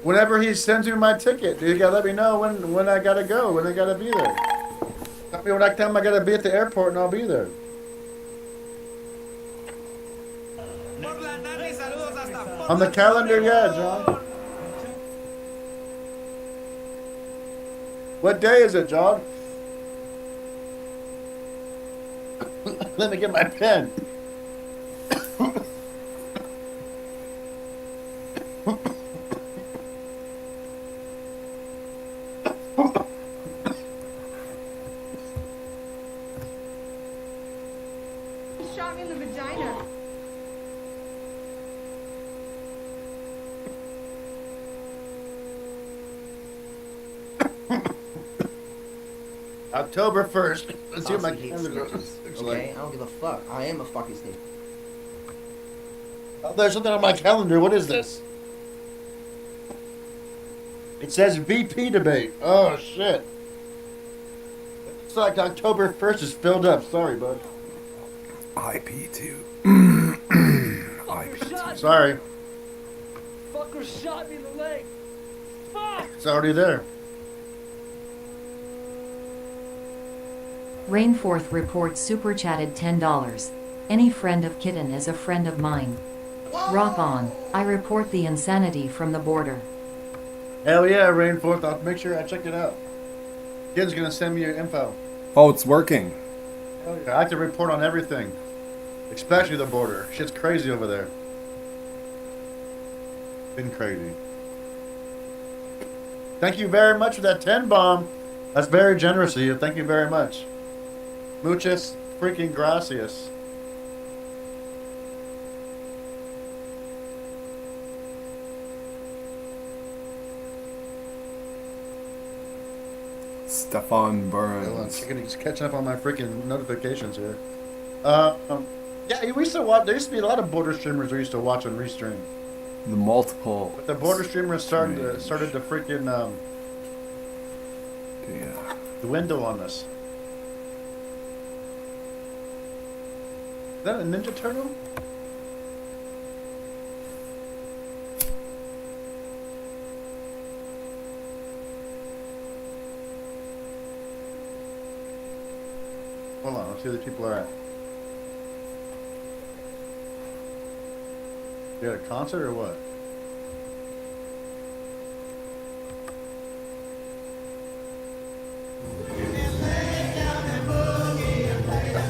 Whenever he sends me my ticket, dude, you gotta let me know when I gotta go, when I gotta be there. Tell me when I time I gotta be at the airport and I'll be there. On the calendar, yeah, John. What day is it, John? Let me get my pen. He shot me in the vagina. October 1st. Let's see what my Honestly, hate calendar snitches, looks okay? like. I don't give a fuck. I am a fucking snitch. Oh, there's something on my calendar. What is this? It says VP debate. Oh, shit. It's like October 1st is filled up. Sorry, bud. IP2. IP2. Sorry. Fucker shot me in the leg. Fuck! It's already there. Rainforth reports super chatted $10. Any friend of kitten is a friend of mine. Rock on. I report the insanity from the border. Hell yeah, Rainforth. I'll make sure I check it out. Kid's gonna send me your info. Oh, it's working. Hell yeah. I like to report on everything. Especially the border. Shit's crazy over there. Been crazy. Thank you very much for that 10 bomb. That's very generous of you. Thank you very much. Muchas freaking gracias. Stefan Hold on, Burns. just catching up on my freaking notifications here. Yeah, we used to watch. There used to be a lot of border streamers we used to watch and restream. The multiple. But the border streamers started to freaking Yeah. dwindle on us. Is that a Ninja Turtle? Hold on, let's see who the people are at. You at a concert or what?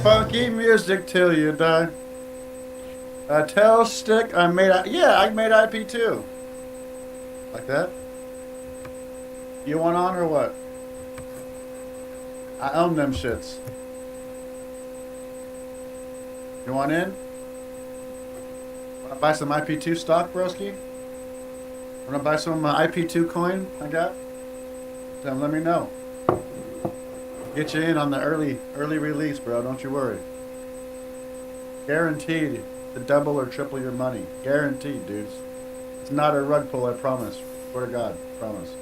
Funky music till you die. Tell stick I made I made IP too. Like that? You want on or what? I own them shits. You want in? Wanna buy some IP2 stock, broski? Wanna buy some IP2 coin I got? Then let me know. Get you in on the early release, bro. Don't you worry. Guaranteed to double or triple your money. Guaranteed, dudes. It's not a rug pull, I promise. Swear to God, promise.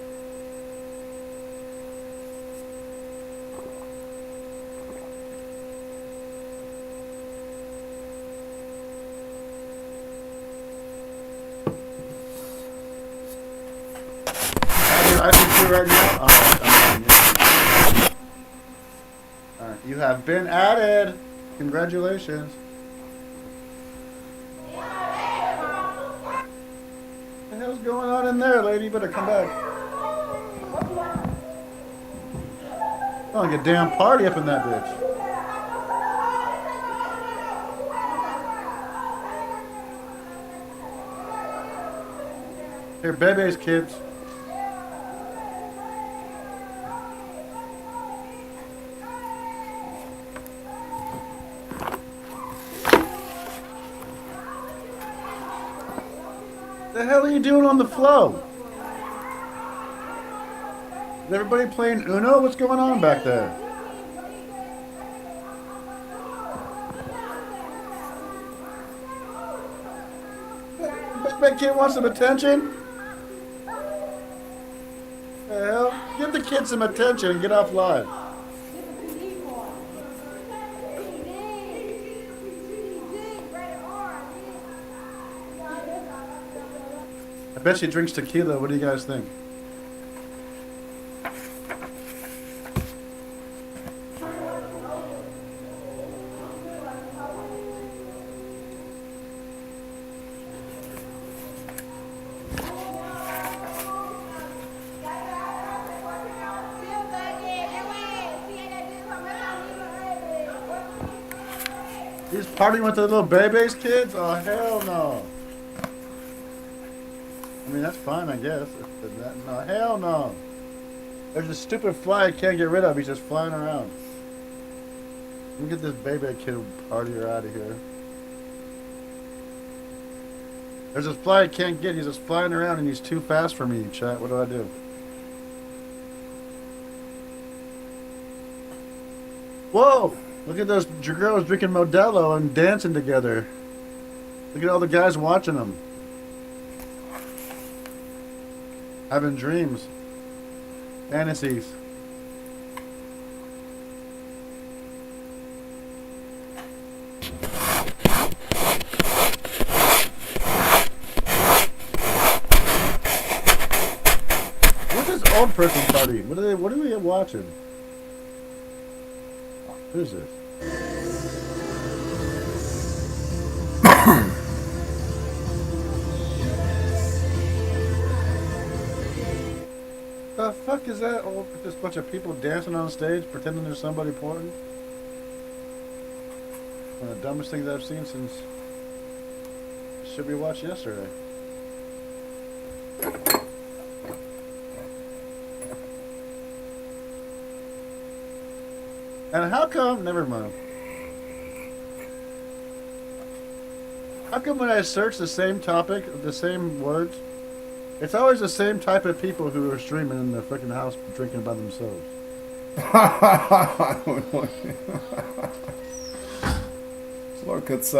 I think you right now. Alright, you have been added. Congratulations. What the hell's going on in there, lady? You better come back. Oh, like a damn party up in that bitch. Here, babies, kids. The hell are you doing on the flow? Is everybody playing Uno? What's going on back there? That kid wants some attention? The hell? Give the kid some attention and get off live. I bet she drinks tequila. What do you guys think? He's partying with the little babies, kids? Oh, hell no. I mean, that's fine, I guess. No, hell no. There's a stupid fly I can't get rid of. He's just flying around. Let me get this baby kid partier out of here. There's this fly I can't get. He's just flying around and he's too fast for me, chat. What do I do? Whoa! Look at those girls drinking Modelo and dancing together. Look at all the guys watching them. Having dreams. Fantasies. What's this old person party? What are we watching? Who's this? The fuck is that? Oh, just a bunch of people dancing on stage, pretending there's somebody important. One of the dumbest things I've seen since should we watched yesterday. And how come? Never mind. How come when I search the same topic, the same words, it's always the same type of people who are streaming in their freaking house drinking by themselves? Look, it's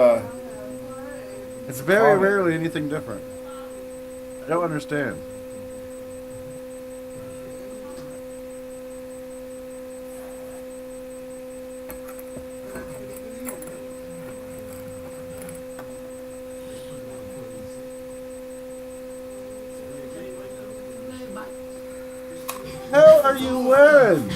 very common. rarely anything different. I don't understand. Hell are you wearing?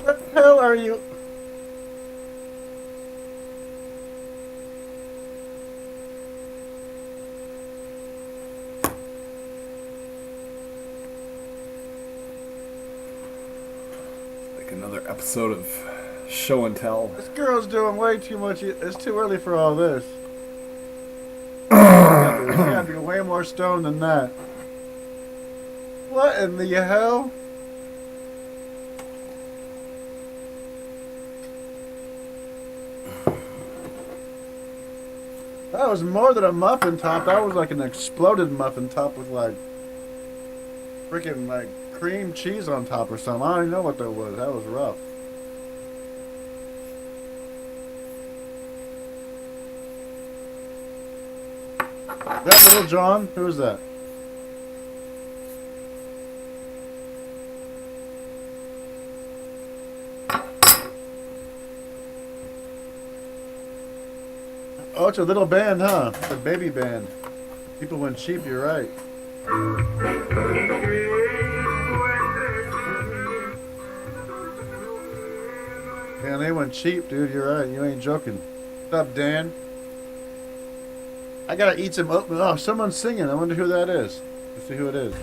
What the hell are you? like another episode of Show and Tell. This girl's doing way too much. It's too early for all this. She gotta be way more stoned than that. What in the hell? That was more than a muffin top. That was like an exploded muffin top with like freaking like cream cheese on top or something. I don't even know what that was. That was rough. That Little John? Who is that? Oh, it's a little band, huh? It's a baby band. People went cheap, you're right. Man, they went cheap, dude. You're right. You ain't joking. What's up, Dan? I gotta eat some oatmeal. Oh, someone's singing. I wonder who that is. Let's see who it is.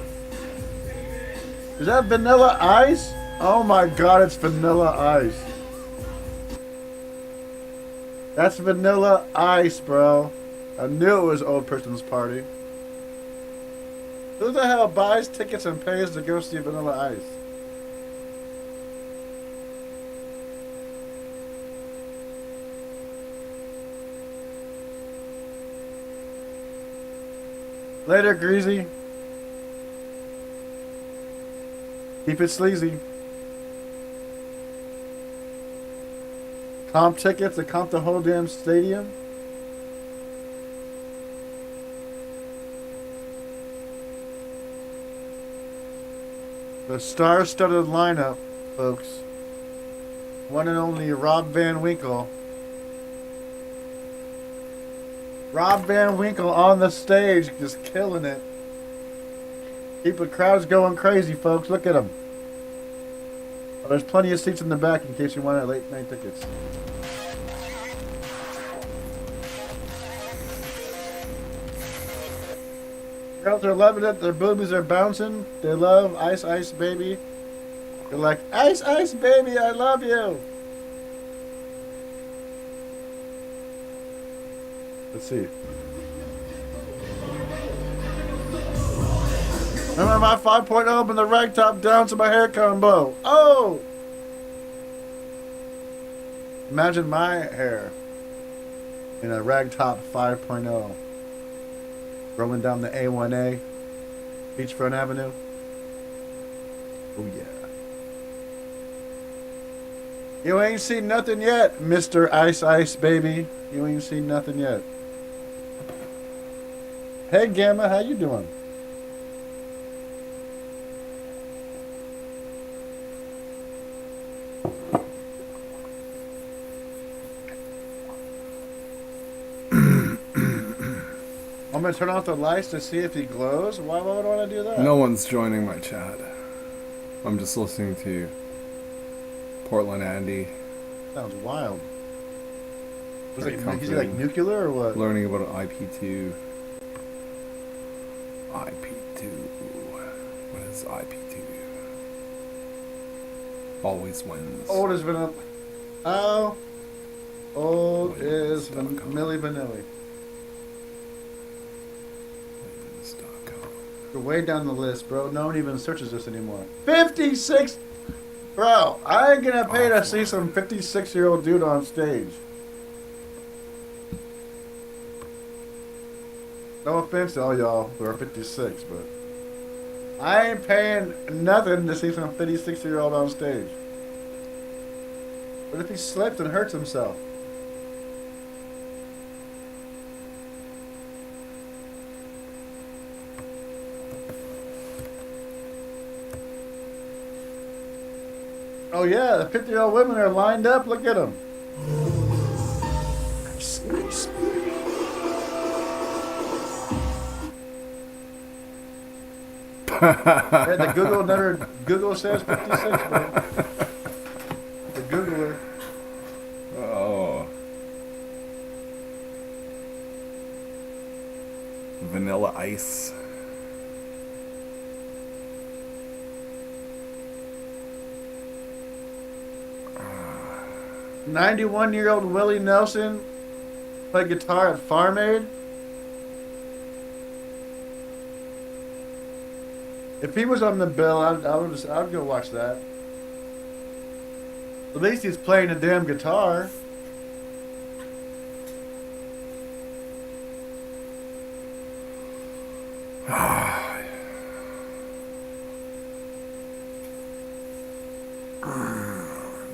Is that Vanilla Ice? Oh my god, it's Vanilla Ice. That's Vanilla Ice, bro. I knew it was old person's party. Who the hell buys tickets and pays to go see Vanilla Ice? Later, Greasy. Keep it sleazy. Comp tickets to comp the whole damn stadium. The star-studded lineup, folks. One and only Rob Van Winkle. Rob Van Winkle on the stage, just killing it. Keep the crowds going crazy, folks. Look at him. Oh, there's plenty of seats in the back in case you want late night tickets. Girls are loving it. Their boobies are bouncing. They love Ice Ice Baby. They're like, Ice Ice Baby, I love you. Let's see. Remember my 5.0 and the rag top down to my hair combo. Oh! Imagine my hair in a rag top 5.0. Rolling down the A1A, Beachfront Avenue. Oh yeah. You ain't seen nothing yet, Mr. Ice Ice Baby. You ain't seen nothing yet. Hey Gamma, how you doing? I'm gonna turn off the lights to see if he glows. Why would I want to do that? No one's joining my chat. I'm just listening to Portland Andy. Sounds wild. Was Very like, is he like nuclear or what? learning about IP2. IP2. What is IP2? Always wins. Old as vanilla. Oh. Old is Milli Vanilli. We're way down the list, bro. No one even searches this anymore. 56! Bro, I ain't gonna pay to see some 56-year-old dude on stage. No offense to all y'all who are 56, but I ain't paying nothing to see some 56-year-old on stage. What if he slips and hurts himself? Oh yeah, the 50-year-old women are lined up. Look at them. Hey, the Google says 56, bro. The Googler. Oh. Vanilla Ice. Ah. 91-year-old Willie Nelson played guitar at Farm Aid. If he was on the bill, I'd go watch that. At least he's playing a damn guitar.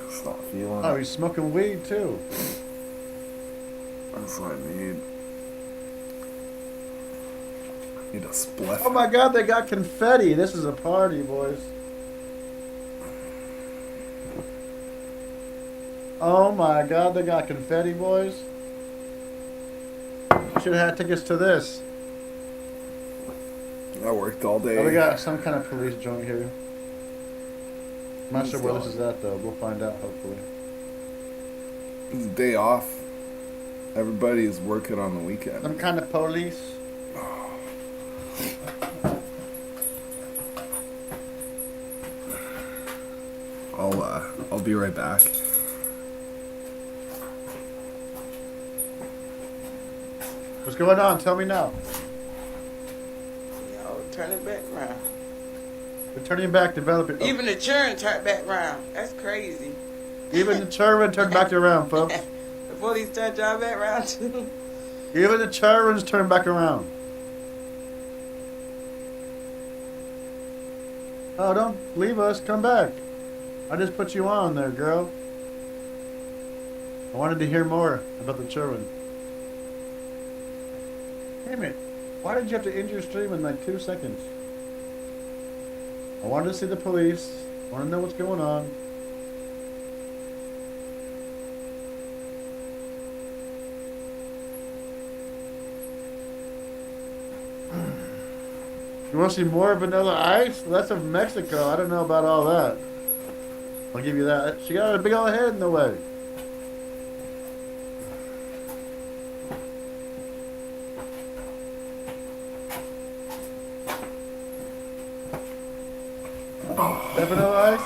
Just not feeling Oh, it. he's smoking weed too. That's what I need. Need a spliff. Oh my God, they got confetti. This is a party, boys. Oh my God, they got confetti, boys. Should have had tickets to this. That worked all day. Oh, we got some kind of police joint here. I'm not sure where this is at though. We'll find out hopefully. It's a day off. Everybody is working on the weekend. Some kind of police. I'll be right back. What's going on? Tell me now. Yo, turn it back around. We're turning back, developing. Oh. Even the churn turned back around. That's crazy. Even the children turned back around, folks. The police turned y'all back around too. Even the children's turned back around. Oh, don't leave us. Come back. I just put you on there, girl. I wanted to hear more about the children. Damn it. Why did you have to end your stream in like 2 seconds? I wanted to see the police. I want to know what's going on. You want to see more Vanilla Ice? That's of Mexico. I don't know about all that. I'll give you that. She got a big old head in the way. That Vanilla Ice?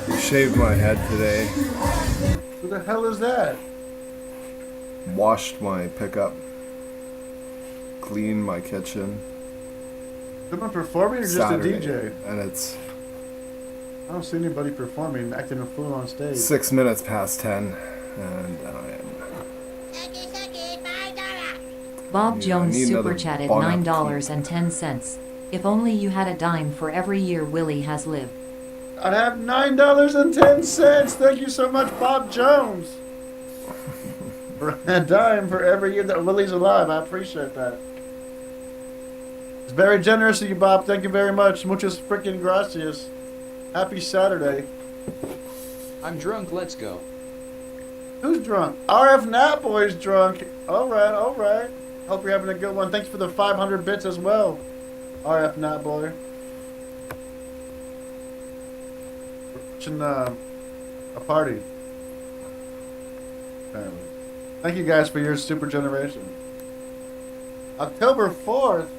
You shaved my head today. Who the hell is that? Washed my pickup. Cleaned my kitchen. Someone performing or just Saturday. a DJ? And it's I don't see anybody performing, acting a fool on stage. 6 minutes past 10. And I am... Bob Yeah, I Jones need super another chatted Bon Appetit. $9.10. If only you had a dime for every year Willie has lived. I'd have $9.10. Thank you so much, Bob Jones. For a dime for every year that Willie's alive. I appreciate that. It's very generous of you, Bob. Thank you very much. Muchas freaking gracias. Happy Saturday. I'm drunk, let's go. Who's drunk? RF Nat Boy's drunk. Alright, alright. Hope you're having a good one. Thanks for the 500 bits as well, RF Nat Boy. We're watching a party. Apparently. Thank you guys for your super generation. October 4th.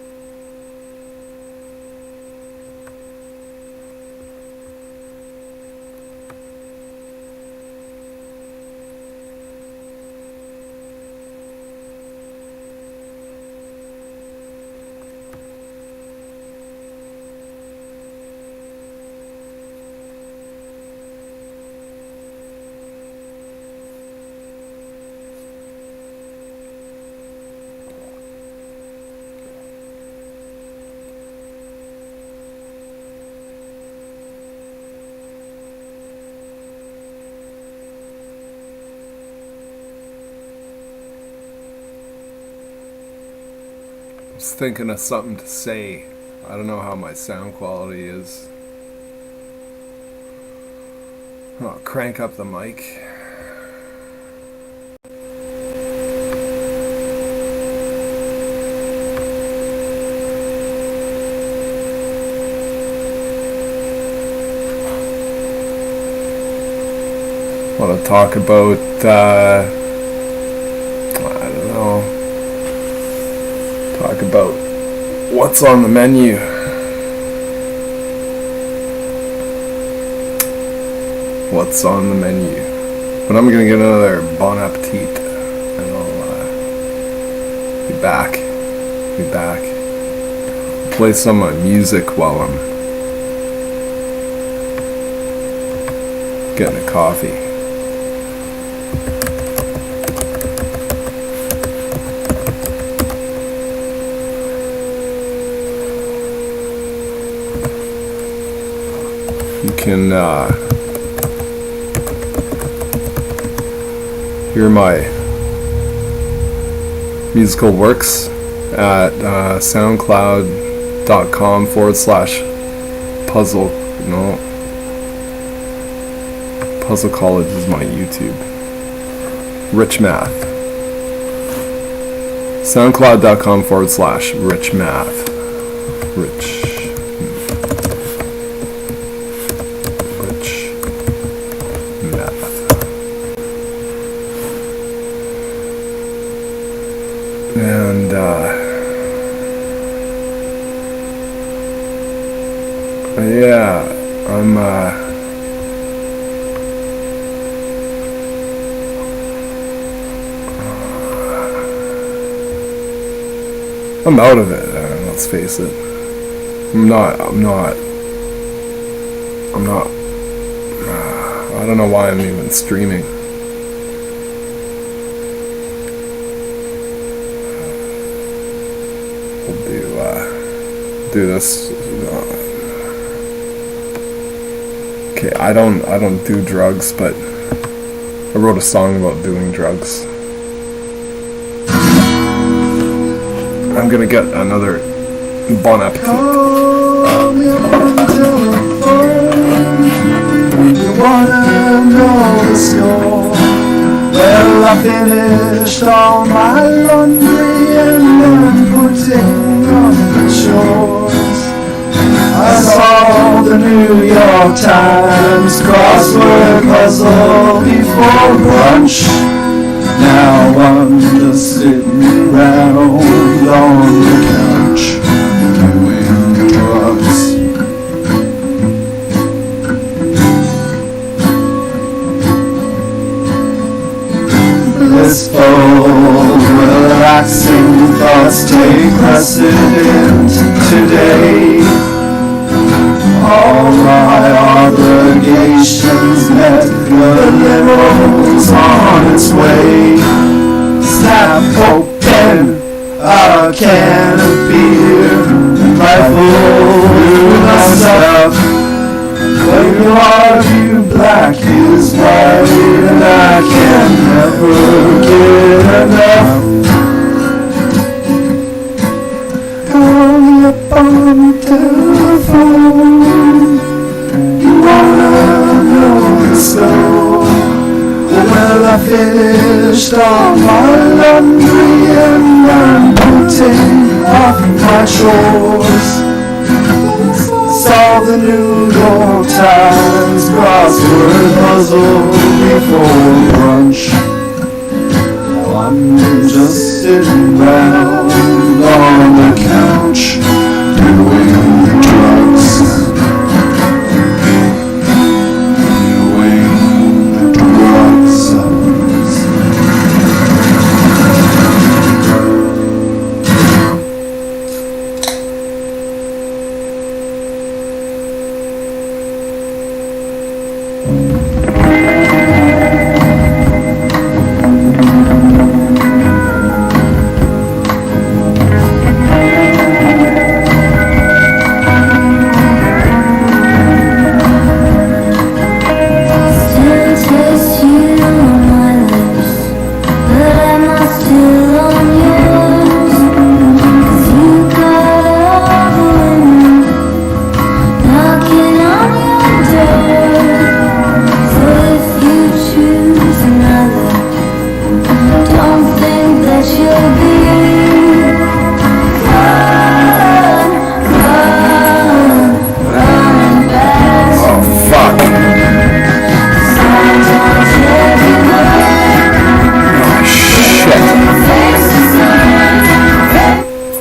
Just thinking of something to say. I don't know how my sound quality is. I'll crank up the mic. Want to talk about, I don't know, talk about what's on the menu. What's on the menu? But I'm gonna get another Bon Appetit, and I'll be back. Be back. Play some of my music while I'm getting a coffee. You can hear my musical works at soundcloud.com/puzzle. No, Puzzle College is my YouTube. Rich Math. soundcloud.com/Rich Math. Rich Math. And yeah, I'm out of it, let's face it. I'm not, I don't know why I'm even streaming. We'll do this. Okay, I don't do drugs, but I wrote a song about doing drugs. I'm gonna get another Bon Appetit. Call me on the telephone. You wanna know the store. Well, I finished all my laundry and then putting on the chores. I saw the New York Times crossword puzzle before brunch. Now I'm just sitting around on the couch doing drugs. Blissful, relaxing thoughts take precedent today. All my obligations met, the limo's on its way. Snap open a can of beer and rifle through my stuff. But you argue black is white, and I can never get enough. Call me up on the telephone. You wanna know the snow? Well, I finished all my laundry and I'm putting off my chores. Saw the New York Times crossword puzzle before brunch. Now I'm just sitting round on the couch doing drugs. Doing drugs.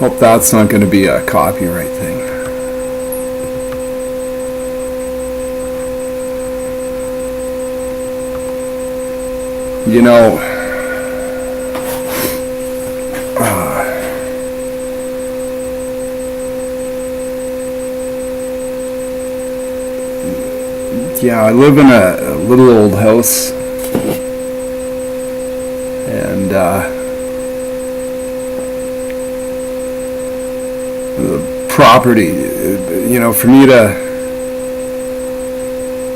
Hope that's not going to be a copyright thing. You know, yeah, I live in a little old house, and the property, you know, for me to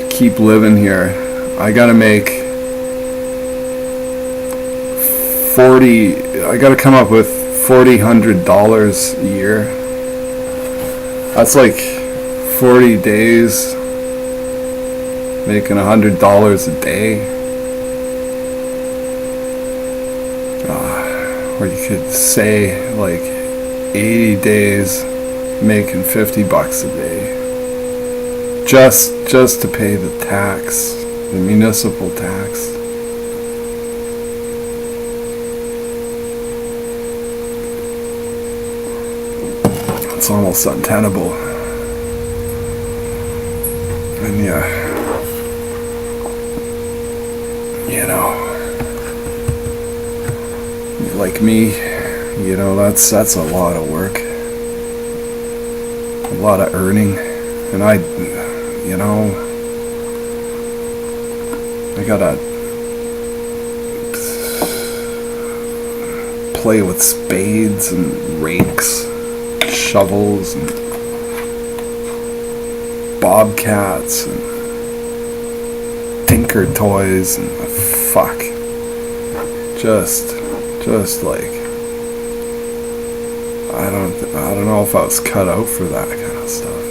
keep living here, I gotta make I gotta come up with $4,000 a year. That's like 40 days making $100 a day. Or you could say like 80 days making $50 a day. Just to pay the tax, the municipal tax. It's almost untenable. And yeah, you know, like me, you know, that's a lot of work, a lot of earning, and I gotta play with spades and rakes, shovels and bobcats and tinker toys and fuck, just like I don't know if I was cut out for that kind of stuff.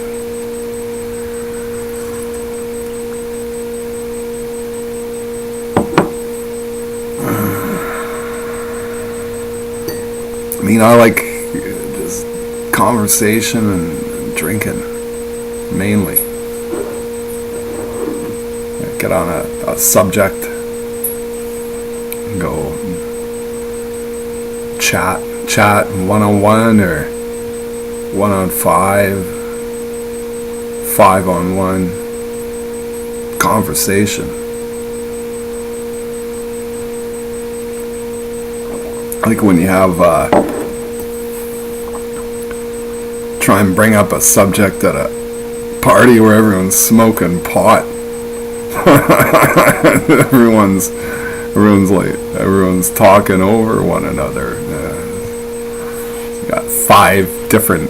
I mean, I like just conversation and drinking, mainly. Get on a subject and go chat one-on-one or one-on-five, five-on-one conversation. Like when you have try and bring up a subject at a party where everyone's smoking pot. everyone's talking over one another. You got 5 different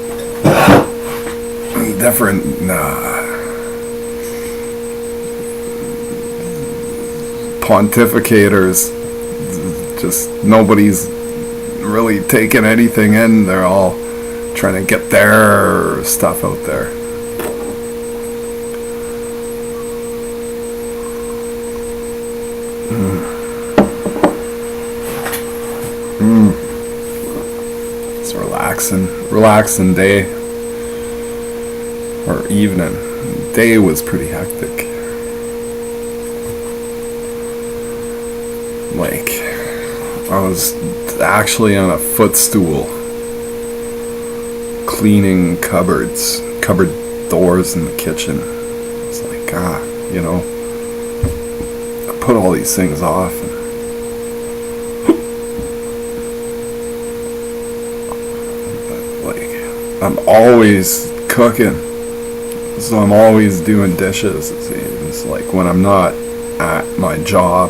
pontificators. Just nobody's really taking anything in. They're all trying to get their stuff out there. It's a relaxing day or evening. Day was pretty hectic. Like, I was actually on a footstool cleaning cupboard doors in the kitchen. It's like, you know, I put all these things off. I'm always cooking, so I'm always doing dishes. It's like when I'm not at my job,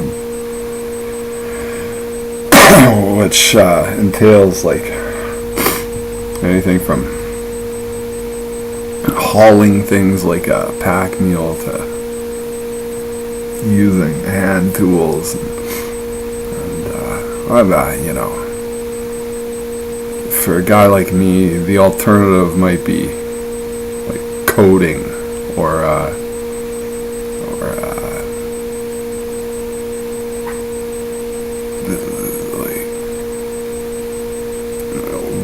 which entails like anything from hauling things like a pack mule to using hand tools, and you know, for a guy like me, the alternative might be like coding or like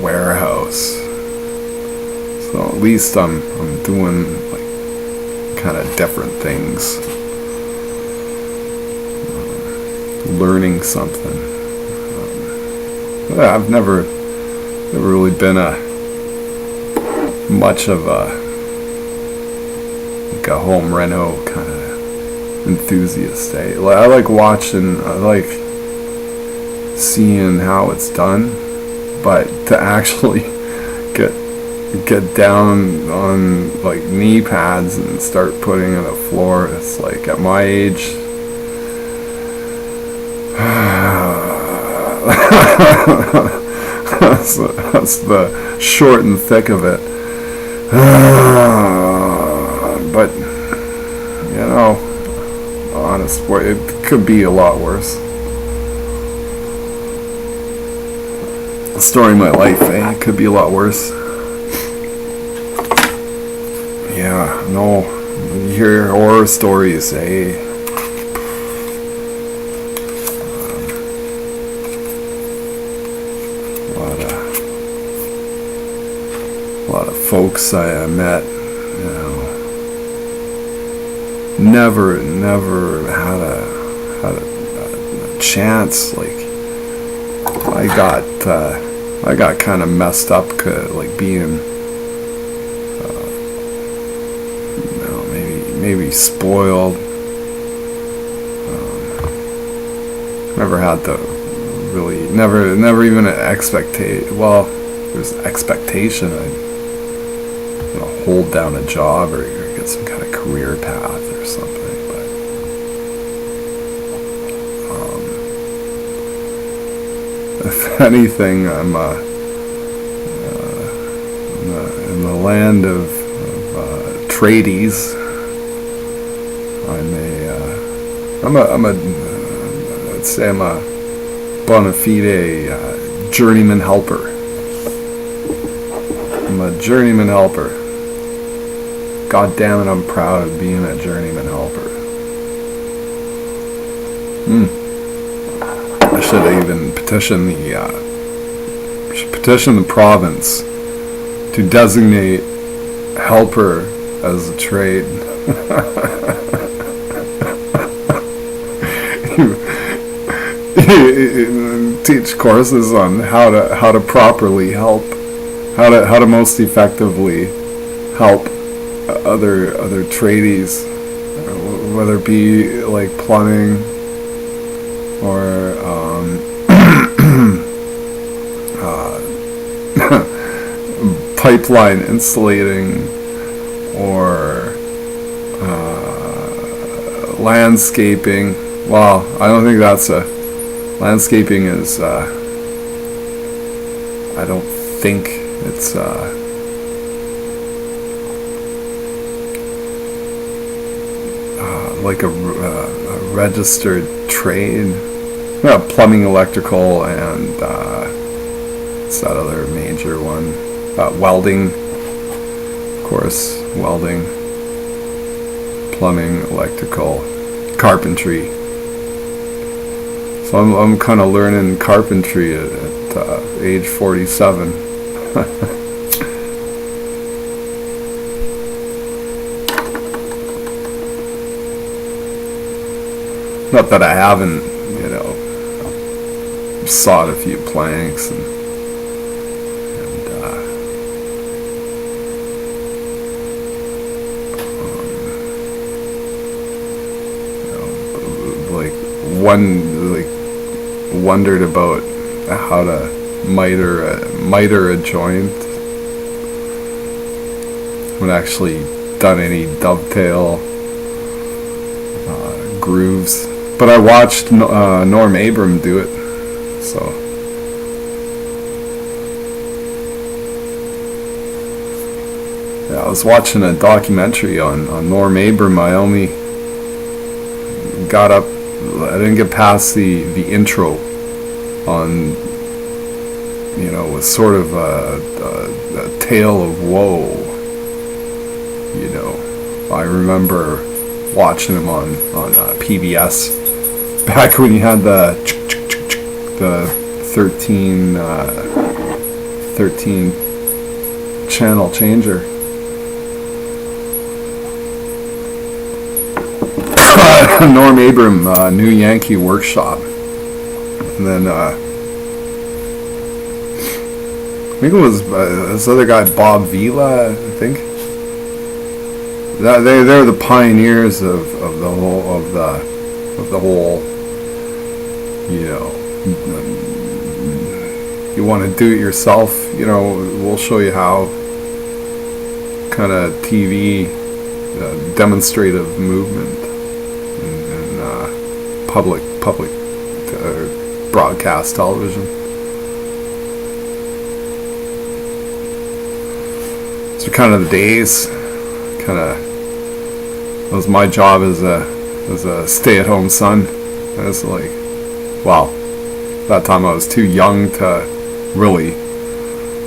warehouse. So at least I'm doing like kind of different things, learning something. I've never really been much of a home reno kind of enthusiast. I like watching, I like seeing how it's done, but to actually get down on like knee pads and start putting in the floor, it's like at my age. That's the short and thick of it. But you know, honest, it could be a lot worse. The story of my life, it could be a lot worse. Yeah, no, you hear horror stories, A lot of folks I met, you know, never had a chance. Like I got kind of messed up, like being, you know, maybe spoiled. Never had the really, never even an expectation. Well, there's expectation. I'd hold down a job or get some kind of career path or something, but if anything, I'm in the land of tradies. I'd say I'm a bona fide journeyman helper. I'm a journeyman helper. God damn it, I'm proud of being a journeyman helper. I should have even petitioned the should petition the province to designate helper as a trade. Teach courses on how to properly help, how to most effectively help other tradies, whether it be like plumbing or pipeline insulating or landscaping. Well, I don't think that's landscaping is I don't think it's like a registered trade. Plumbing, electrical, and what's that other major one? Welding, of course, welding, plumbing, electrical, carpentry. So I'm kind of learning carpentry at age 47. Not that I haven't, sawed a few planks and wondered about how to miter a joint. Haven't actually done any dovetail grooves, but I watched Norm Abram do it, so yeah, I was watching a documentary on Norm Abram. I only got up, I didn't get past the intro on, was sort of a tale of woe. I remember watching him on PBS back when he had the 13 channel changer. Norm Abram, New Yankee Workshop, and then I think it was this other guy, Bob Vila. I think they're the pioneers of the whole. You want to do it yourself. We'll show you how. Kind of TV, demonstrative movement. Public broadcast television. So kind of the days. That was my job as a stay-at-home son. I was like, wow, that time I was too young to really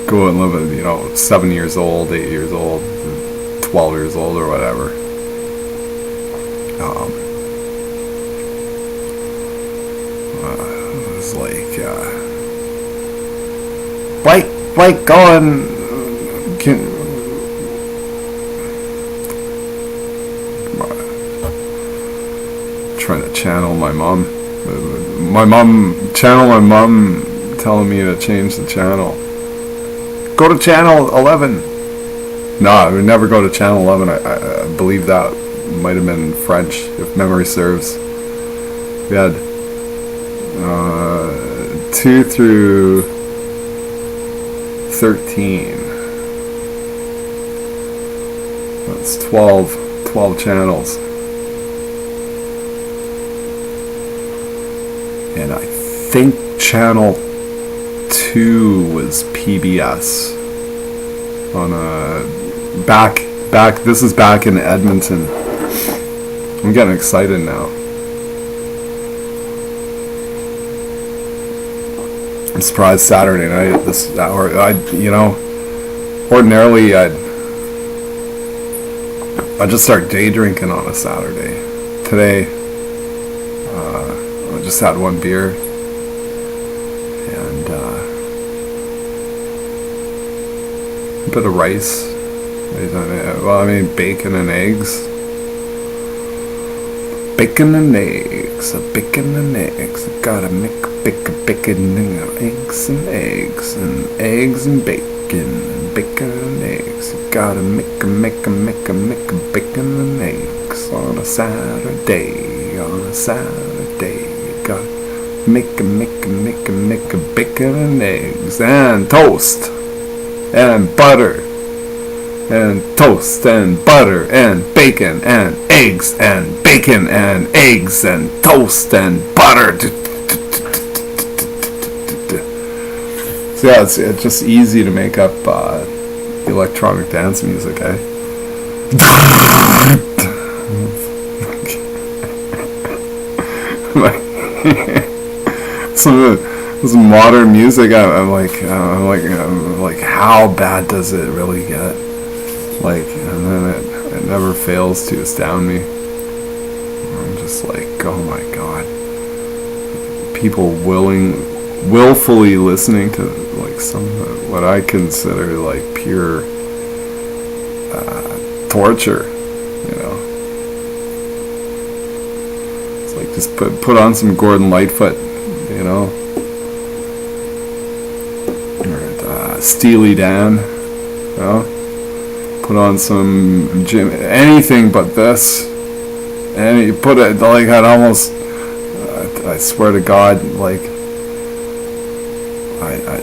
go and live at 7 years old, 8 years old, 12 years old, or whatever. It was like, Blake, go and trying to channel my mom. Channel my mom telling me to change the channel. Go to channel 11. No, I would never go to channel 11. I believe that might have been French, if memory serves. We had 2 through 13. That's 12 channels. And I think channel 2 was PBS on a back this is back in Edmonton. I'm getting excited now. I'm surprised Saturday night at this hour. Ordinarily I'd just start day drinking on a Saturday. Today I just had one beer, and A bit of rice. Well, I mean, bacon and eggs. Bacon and eggs. Bacon and eggs. Gotta make bacon and eggs and eggs and eggs and bacon and bacon and eggs. Gotta make bacon and eggs on a Saturday. On a Saturday. Gotta make bacon and eggs and toast and butter and toast and butter and bacon and eggs and bacon and eggs and toast and butter. So yeah, it's just easy to make up electronic dance music, eh? Some of this modern music, I'm like, how bad does it really get? Like, and then it never fails to astound me. I'm just like, oh my god. People willfully listening to like some of what I consider like pure torture, you know. It's like just put on some Gordon Lightfoot, you know, or Steely Dan, you know. Put on some Jim, anything but this, and you put it like I'd almost. I swear to God, like I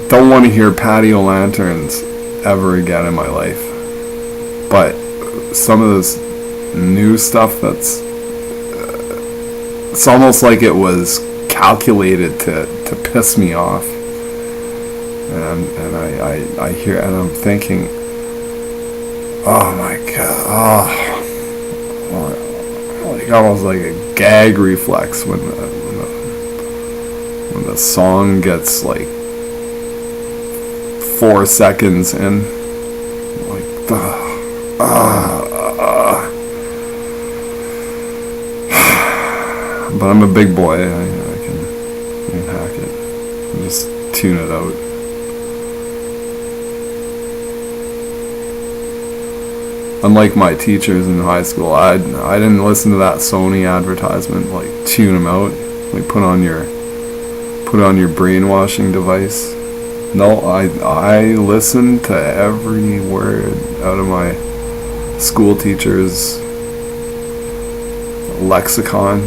don't want to hear patio lanterns ever again in my life. But some of this new stuff that's it's almost like it was calculated to piss me off. And I hear and I'm thinking, oh my god, like almost like a gag reflex when the song gets like 4 seconds in, like but I'm a big boy. I can hack it and just tune it out. Unlike my teachers in high school, I didn't listen to that Sony advertisement, like tune them out, like put on your brainwashing device. No, I listened to every word out of my school teacher's lexicon.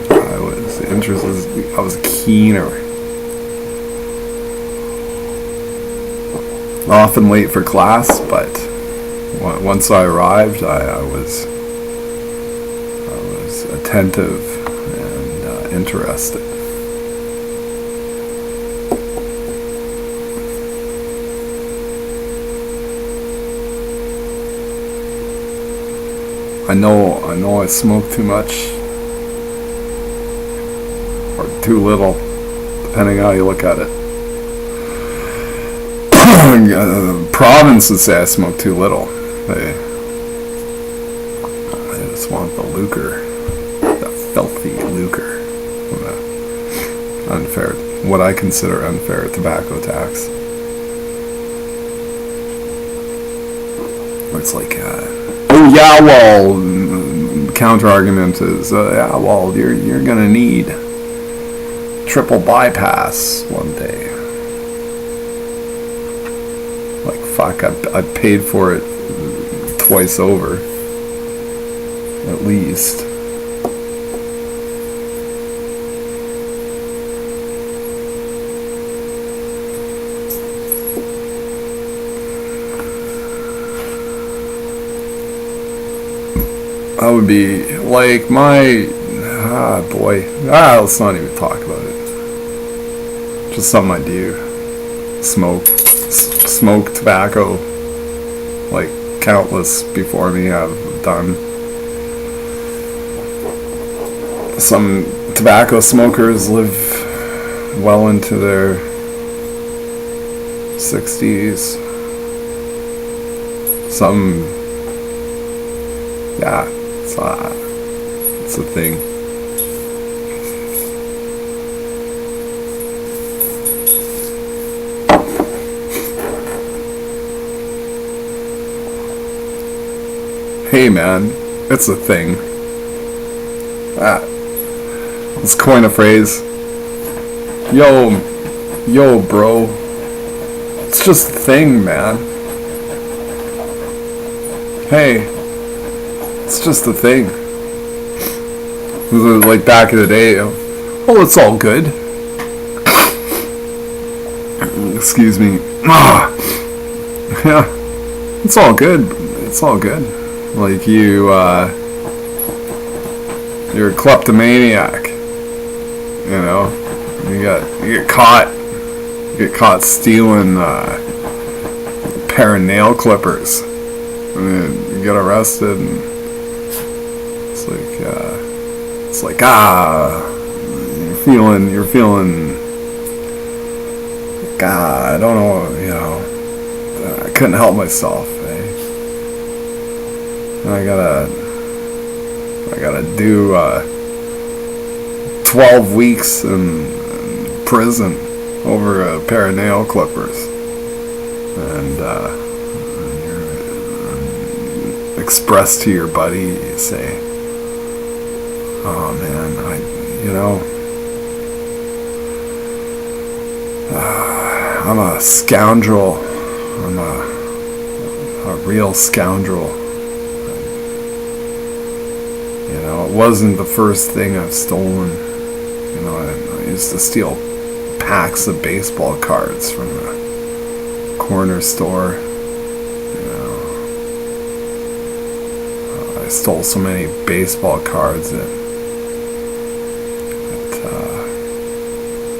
I was interested. I was keener. Often late for class, but once I arrived, I was attentive and interested. I know I smoke too much or too little, depending how you look at it. Provinces say I smoke too little. They just want the lucre, the filthy lucre, unfair, what I consider unfair tobacco tax. It's like, oh yeah, well, counter argument is, yeah, well, you're gonna need triple bypass one day. Like, fuck, I paid for it twice over, at least. I would be like let's not even talk about it. Just something I do. Smoke tobacco, like countless before me have done. Some tobacco smokers live well into their 60s. Some, yeah, it's a thing. Hey man, it's a thing. Let's coin a phrase. Yo bro. It's just a thing, man. Hey, it's just a thing. Like back in the day, oh, it's all good. Excuse me. Yeah, it's all good. It's all good. Like you're a kleptomaniac. You know, you get caught stealing a pair of nail clippers, and then you get arrested, and it's like you're feeling I don't know, you know, I couldn't help myself, eh? And I gotta do 12 weeks in prison over a pair of nail clippers, and you're express to your buddy, you say, oh man, I'm a scoundrel. I'm a real scoundrel. You know, it wasn't the first thing I've stolen. You know, I used to steal packs of baseball cards from the corner store. You know, I stole so many baseball cards that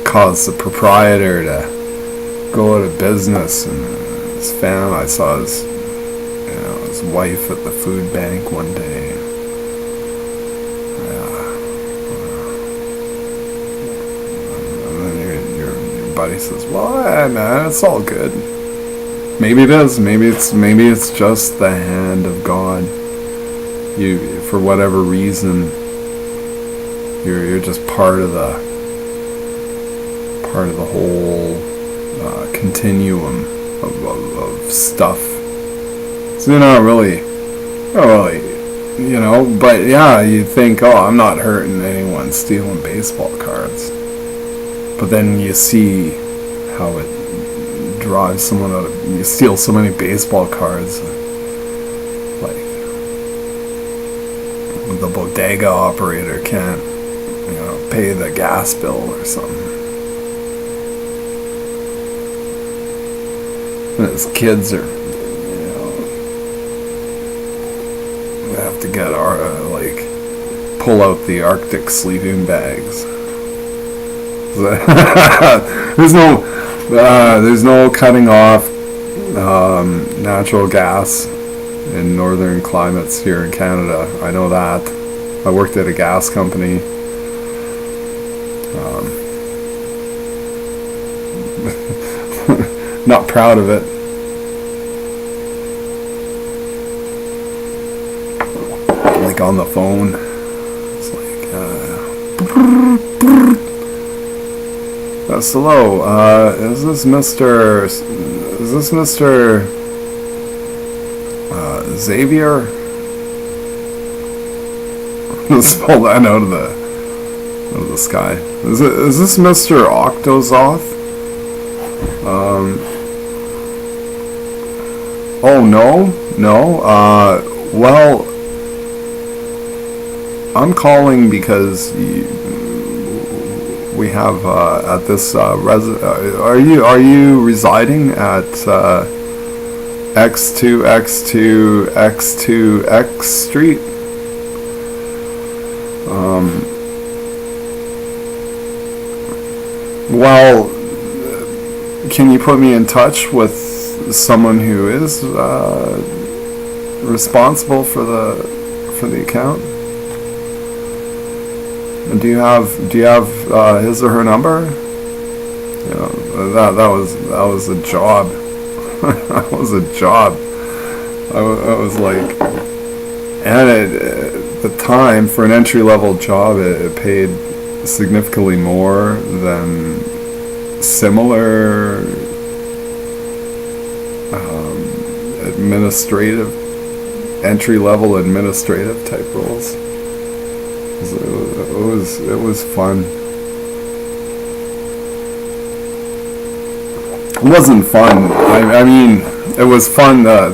caused the proprietor to go out of business, and his family. I saw his wife at the food bank one day. And then your buddy says, "Well, man, it's all good. Maybe it is. Maybe it's just the hand of God. You, for whatever reason, you're just part of the whole continuum of stuff. So you're not really, you know, but yeah, you think, oh, I'm not hurting anyone stealing baseball cards. But then you see how it drives someone out of, you steal so many baseball cards, like the bodega operator can't, you know, pay the gas bill or something. And his kids are, you know, they have to get pull out the Arctic sleeping bags. There's no cutting off natural gas in northern climates here in Canada. I know that. I worked at a gas company. Not proud of it. Like on the phone, it's like, that's hello. Is this Mr. Xavier? Let's pull that out of the sky. Is this Mr. Octozoth? Oh no. Well, I'm calling because we have at this are you residing at X2X2X2X Street? Well, can you put me in touch with someone who is responsible for the account? And do you have his or her number? You know, that was a job. That was a job. I was like, and at the time, for an entry-level job, it paid significantly more than similar administrative entry-level administrative type roles. It was fun. It wasn't fun. I mean, it was fun. The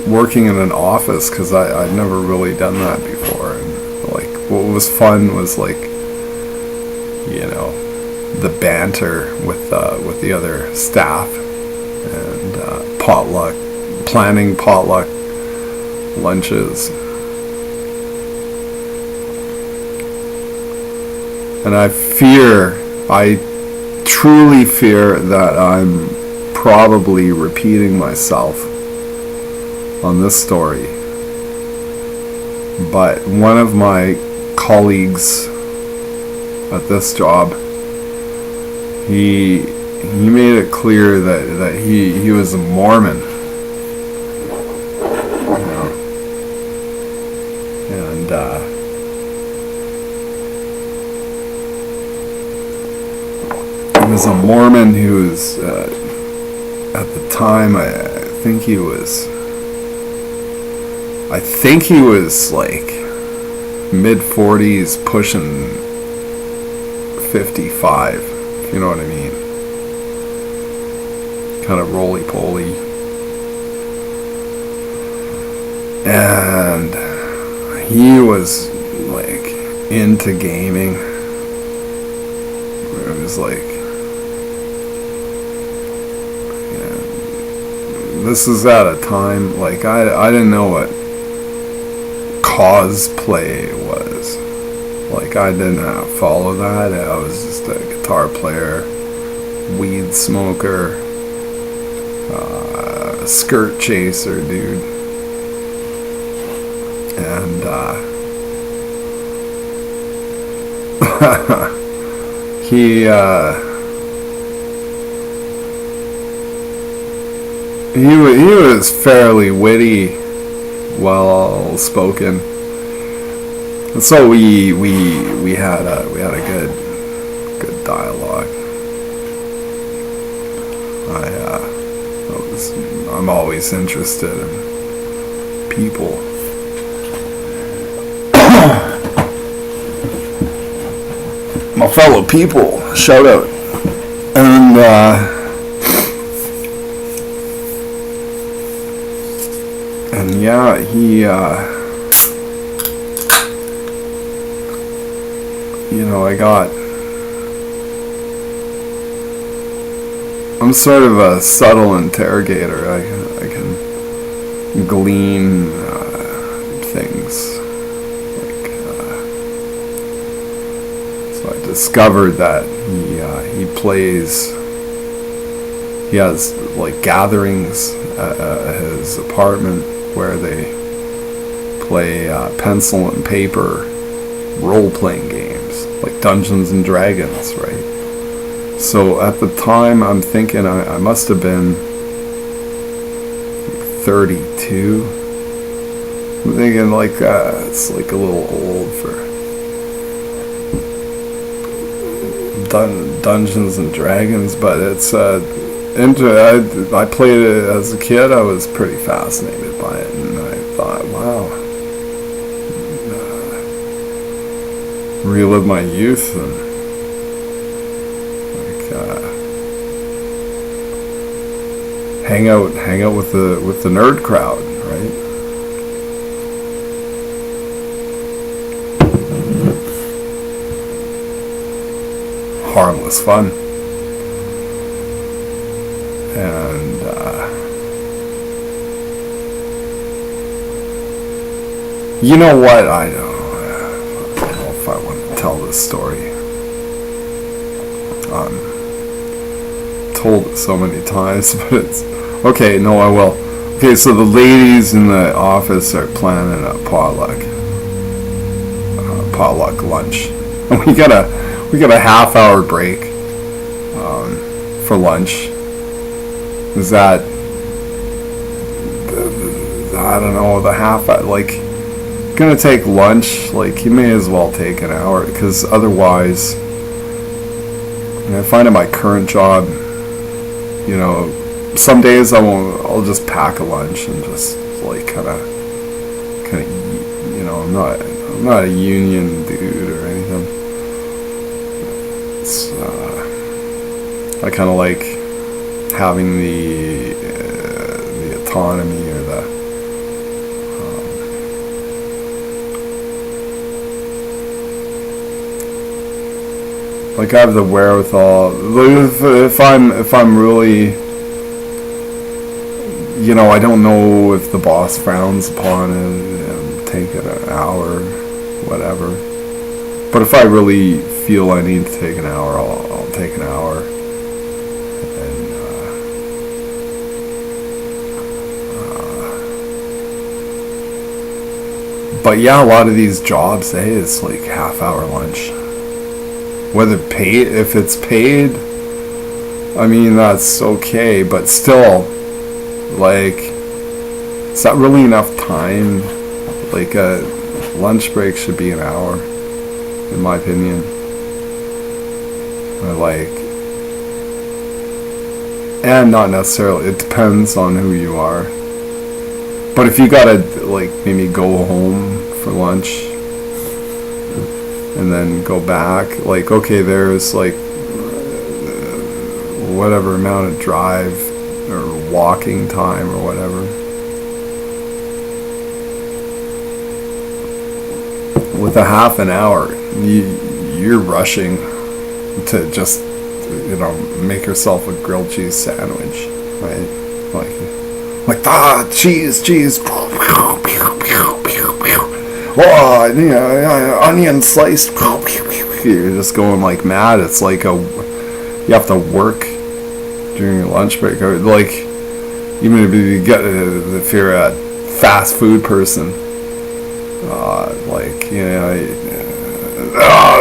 working in an office, because I'd never really done that before. And like, what was fun was like, you know, the banter with the other staff and planning potluck lunches. And I truly fear that I'm probably repeating myself on this story. But one of my colleagues at this job, he made it clear that he was a Mormon. You know. And he was a Mormon who was at the time I think he was like mid-40s pushing 55, if you know what I mean. Kind of roly-poly. And he was like into gaming. It was like, this is at a time, like, I didn't know what cosplay was. Like, I didn't follow that. I was just a guitar player, weed smoker, skirt chaser, dude. And he was fairly witty, well spoken, and so we had a good dialogue. I'm always interested in people. My fellow people, shout out. And yeah, he you know, I'm sort of a subtle interrogator. I can glean things. Like, so I discovered that he has like gatherings at his apartment where they play pencil and paper role-playing games, like Dungeons and Dragons, right? So at the time, I'm thinking I must have been 32. I'm thinking like it's like a little old for Dungeons and Dragons, but it's I played it as a kid. I was pretty fascinated by it, and I thought, wow, relive my youth and hang out with the nerd crowd, right? Harmless fun. And you know what? I don't know if I want to tell this story. Told it so many times, but it's okay. No, I will. Okay, so the ladies in the office are planning a potluck lunch, and we got a half-hour break for lunch. Is that I don't know, the half, like, gonna take lunch, like, you may as well take an hour, because otherwise, I find in my current job, you know, some days I won't. I'll just pack a lunch and just like kind of, you know, I'm not a union dude or anything. It's, I kind of like having the autonomy or the like I have the wherewithal. If I'm really, you know, I don't know if the boss frowns upon it and take it an hour, whatever. But if I really feel I need to take an hour, I'll take an hour. But yeah, a lot of these jobs, it's like half-hour lunch. Whether paid, if it's paid, I mean, that's okay, but still, like, is that really enough time? Like, a lunch break should be an hour, in my opinion. Or like, and not necessarily, it depends on who you are. But if you gotta, like, maybe go home for lunch and then go back, like, okay, there's like whatever amount of drive or walking time or whatever. With a half an hour, you're rushing to just, you know, make yourself a grilled cheese sandwich, right? Like cheese. Oh, you know, onion sliced. You're just going like mad. It's like you have to work during your lunch break, or like even if you're a fast food person, like, you know,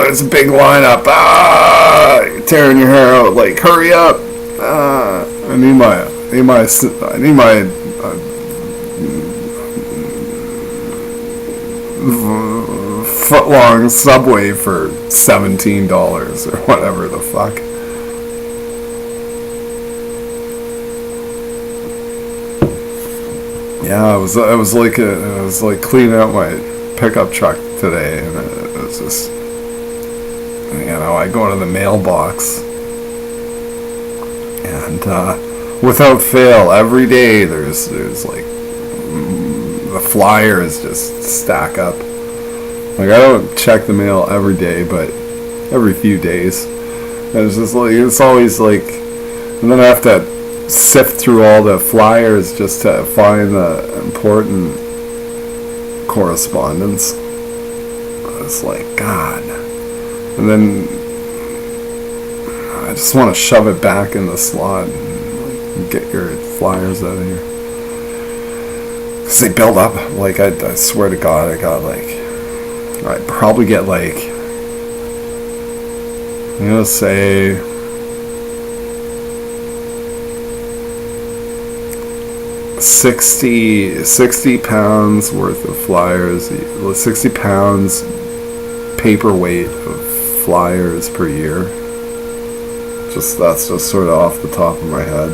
there's a big lineup. You're tearing your hair out. Like, hurry up! I need my foot-long Subway for $17 or whatever the fuck. Yeah, I was like cleaning out my pickup truck today, and it was just, you know, I go to the mailbox, and without fail, every day there's like the flyers just stack up. Like, I don't check the mail every day, but every few days. And it's just like, it's always like, and then I have to sift through all the flyers just to find the important correspondence. It's like, God. And then I just want to shove it back in the slot and get your flyers out of here. Because they build up. Like, I swear to God, I got like, I'd probably get like, I'm gonna say, $60 pounds worth of flyers, 60 pounds paperweight of flyers per year. That's just sort of off the top of my head.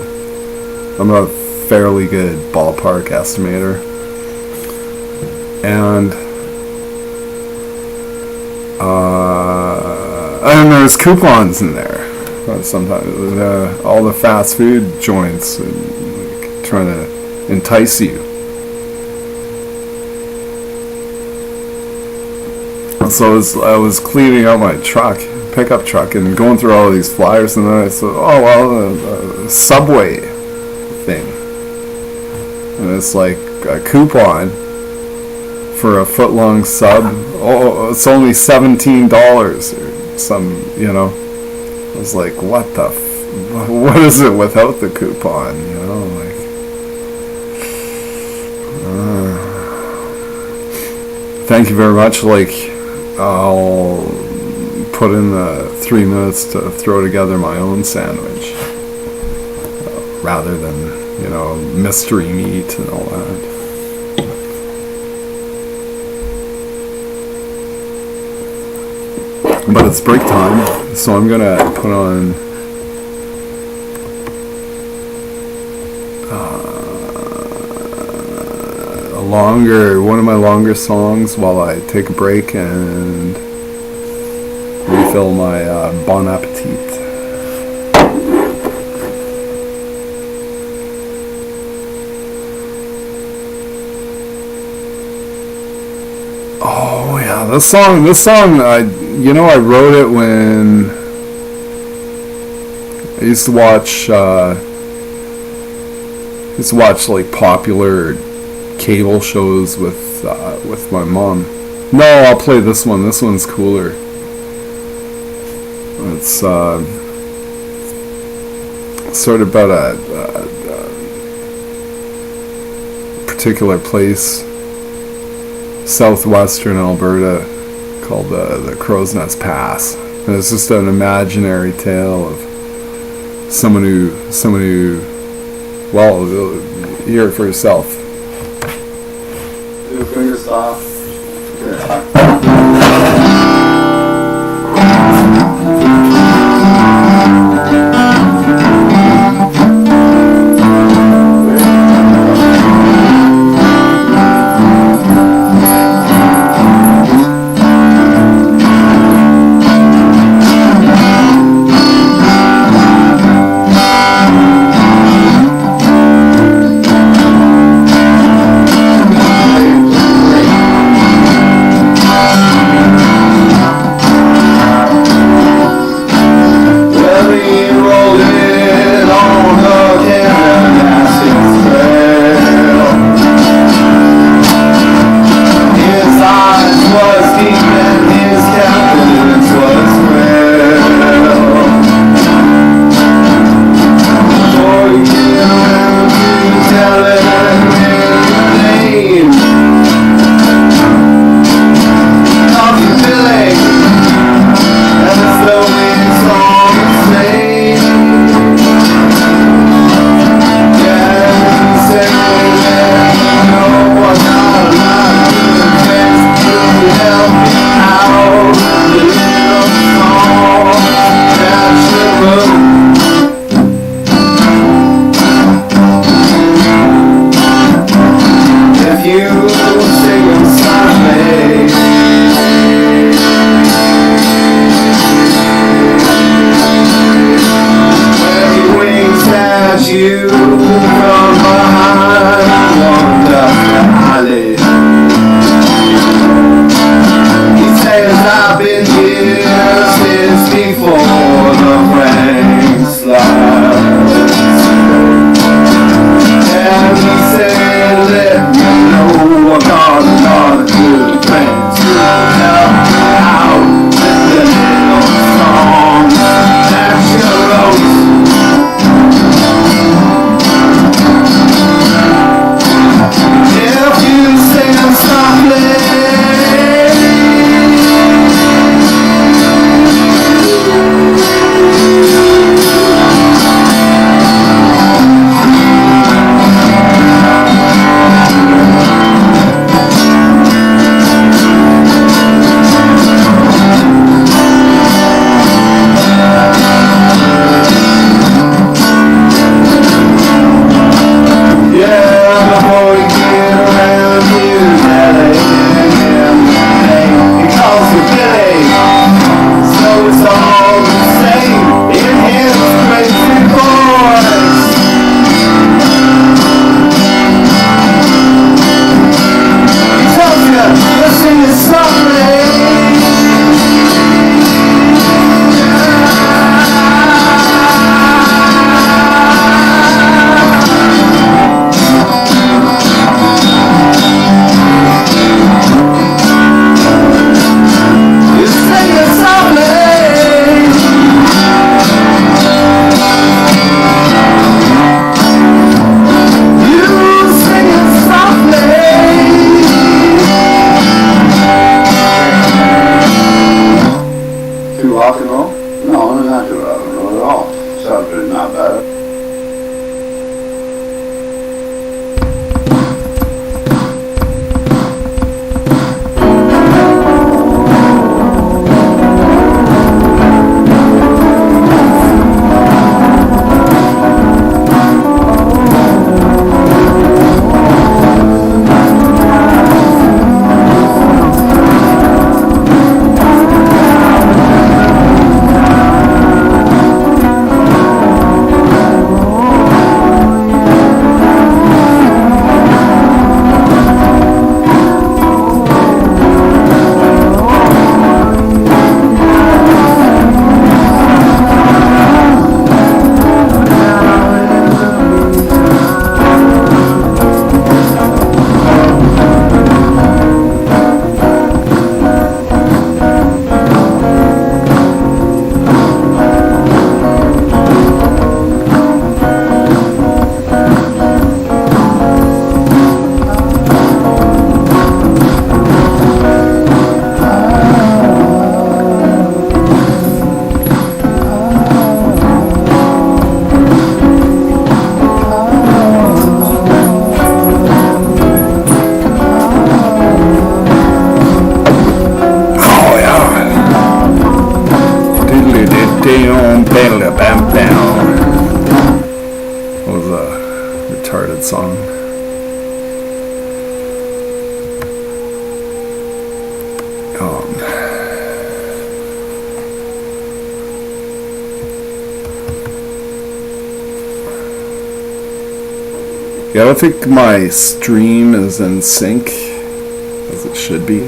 I'm a fairly good ballpark estimator. And there's coupons in there. Sometimes all the fast food joints trying to entice you. So I was cleaning out my pickup truck, and going through all of these flyers, and then I said, oh, well, the Subway thing. And it's like a coupon for a foot-long sub. Oh, it's only $17 or some, you know. I was like, what is it without the coupon, you know, like. Thank you very much. Like, I'll put in the 3 minutes to throw together my own sandwich, rather than, you know, mystery meat and all that. But it's break time, so I'm gonna put on one of my longer songs while I take a break and refill my Bon Appetit. Oh yeah, this song, I wrote it when I used to watch like popular cable shows with my mom. No, I'll play this one. This one's cooler. It's sort of about a particular place, southwestern Alberta, called the Crow's Nest Pass. And it's just an imaginary tale of someone who, well, you'll hear it for yourself. Your fingers off. song. Yeah, I don't think my stream is in sync as it should be.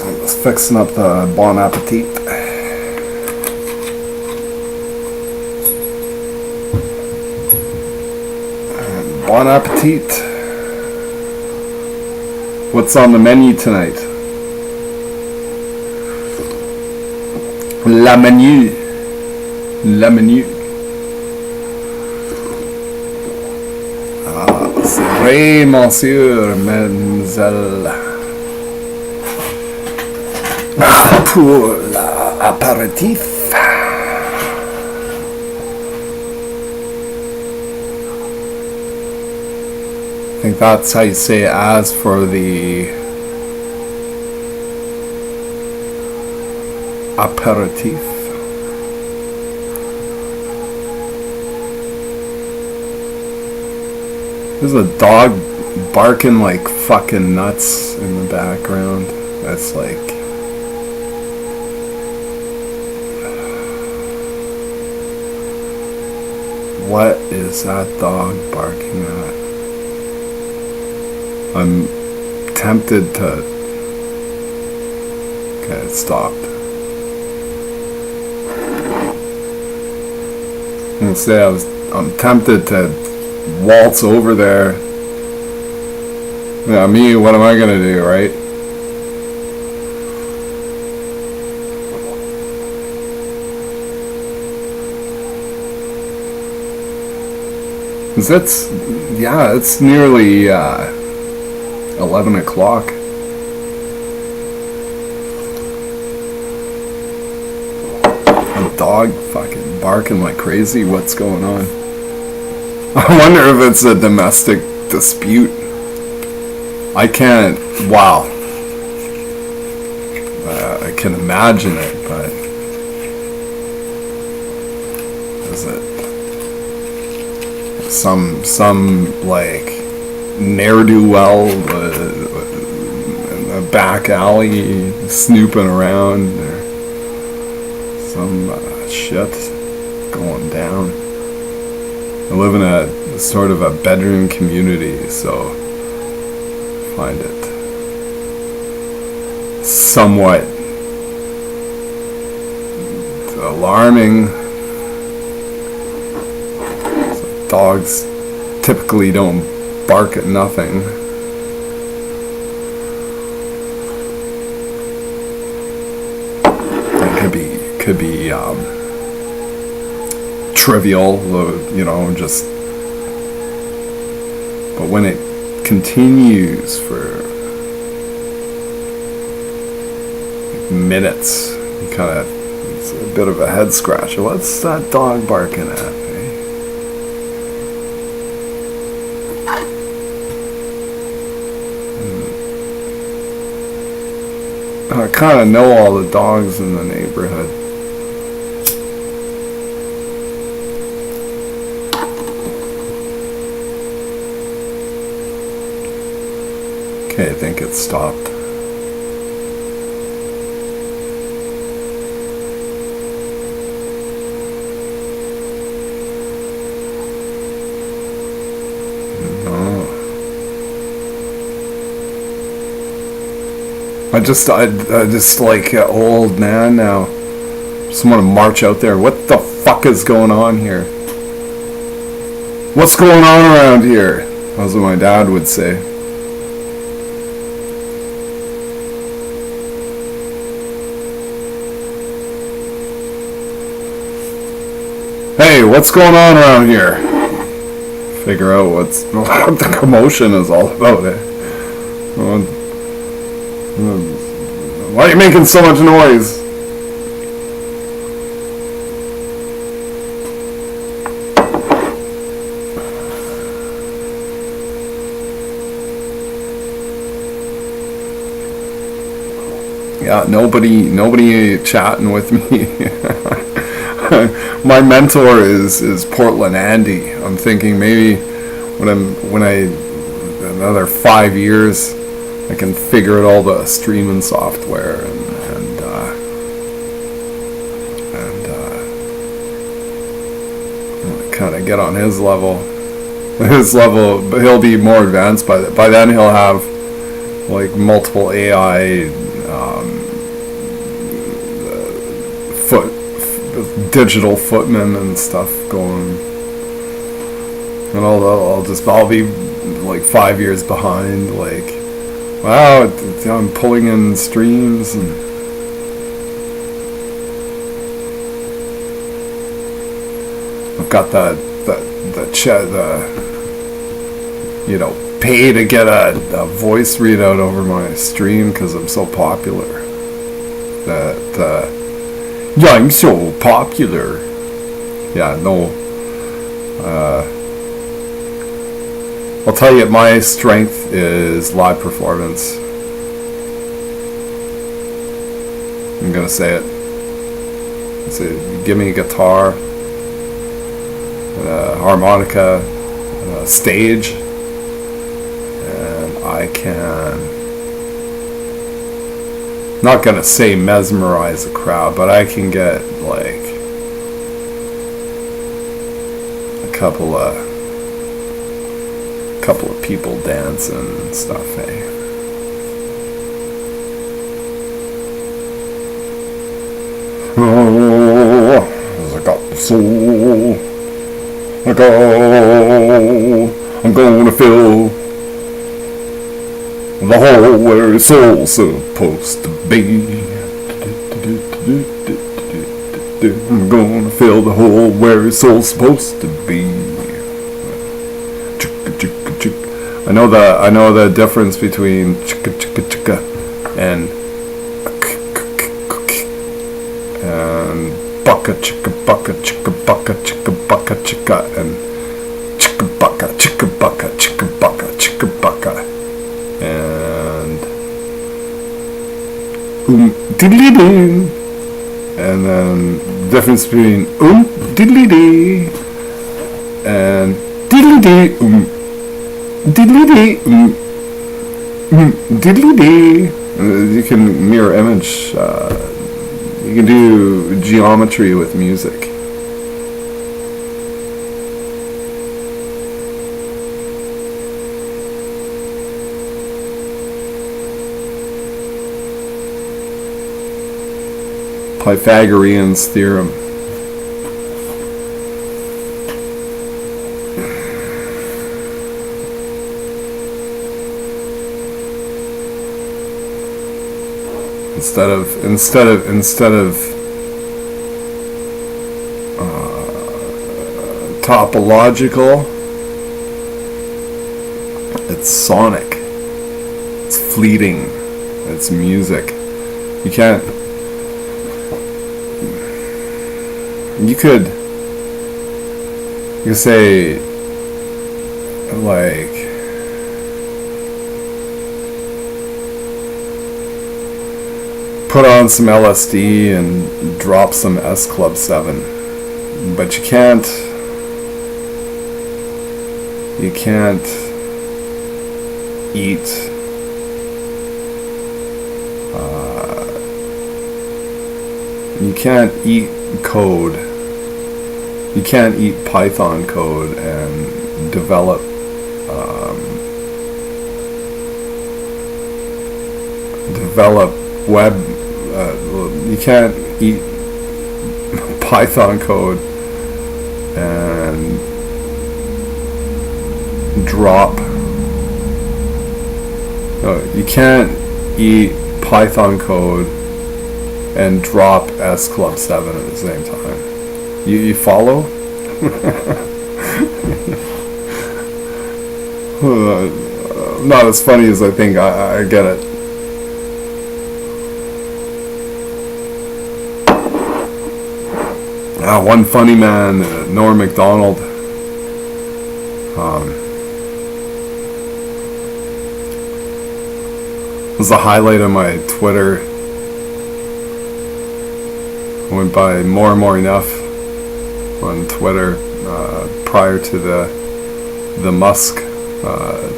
I'm just fixing up the Bon Appetit. Bon Appetit. What's on the menu tonight? La menu. La menu. Ah, c'est vrai, monsieur, mademoiselle. Pour l'apéritif. I think that's how you say it. As for the aperitif, there's a dog barking like fucking nuts in the background. That's like, what is that dog barking at? I'm tempted to... Okay, it stopped. I'm tempted to waltz over there. Yeah, me, what am I gonna do, right? It's nearly 11 o'clock. A dog fucking barking like crazy. What's going on? I wonder if it's a domestic dispute. I can't. Wow. I can imagine it, but is it some like ne'er-do-well in the back alley snooping around, or some shit going down? I live in a sort of a bedroom community, so I find it somewhat alarming. So dogs typically don't bark at nothing. It could be trivial, you know, just. But when it continues for minutes, you kind of, it's a bit of a head scratcher. What's that dog barking at? I kind of know all the dogs in the neighborhood. Okay, I think it stopped. I just like old man now. Just want to march out there. What the fuck is going on here? What's going on around here? That's what my dad would say. Hey, what's going on around here? Figure out what the commotion is all about. Why are you making so much noise? Yeah, nobody chatting with me. My mentor is Portland Andy. I'm thinking maybe when I another 5 years, I can figure out all the streaming software and kind of get on his level. But he'll be more advanced by then. He'll have like multiple AI digital footmen and stuff going, and I'll be like 5 years behind. Like, wow, I'm pulling in streams and I've got the pay to get a voice readout over my stream because I'm so popular. Yeah, I'm so popular. Yeah, no. I'll tell you, my strength is live performance. I'm gonna say it. Give me a guitar, a harmonica, a stage, and I can, not gonna say mesmerize a crowd, but I can get like a couple of people dancing and stuff, hey. Oh, I got the soul. I'm gonna fill the hole where his soul's supposed to be. I'm gonna fill the hole where his soul's supposed to be. I know the difference between chicka chicka chicka and bucka chicka bucka chicka bucka chicka bucka chicka and chicka bucka chicka bucka chicka bucka chicka bucka and diddly doo, and then the difference between diddly dee and diddly dee diddly dee diddly dee. You can mirror image. You can do geometry with music. Pythagorean's theorem. Instead of topological, it's sonic, it's fleeting, it's music. You could say like put on some LSD and drop some S Club 7, but you can't eat code. You can't eat Python code and develop web. You can't eat Python code and drop. You can't eat Python code and drop S Club 7 at the same time. You follow? Not as funny as I think. I get it. One funny man, Norm MacDonald. Was the highlight of my Twitter went by more and more enough on Twitter prior to the Musk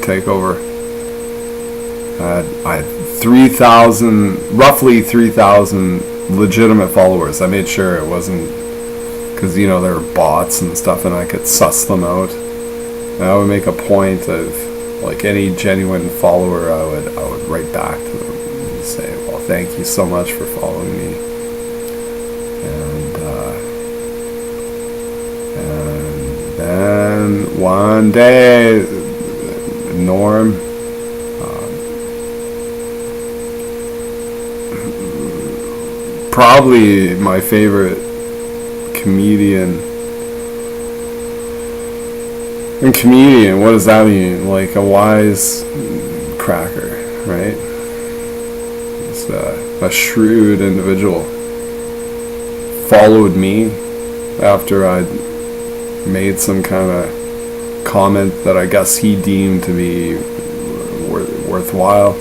takeover. I had 3,000, roughly 3,000 legitimate followers. I made sure it wasn't, because you know there were bots and stuff, and I could suss them out. And I would make a point of, like, any genuine follower, I would write back to them and say, well, thank you so much for following me. And then one day, Norm, probably my favorite comedian. And comedian, what does that mean? Like a wise cracker, right? Just a shrewd individual. Followed me after I'd made some kind of comment that I guess he deemed to be worthwhile.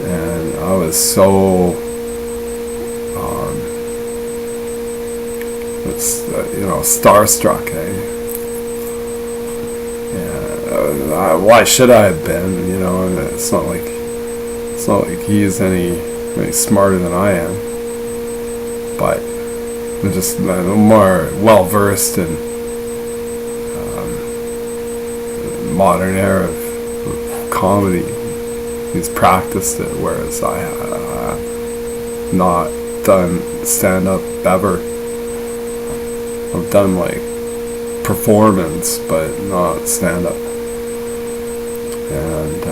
And I was so starstruck, why should I have been? You know, and it's not like he's any smarter than I am, but I'm just more well versed in modern era of comedy. He's practiced it, whereas I have not done stand up ever. I've done like performance, but not stand up. And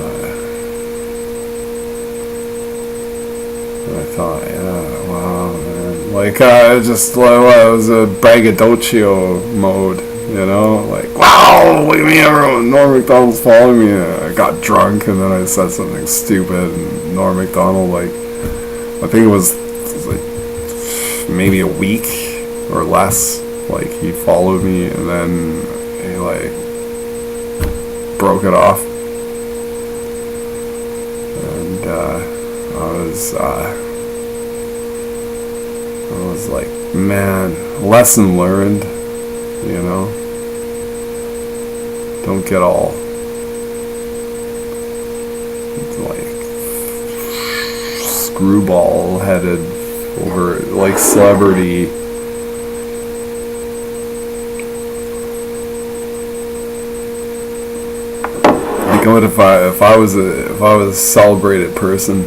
I thought, yeah, wow, man. Like, I was a braggadocio mode, you know? Like, wow, look at me, everyone. Norm MacDonald's following me. I got drunk, and then I said something stupid, and Norm MacDonald, like, I think it was like maybe a week or less. Like, he followed me, and then he, like, broke it off. And I was like, man, lesson learned, you know? Don't get all, like, screwball-headed over, like, celebrity. What if I was a celebrated person,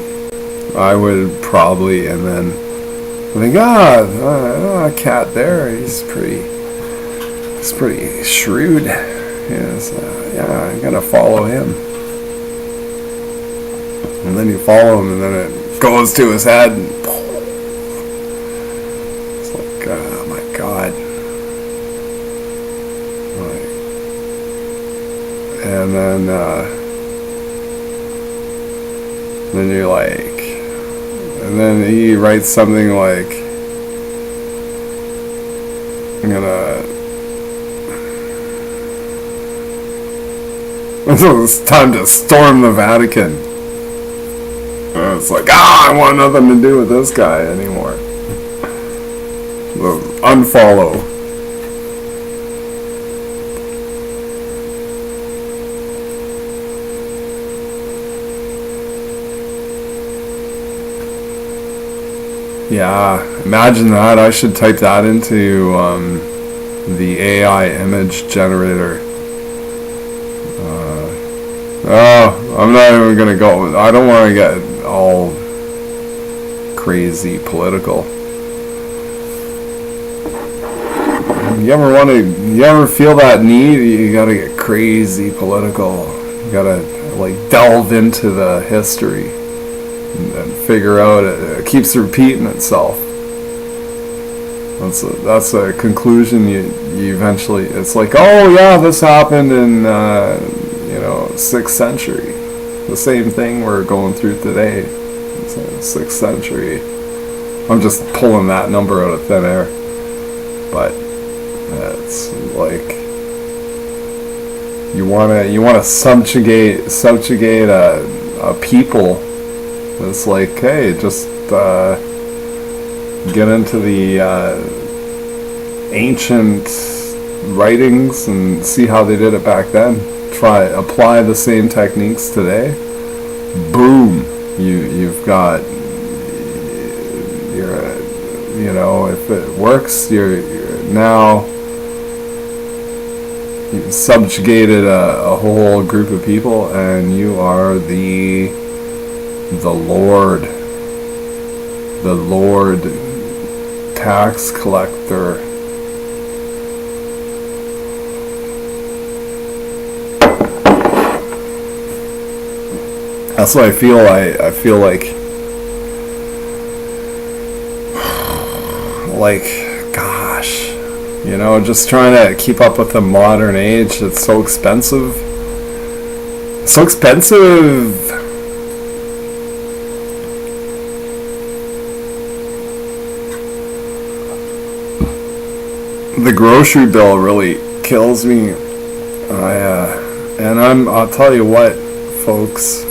I would probably, and then I think, a cat there, he's pretty shrewd. Yes, yeah, I'm gonna follow him. And then you follow him, and then it goes to his head, and it's like, oh my God. And then you're like, and then he writes something like, it's time to storm the Vatican. And it's like, I want nothing to do with this guy anymore. Unfollow. Yeah, imagine that. I should type that into the AI image generator. I'm not even gonna go. I don't want to get all crazy political. You ever feel that need? You gotta get crazy political. You gotta, like, delve into the history and figure out it keeps repeating itself. That's a conclusion you eventually, it's like, oh yeah, this happened in 6th century. The same thing we're going through today. It's 6th century. I'm just pulling that number out of thin air, but it's like you wanna subjugate a people. It's like, hey, just get into the ancient writings and see how they did it back then. Apply the same techniques today. Boom! You've got if it works, you're now you've subjugated a whole group of people, and you are the Lord tax collector. That's what I feel. I feel like gosh, just trying to keep up with the modern age. It's so expensive. So expensive. The grocery bill really kills me. I'll tell you what, folks.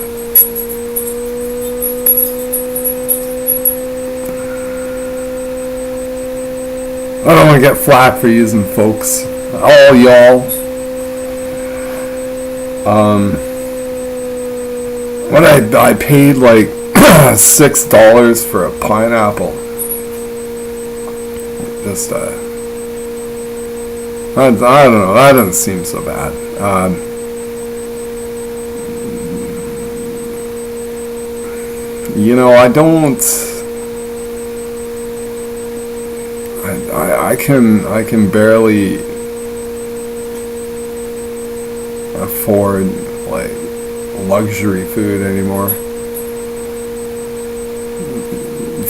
I don't want to get flack for using folks. All y'all. What I paid like $6 for a pineapple. Just I don't know. That doesn't seem so bad. I don't. I can barely afford like luxury food anymore.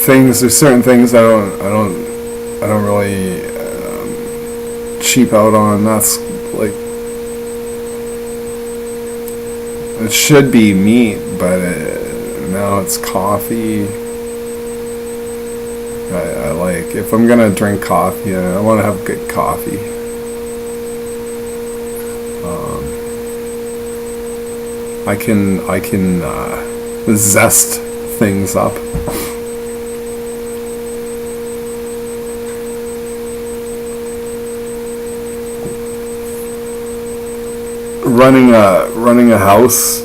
There's certain things I don't really cheap out on. That's like, it should be meat, but now it's coffee. I like, if I'm gonna drink coffee, I want to have good coffee. I can zest things up. Running a house,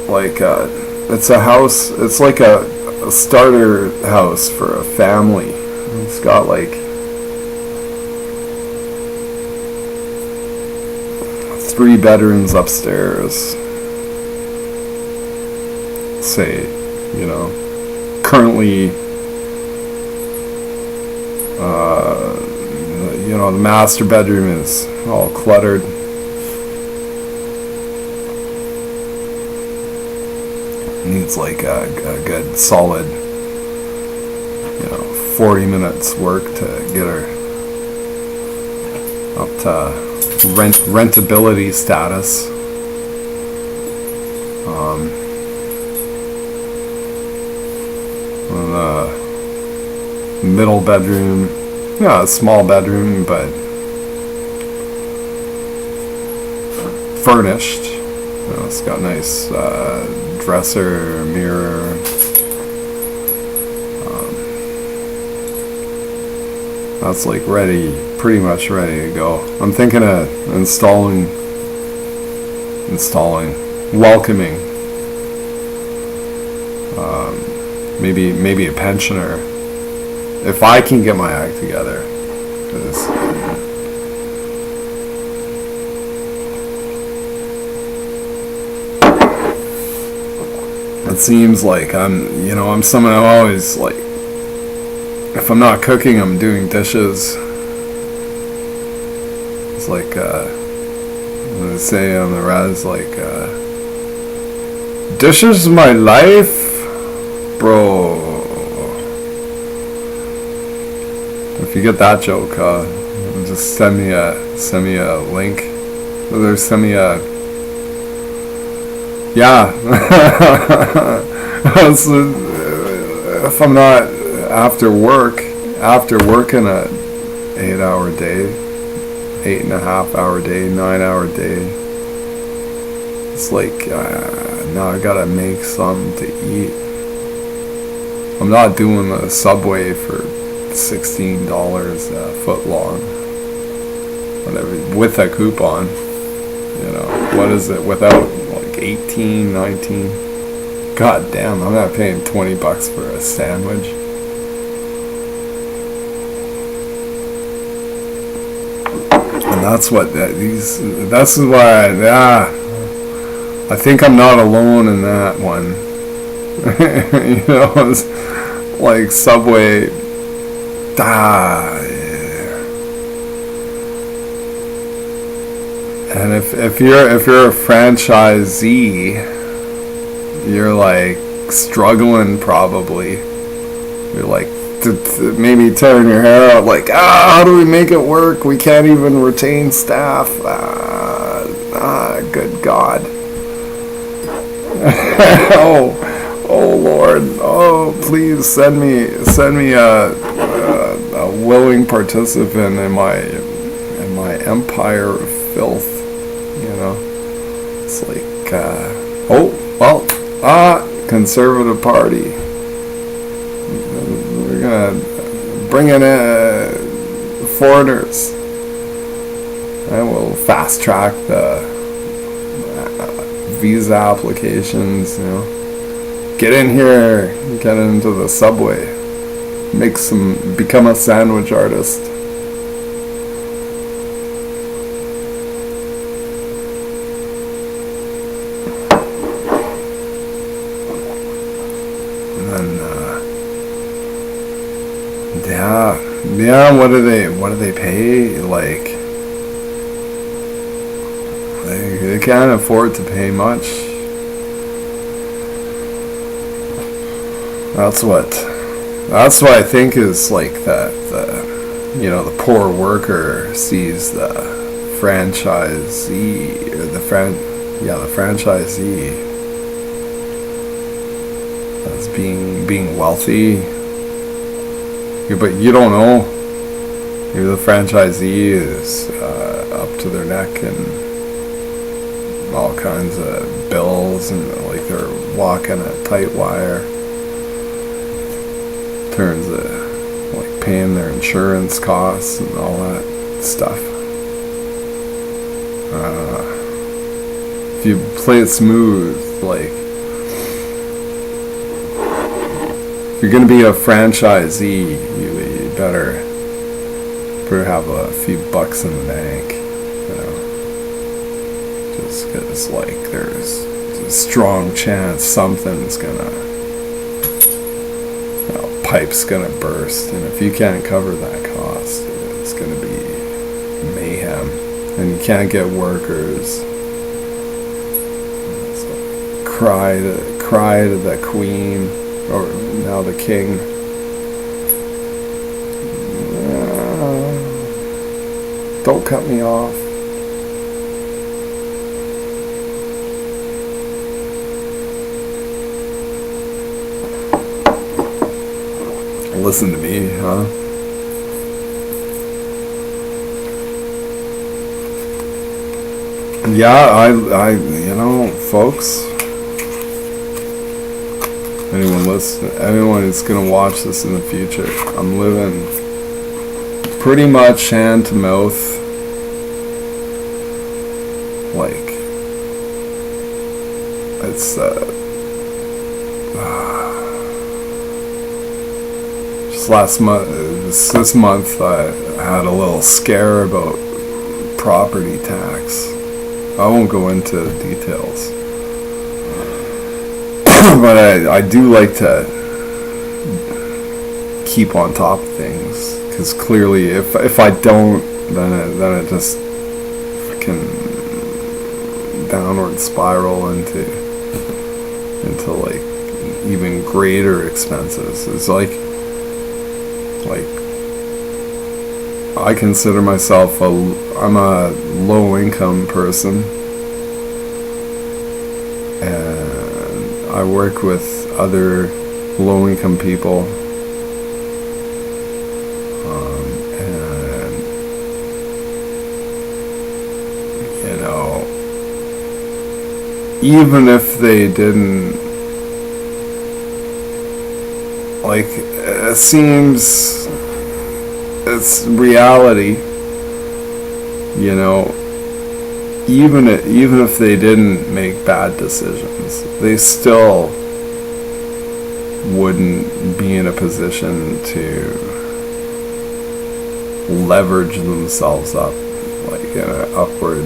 like it's a house. It's like a starter house for a family. It's got like 3 bedrooms upstairs. Say, currently, the master bedroom is all cluttered. Needs like a good solid 40 minutes work to get her up to rentability status. And the middle bedroom, a small bedroom, but furnished. It's got a nice dresser, mirror. That's like pretty much ready to go. I'm thinking of installing, welcoming, maybe a pensioner, if I can get my act together. 'Cause it seems like I'm someone who always like, if I'm not cooking, I'm doing dishes. It's like, what they say on the res, like, dishes is my life, bro. If you get that joke, just send me a link. Or send me a, yeah. If I'm not after working a 8-hour day, 8.5-hour day, 9-hour day, it's like, now I gotta make something to eat. I'm not doing the Subway for $16 a foot long, whatever, with a coupon. You know, what is it without, like 18, 19? God damn, I'm not paying $20 for a sandwich. And that's what that's why I think I'm not alone in that one. You know, it's like Subway. Yeah. And if you're a franchisee, you're like struggling probably. You're like maybe tearing your hair out, like, how do we make it work? We can't even retain staff. Good God. Oh Lord. Oh, please send me a willing participant in my empire of filth. You know, it's like, Conservative Party. We're gonna bring in foreigners, and we'll fast track the visa applications. You know, get in here, get into the subway, become a sandwich artist. Yeah, what do they pay? Like, they can't afford to pay much. That's what I think is like the poor worker sees the franchisee, or the franchisee as being wealthy. But you don't know. Maybe the franchisee is up to their neck in all kinds of bills, and like they're walking a tight wire. In terms of like paying their insurance costs and all that stuff. If you play it smooth, like, if you're gonna be a franchisee, you better have a few bucks in the bank, you know. Just because, like, there's a strong chance something's gonna, pipe's gonna burst, and if you can't cover that cost, it's gonna be mayhem, and you can't get workers. So cry to the queen. Or now the king. Don't cut me off. Listen to me, huh? Yeah, I folks. Anyone who's gonna watch this in the future, I'm living pretty much hand to mouth. Like, it's just last month, this month, I had a little scare about property tax. I won't go into details. But I do like to keep on top of things, because clearly if I don't, then it just can downward spiral into like even greater expenses. It's like I consider myself I'm a low income person, and I work with other low-income people, and even if they didn't, like, it seems it's reality. You know, even if they didn't make bad decisions, they still wouldn't be in a position to leverage themselves up, like in an upward,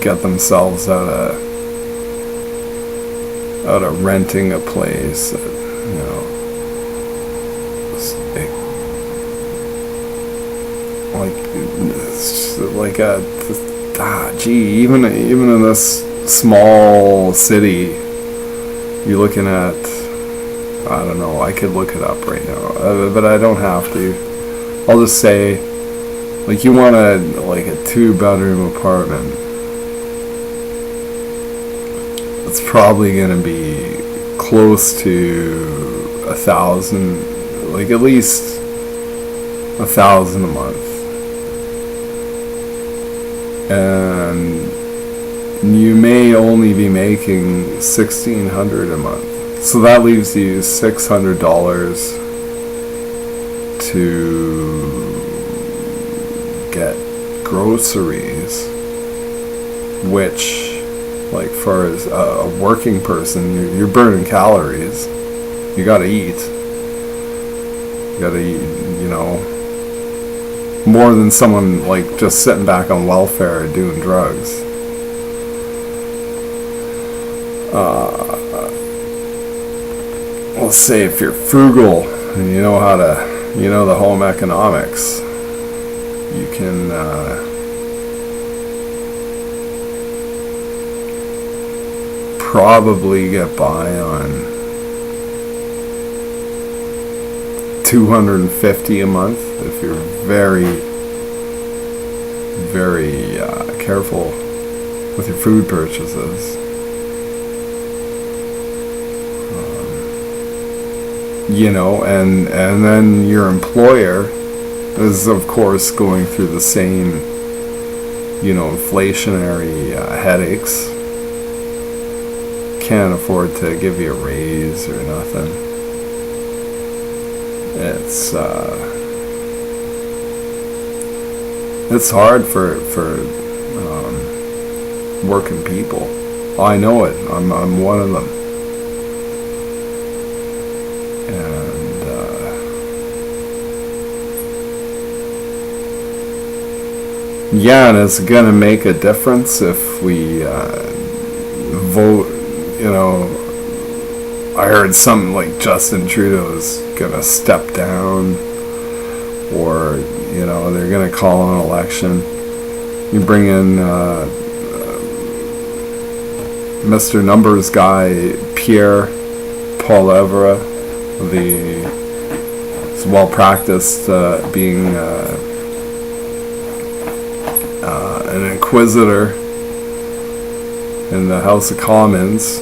get themselves out of renting a place, you know, even in this small city, you're looking at, I don't know, I could look it up right now, but I don't have to. I'll just say, like, you want a 2-bedroom apartment. It's probably gonna be close to 1,000, like at least 1,000 a month. And you may only be making $1,600 a month. So that leaves you $600 to get groceries, which, like, for a working person, you're burning calories. You gotta eat. You gotta eat, you know, more than someone, like, just sitting back on welfare doing drugs. Let's say if you're frugal and you know the home economics, you can probably get by on $250 a month if you're very, very careful with your food purchases. You know, and then your employer is, of course, going through the same, you know, inflationary headaches. Can't afford to give you a raise or nothing. It's hard for working people. I know it. I'm one of them. Yeah, and it's gonna make a difference if we vote. You know, I heard something like Justin Trudeau's gonna step down, or, you know, they're gonna call an election. You bring in Mr. Numbers guy Pierre Poilievre, he's well practiced being an inquisitor in the House of Commons,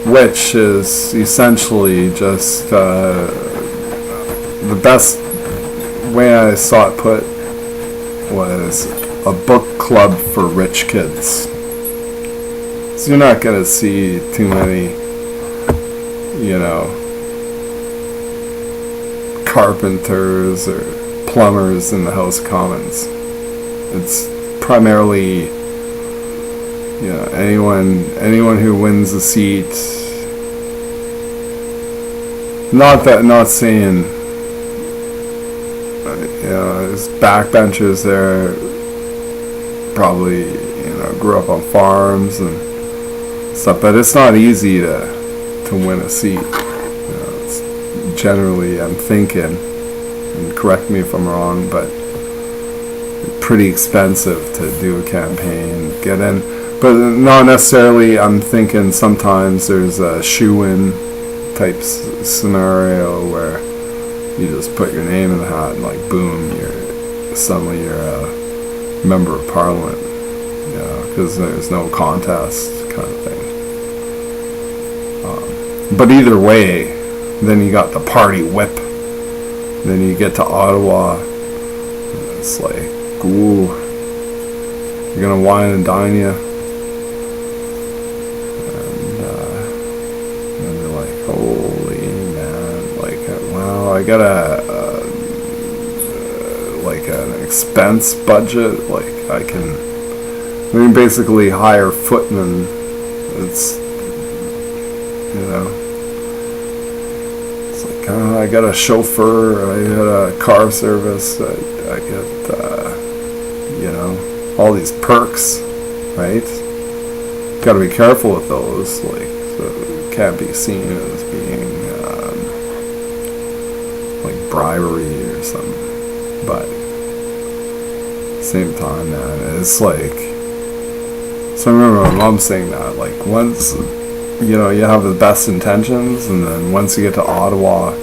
which is essentially just the best way I saw it put was a book club for rich kids. So you're not going to see too many, you know, carpenters or plumbers in the House of Commons. It's primarily, you know, anyone who wins a seat. Not saying, you know, there's backbenchers there, probably, you know, grew up on farms and stuff, but it's not easy to win a seat. You know, it's generally, I'm thinking, and correct me if I'm wrong, but pretty expensive to do a campaign, get in. But not necessarily, I'm thinking sometimes there's a shoe-in type scenario where you just put your name in the hat and, like, boom, suddenly you're a member of parliament, you know, because there's no contest kind of thing. But either way, then you got the party whip, then you get to Ottawa, and it's like, ooh, you're gonna wine and dine you. And you're like, holy man, like, well, I got like an expense budget. Like I can basically hire footmen. It's, you know, it's like I got a chauffeur, I got a car service, I get you know, all these perks, right? Got to be careful with those, like, so it can't be seen as being like bribery or something. But same time, man, it's like, so I remember my mom saying that, like, once, you know, you have the best intentions, and then once you get to Ottawa,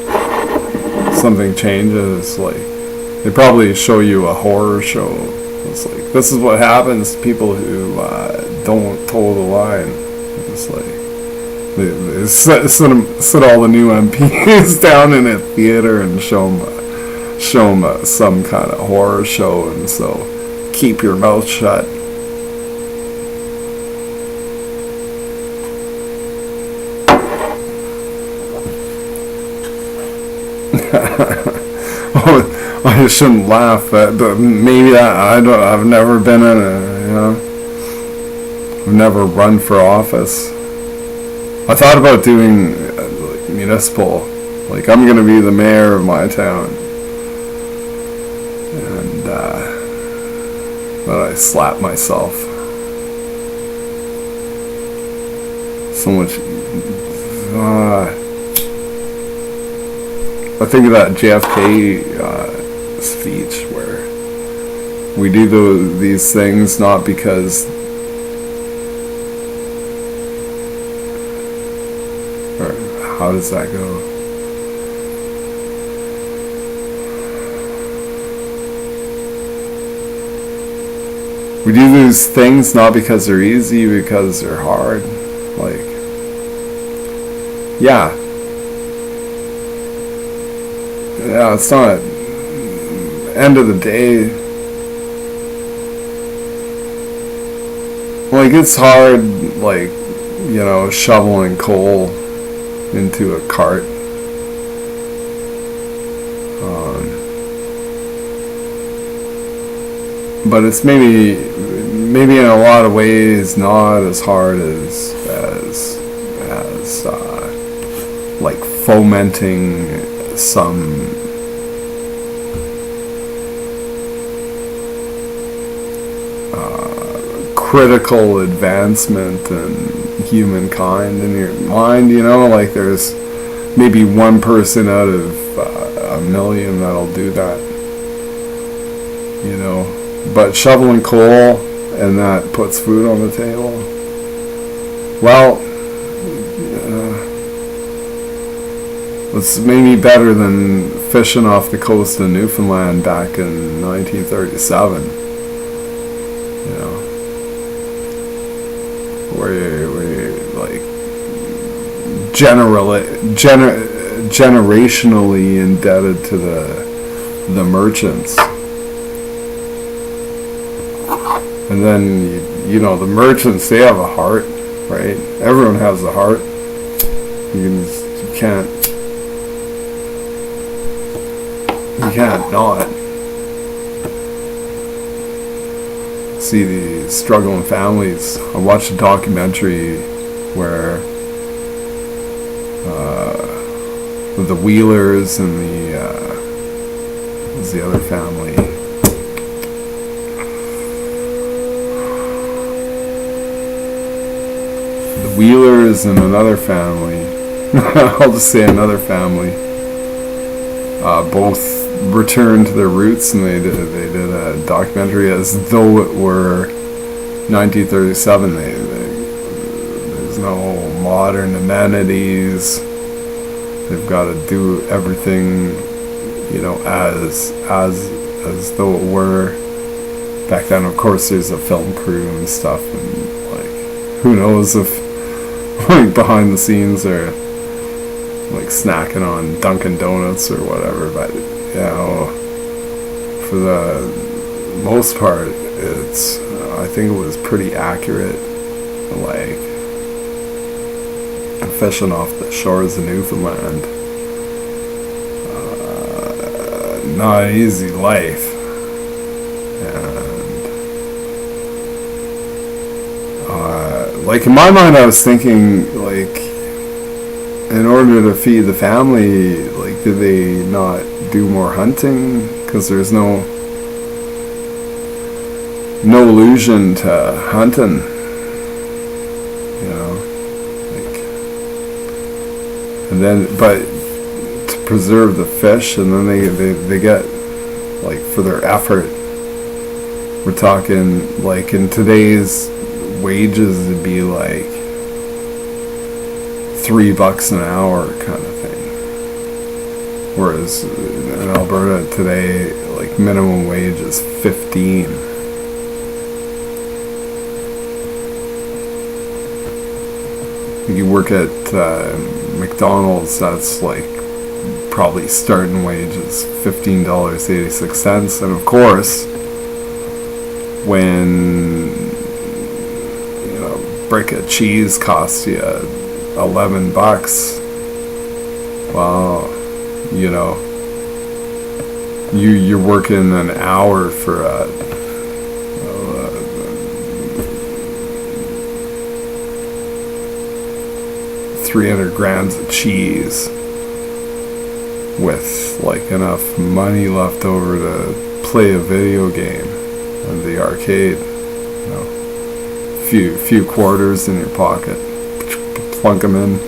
something changes. Like, they probably show you a horror show. It's like, this is what happens to people who don't toe the line. It's like, they sit all the new MPs down in a theater and show them some kind of horror show, and so keep your mouth shut. Oh, I shouldn't laugh, but maybe I've never been in a, you know, I've never run for office. I thought about doing like municipal, like I'm gonna be the mayor of my town, and but I slapped myself. So much. I think of that JFK speech where we do these things not because, or how does that go? We do these things not because they're easy, because they're hard. Like, yeah, it's not, end of the day, like, it's hard, like, you know, shoveling coal into a cart. But it's maybe in a lot of ways not as hard as like fomenting some critical advancement in humankind in your mind, you know, like there's maybe one person out of a million that'll do that, you know, but shoveling coal and that puts food on the table, well, it's maybe better than fishing off the coast of Newfoundland back in 1937, you know, where you're like generationally indebted to the merchants. And then, you know, the merchants, they have a heart, right? Everyone has a heart. You can't not see the struggling families. I watched a documentary where the Wheelers and what's the other family? The Wheelers and another family. I'll just say another family. Both returned to their roots, and they did a documentary as though it were 1937. There's no modern amenities. They've got to do everything, you know, as though it were back then. Of course, there's a film crew and stuff, and like, who knows if like behind the scenes they're like snacking on Dunkin' Donuts or whatever, but you know, for the most part, it's, I think it was pretty accurate, like fishing off the shores of Newfoundland. not an easy life. And like in my mind, I was thinking, like, in order to feed the family, like, do they not do more hunting? Because there's no illusion to hunting, you know, like, and then, but to preserve the fish, and then they get, like, for their effort, we're talking, like, in today's wages, it'd be like $3 an hour kind of thing. Whereas in Alberta today, like, minimum wage is 15. You work at McDonald's, that's like probably starting wage is $15.86, and of course, when a brick of cheese costs you $11, well, you're working an hour for a 300 grams of cheese with, like, enough money left over to play a video game at the arcade. Few quarters in your pocket, plunk them in.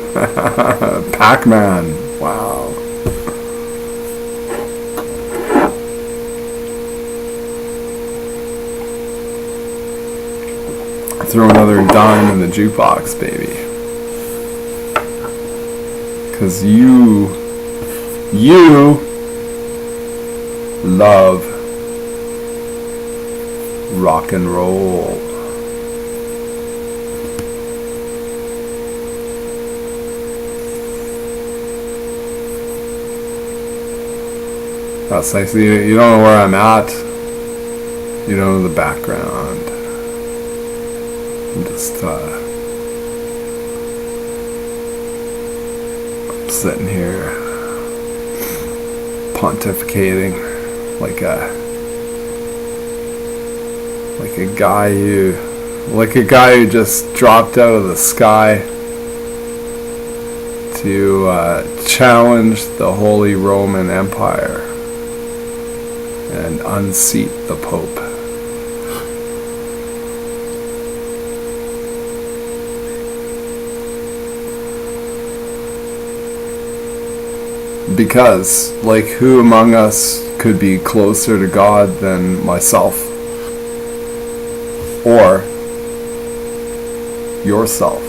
Pac-Man, wow. Throw another dime in the jukebox, baby. Cause you love rock and roll. That's nice. You don't know where I'm at. You don't know the background. I'm just sitting here pontificating like a guy who just dropped out of the sky to challenge the Holy Roman Empire and unseat the Pope. Because, like, who among us could be closer to God than myself? Or yourself?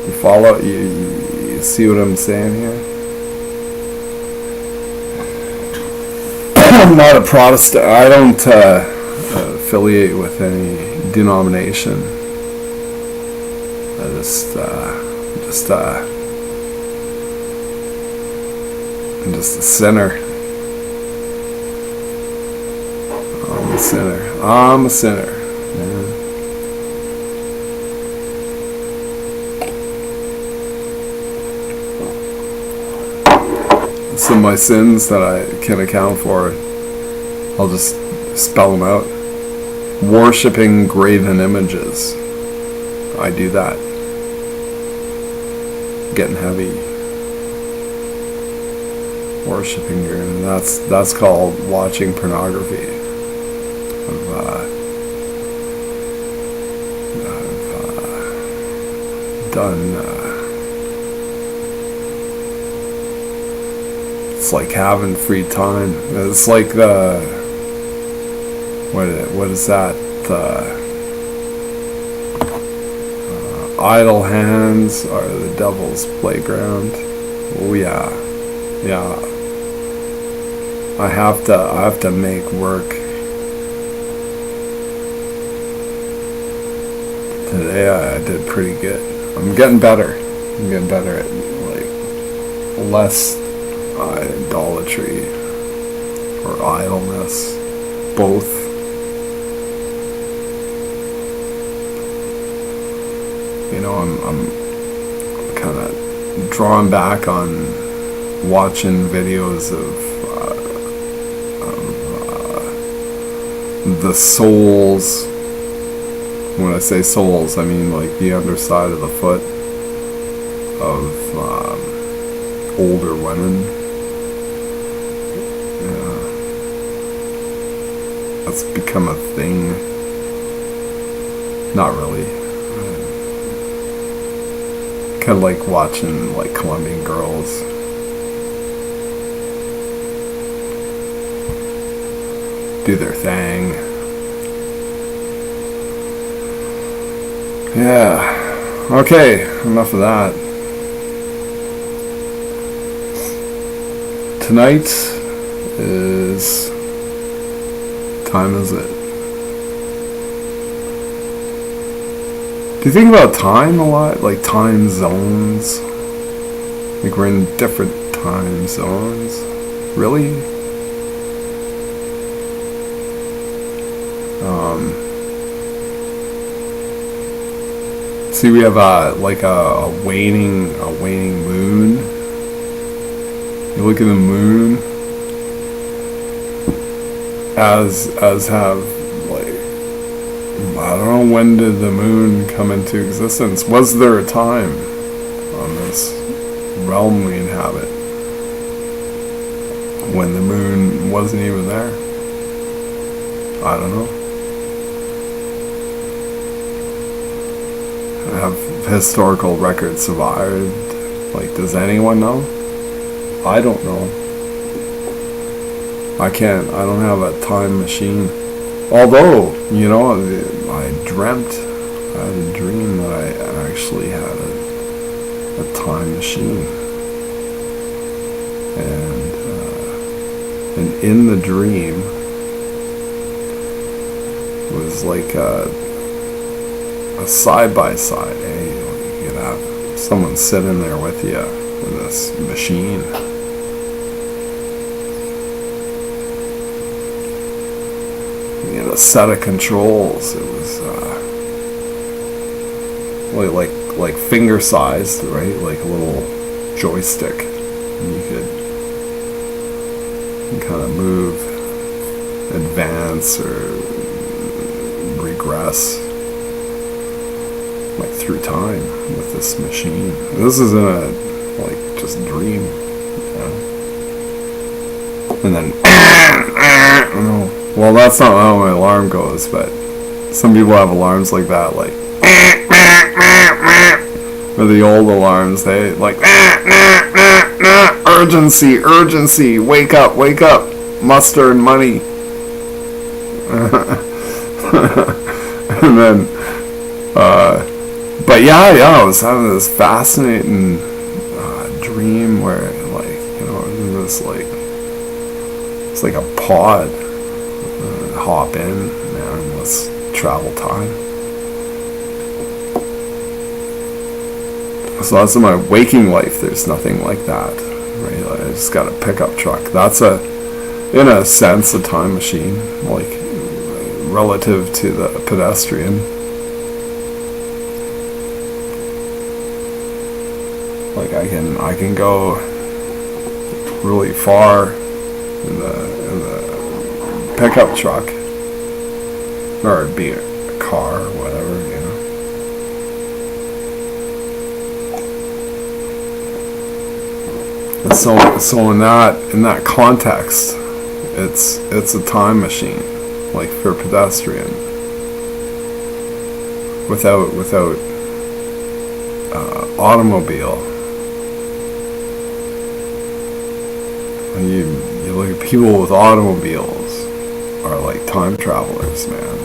You follow? You see what I'm saying here? I'm not a Protestant. I don't affiliate with any denomination. I'm just a sinner. I'm a sinner. Man. Some of my sins that I can account for, I'll just spell them out. Worshipping graven images. I do that. Getting heavy. Worshipping your, and that's called watching pornography. I've done. It's like having free time. It's like the what is that? Idle hands are the devil's playground. Oh yeah. I have to make work. Today I did pretty good. I'm getting better. I'm getting better at, like, less idolatry or idleness. Both. I'm kind of drawn back on watching videos of the soles. When I say soles, I mean like the underside of the foot of older women. Yeah. That's become a thing. Not really. Kind of like watching like Colombian girls. Do their thing. Yeah. Okay, enough of that. Tonight is... time is it? Do you think about time a lot? Like time zones? Like we're in different time zones? Really? See, we have like a waning moon. You look at the moon as have like, I don't know, when did the moon come into existence? Was there a time on this realm we inhabit when the moon wasn't even there? I don't know. Have historical records survived? Like, does anyone know? I don't know. I don't have a time machine. Although, you know, I had a dream that I actually had a time machine. And in the dream was like a side-by-side, eh? You could have someone sitting there with you in this machine. You had a set of controls. It was like finger-sized, right? Like a little joystick. And you could kind of move, advance, or regress, like through time with this machine. This isn't a like just dream, you know? And then no, well, that's not how my alarm goes, but some people have alarms like that, like or the old alarms, they like urgency, wake up, muster and money. And then but yeah, I was having this fascinating dream where, like, you know, in this, like, it's like a pod. Hop in, man, let's travel time. So that's in my waking life. There's nothing like that, right? Like, I just got a pickup truck. That's in a sense, a time machine, like relative to the pedestrian. Like I can go really far in the pickup truck, or it'd be a car or whatever, you know. And so in that context, it's a time machine, like for a pedestrian, without automobile. You look at people with automobiles are like time travelers, man.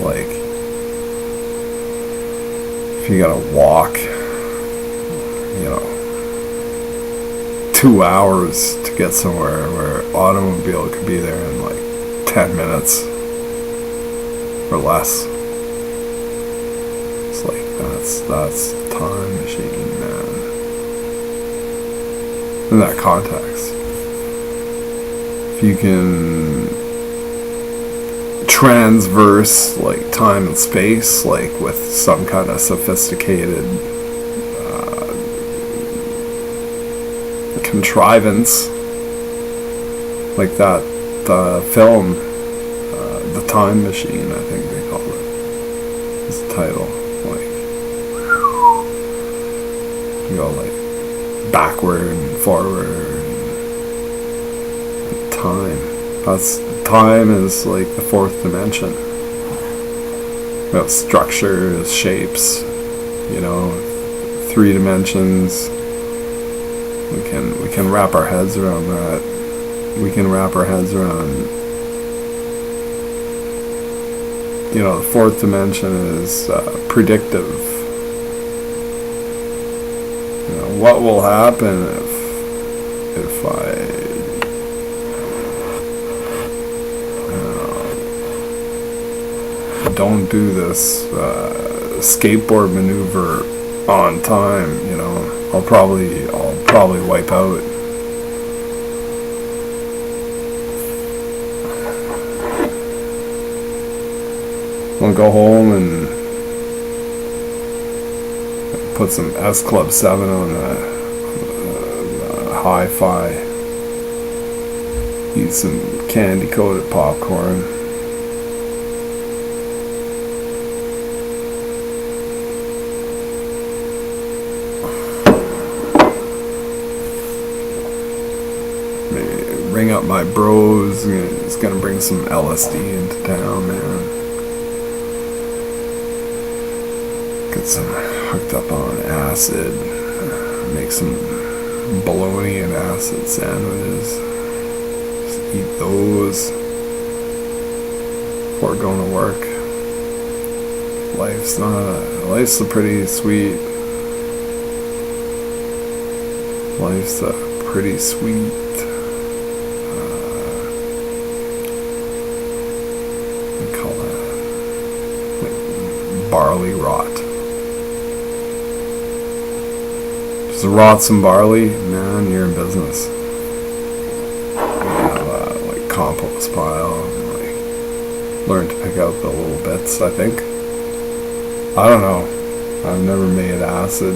Like, if you gotta walk, you know, 2 hours to get somewhere, where automobile could be there in like 10 minutes or less. It's like that's time machine, man. In that context, if you can transverse like time and space, like with some kind of sophisticated contrivance, like that film, The Time Machine, I think they call it. It's the title. Like, you go like backward and forward. And time is like the fourth dimension. About structures, shapes, 3 dimensions. We can wrap our heads around that. We can wrap our heads around, the fourth dimension is predictive. What will happen if I don't do this skateboard maneuver on time, I'll probably wipe out. I'll go home and put some S Club 7 on the hi-fi. Eat some candy-coated popcorn. Maybe ring up my bros. He's gonna bring some LSD into town, man. Get some hooked up on acid. Make some bologna and acid sandwiches. Just eat those before going to work. Life's a pretty sweet. Life's a pretty sweet. We call that like barley rot. Just rot some barley, man, you're in business. Like compost pile, and like learn to pick out the little bits. I think. I don't know. I've never made acid.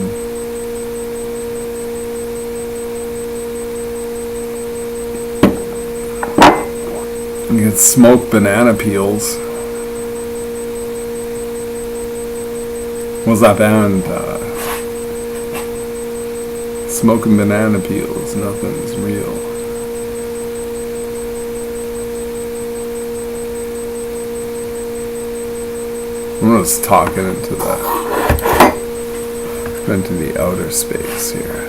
You can smoke banana peels. What's that band? Smoking banana peels, nothing's real. I'm just talking into the outer space here.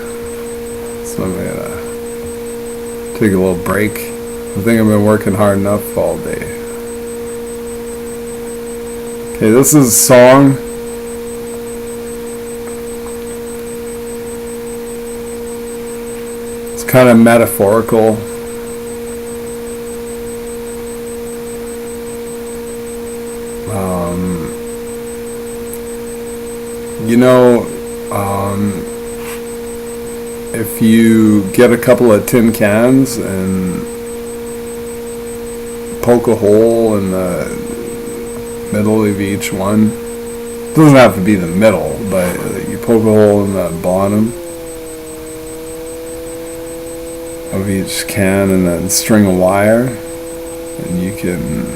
So I'm gonna take a little break. I think I've been working hard enough all day. Okay, this is a song. It's kind of metaphorical. If you get a couple of tin cans and poke a hole in the middle of each one, it doesn't have to be the middle, but you poke a hole in the bottom of each can and then string a wire, and you can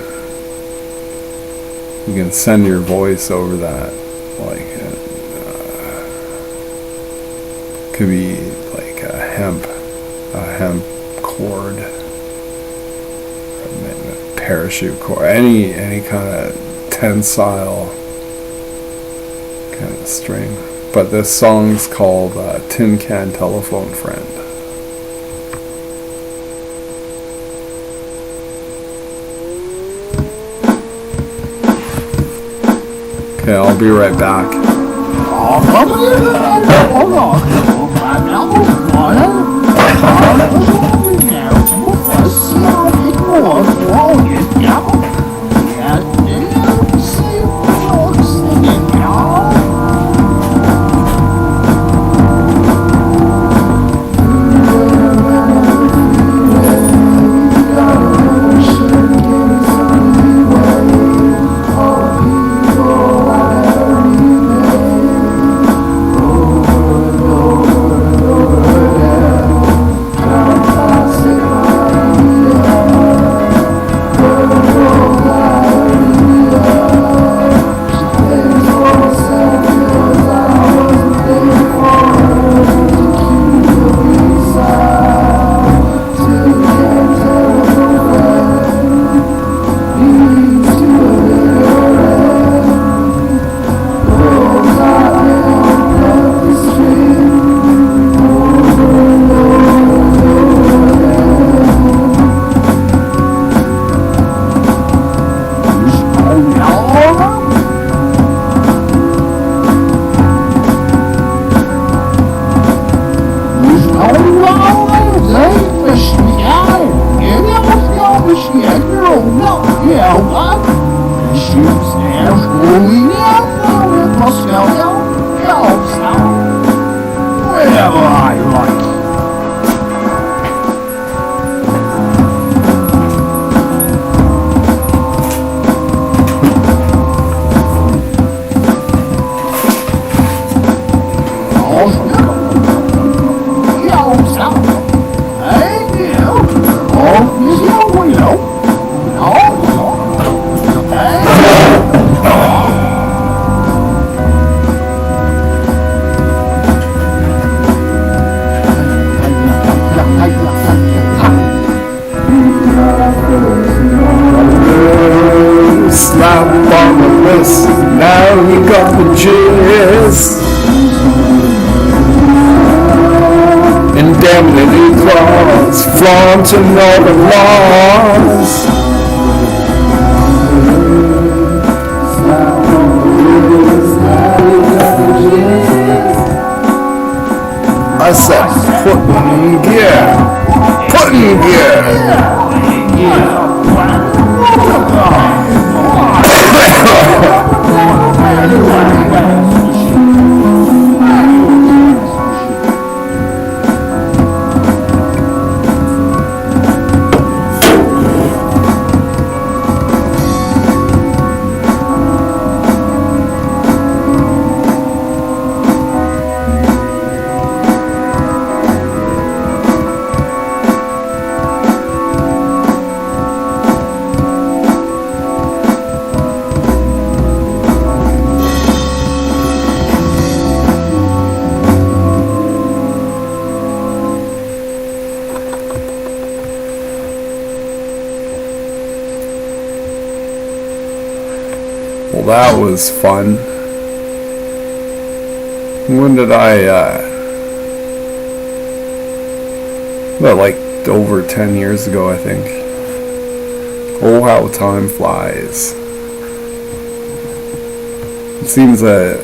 send your voice over that. Like could be like a hemp cord, a parachute cord, any kind of tensile kind of string. But this song's called Tin Can Telephone Friend. Okay, I'll be right back. slap on the wrist. Now you got the gist. Indemnity clause, flaunting all the laws. I said, put in gear. Put in gear. Well, that was fun. When did well, like over 10 years ago, I think. Oh, how time flies. It seems that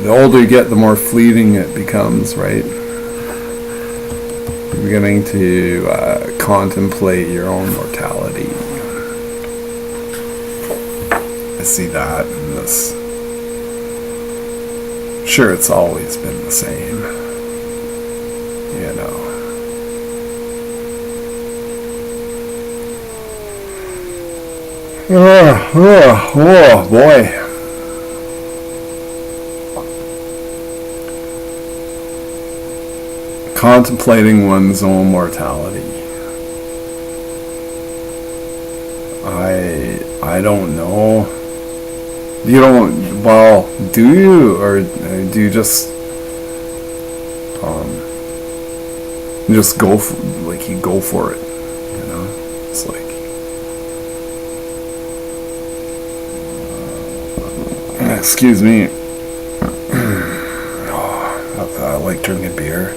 the older you get, the more fleeting it becomes, right? You're beginning to contemplate your own mortality. I see that in this. Sure, it's always been the same. You know. Oh boy. Contemplating one's own mortality. I don't know. You don't, well, do you, or do you just go for, like, you go for it, you know? It's like, excuse me. I like drinking beer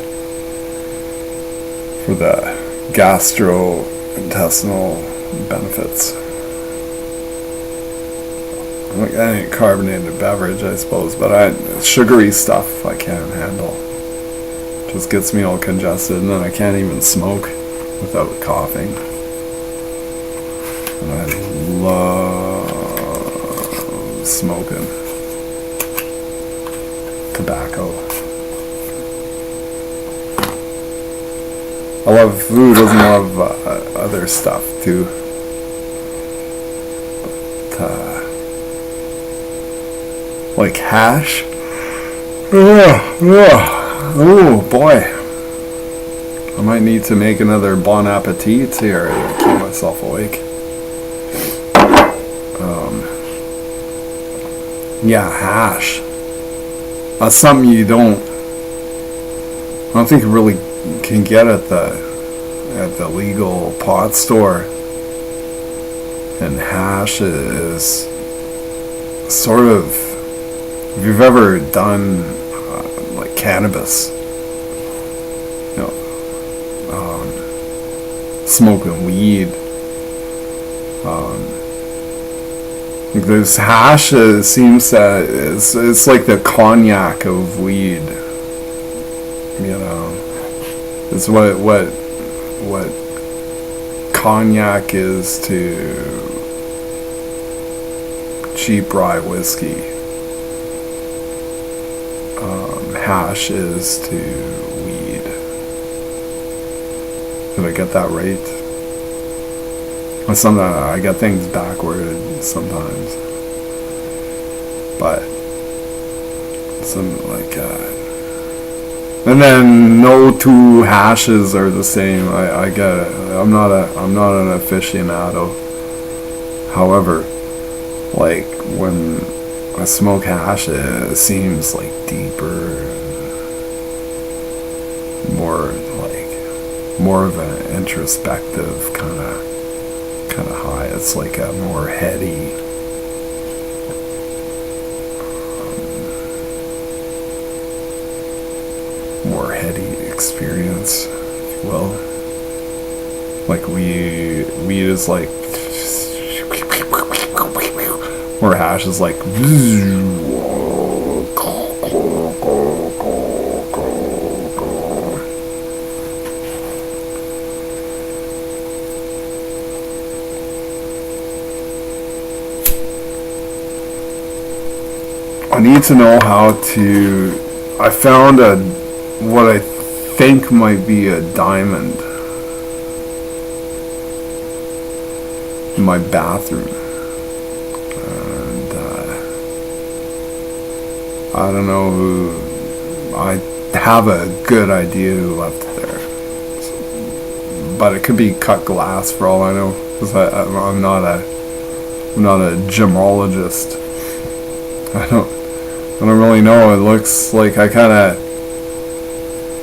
for the gastrointestinal benefits. Like, that ain't carbonated beverage, I suppose, but sugary stuff I can't handle. Just gets me all congested, and then I can't even smoke without coughing. And I love smoking tobacco. I love food, doesn't love other stuff too. But, like hash? Oh boy. I might need to make another bon appetit here to keep myself awake. Yeah, hash. That's something I don't think you really can get at the legal pot store. And hash is sort of, if you've ever done like cannabis, you know, smoking weed, this hash seems that it's like the cognac of weed, you know. It's what cognac is to cheap rye whiskey. Hash is to weed. Did I get that right? Sometimes I get things backward sometimes, but something like and then no two hashes are the same. I get it. I'm not an aficionado. However, like when I smoke hash, it seems like deeper, more of an introspective kind of high. It's like a more heady experience, if you will. Like weed is like, or hash is like. I need to know how to. I found what I think might be a diamond in my bathroom, and I don't know who. I have a good idea who left it there, but it could be cut glass for all I know, because I'm not a gemologist. I don't really know. It looks like I kind of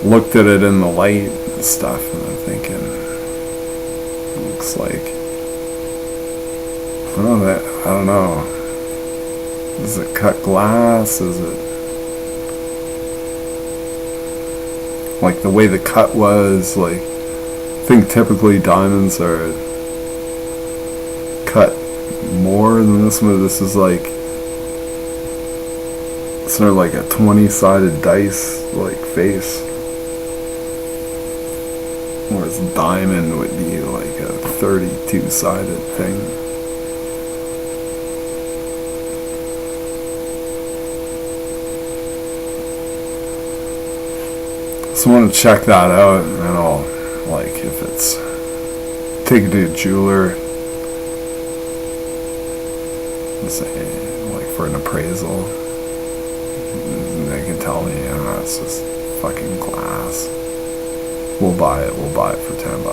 looked at it in the light and stuff, and I'm thinking, it looks like, I don't know. Is it cut glass? Is it like the way the cut was? Like, I think typically diamonds are cut more than this one. This is like, sort of like a 20-sided dice like face, whereas diamond would be like a 32-sided thing. So I want to check that out, and I'll, like, if it's, take it to a jeweler and say, like, for an appraisal. They can tell me, it's just fucking glass. We'll buy it for $10.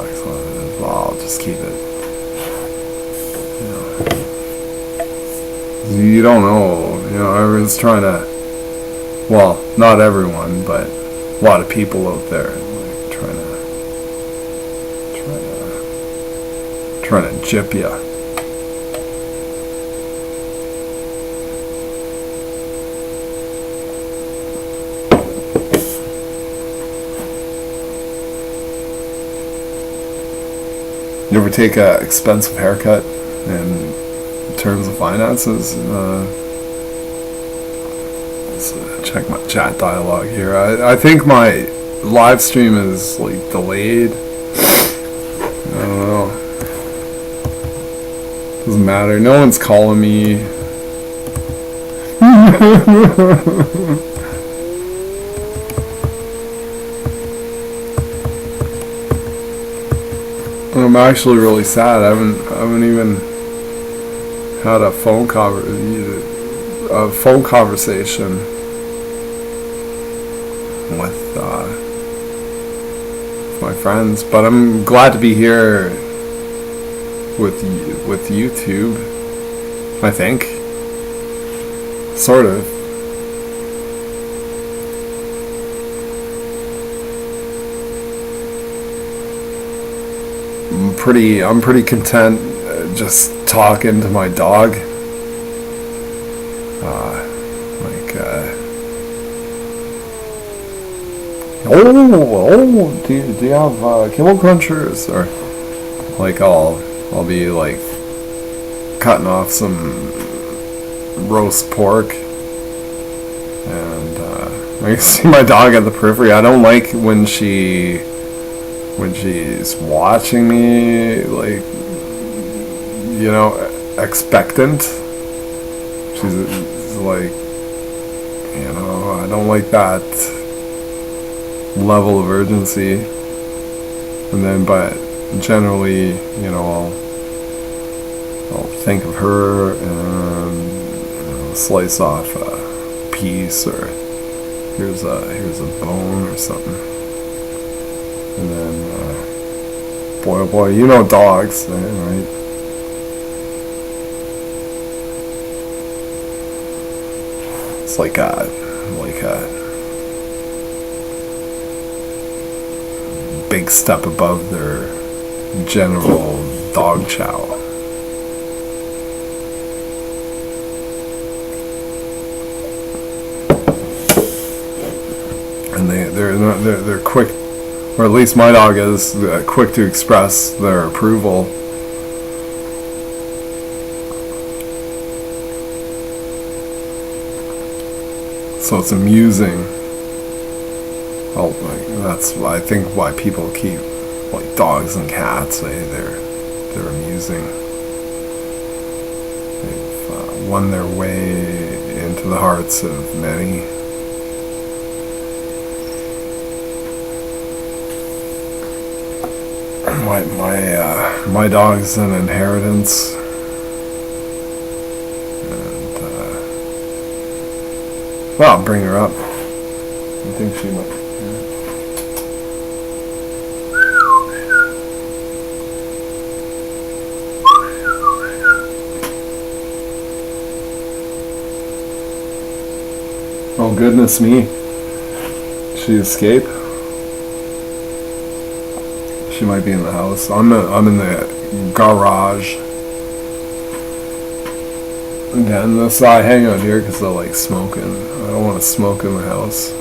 Well, I'll just keep it. You don't know, everyone's trying to, well, not everyone, but a lot of people out there, like, trying to gyp ya. You ever take a expensive haircut in terms of finances? Let's check my chat dialogue here. I think my live stream is like delayed. I don't know. Doesn't matter. No one's calling me. I'm actually really sad. I haven't even had a phone conversation with my friends, but I'm glad to be here with YouTube. I think, sort of. I'm pretty content just talking to my dog. Do you have kibble crunchers? Or like I'll be like cutting off some roast pork, and I can see my dog at the periphery. I don't like when she's watching me, like, expectant. She's like, I don't like that level of urgency. And then, but generally, I'll think of her and slice off a piece, or here's a bone or something. And then, boy, oh boy, dogs, right? It's like a big step above their general dog chow. And they're quick Or at least my dog is quick to express their approval. So it's amusing. Oh, like, that's I think why people keep like dogs and cats. They're amusing. They've won their way into the hearts of many. My dog's an inheritance, and well, I'll bring her up. I think she might. Oh goodness me! She escaped. She might be in the house. I'm in the garage. Again, this I hang out here because I like smoking. I don't want to smoke in the house.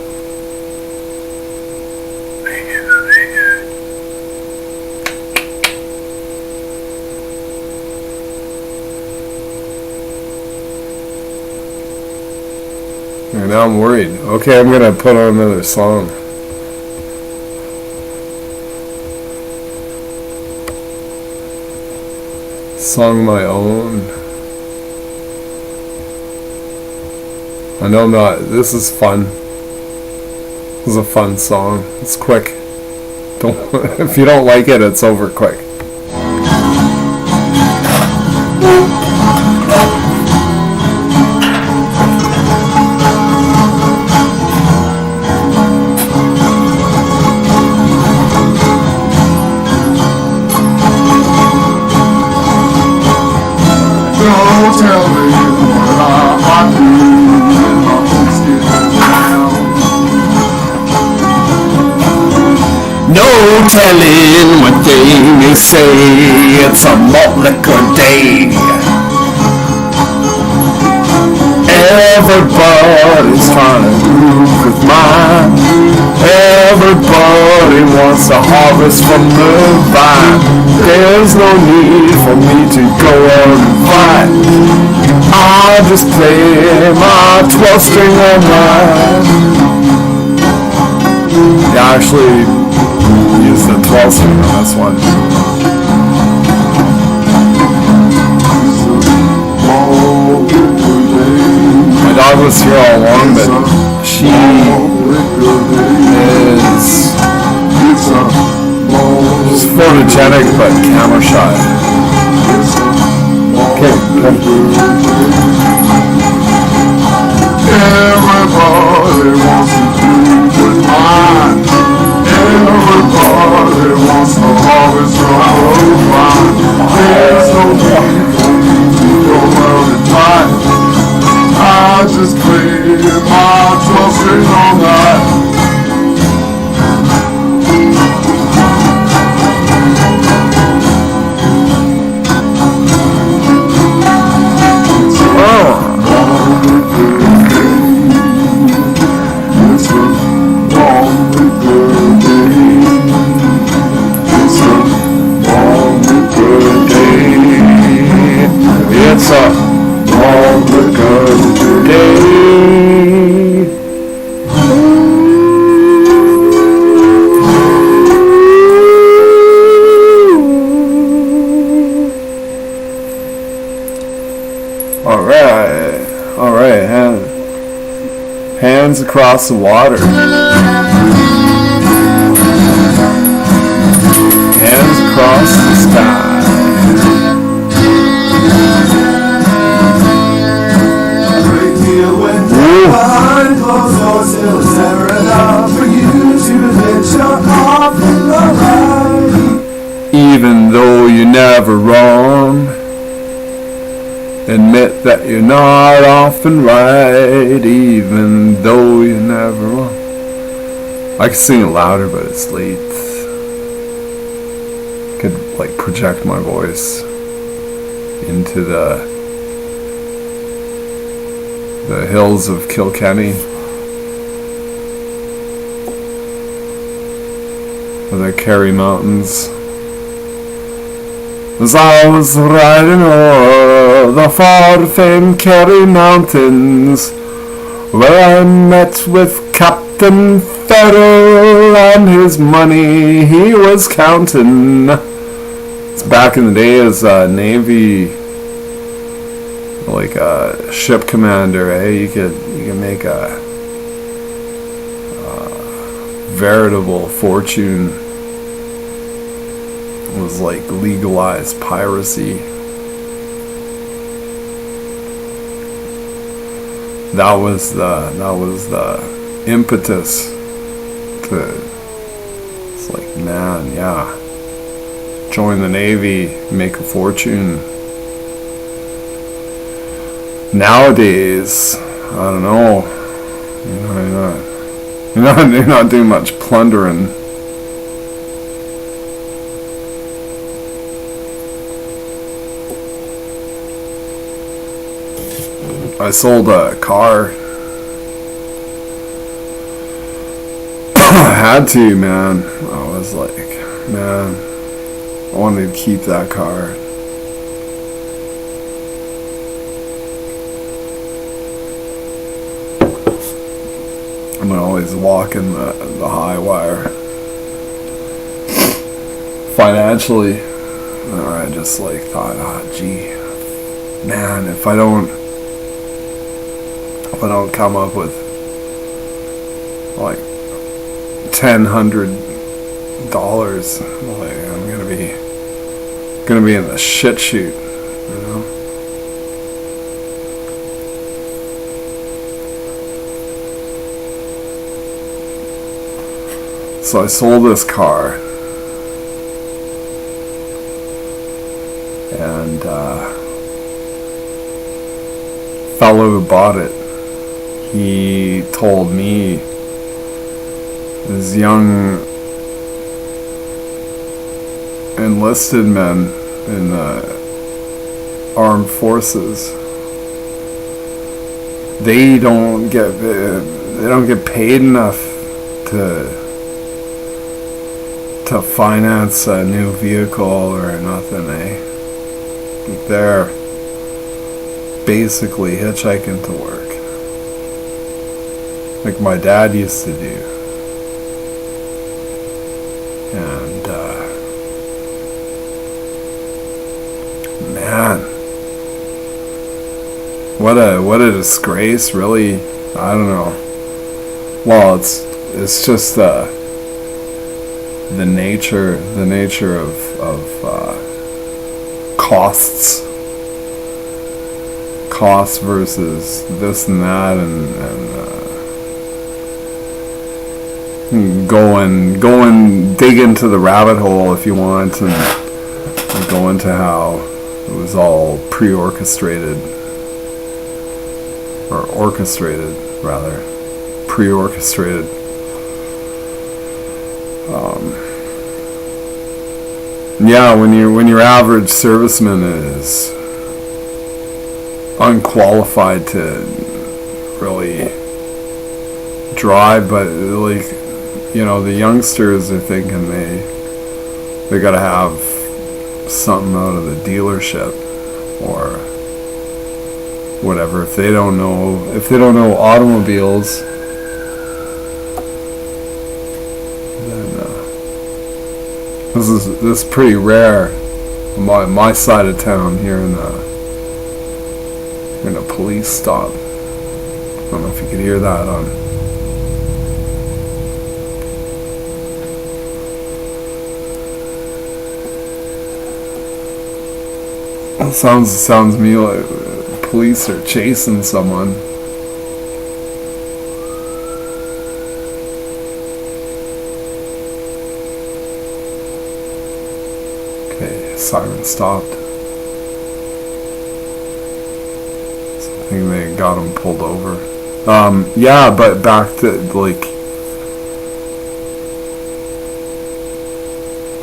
And now I'm worried. Okay, I'm gonna put on another song. Song my own. I know I'm not. This is fun. This is a fun song. It's quick. Don't. If you don't like it, it's over quick. Don't tell me what I do when my folks get around. No telling what they may say. It's a malt liquor day. Everybody's trying to move with mine. Everybody wants a harvest from the vine. There's no need for me to go out and fight. I'll just play my 12-string online. Yeah, I actually use the 12-string on this one. My dog was here all along, but she is she's photogenic but camera shy. Okay, everybody wants to do with mine. Everybody wants to harvest from the vine. There's no need for me to go out and fight. I just play my 12-string all night. It's a long good day. All right, hands across the water. Hands across the sky. Behind closed doors, still it's never enough for you to admit you're often right. Even though you're never wrong, admit that you're not often right. Even though you're never wrong. I could sing it louder, but it's late. I could like project my voice into the hills of Kilkenny. the Kerry Mountains. As I was riding o'er the far-famed Kerry Mountains, where I met with Captain Farrell and his money he was counting. It's back in the day as a Navy, like a ship commander, eh? You could make a veritable fortune. It was like legalized piracy. That was the impetus to. It's like, man, yeah. Join the Navy, make a fortune. Nowadays, I don't know. You're not doing much plundering. I sold a car. I had to, man. I was like, man, I wanted to keep that car. I'm always walking the high wire. Financially, I just like thought, gee, man, if I don't come up with like $1,000, like I'm gonna be in the shit chute, you know. So I sold this car, and fellow who bought it, he told me, his young enlisted men in the armed forces, they don't get paid enough to finance a new vehicle or nothing, eh? They're basically hitchhiking to work, like my dad used to do. And man, what a disgrace, really. I don't know. Well, it's just the nature of costs versus this and that, and go and dig into the rabbit hole if you want, and go into how it was all pre-orchestrated, or orchestrated rather, pre-orchestrated. Yeah, when your average serviceman is unqualified to really drive, but like, you know, the youngsters are thinking they gotta have something out of the dealership or whatever. If they don't know automobiles, This is pretty rare on my side of town here in a police stop. I don't know if you could hear that on. It sounds to me like police are chasing someone. Siren stopped. So I think they got him pulled over. Yeah, but back to like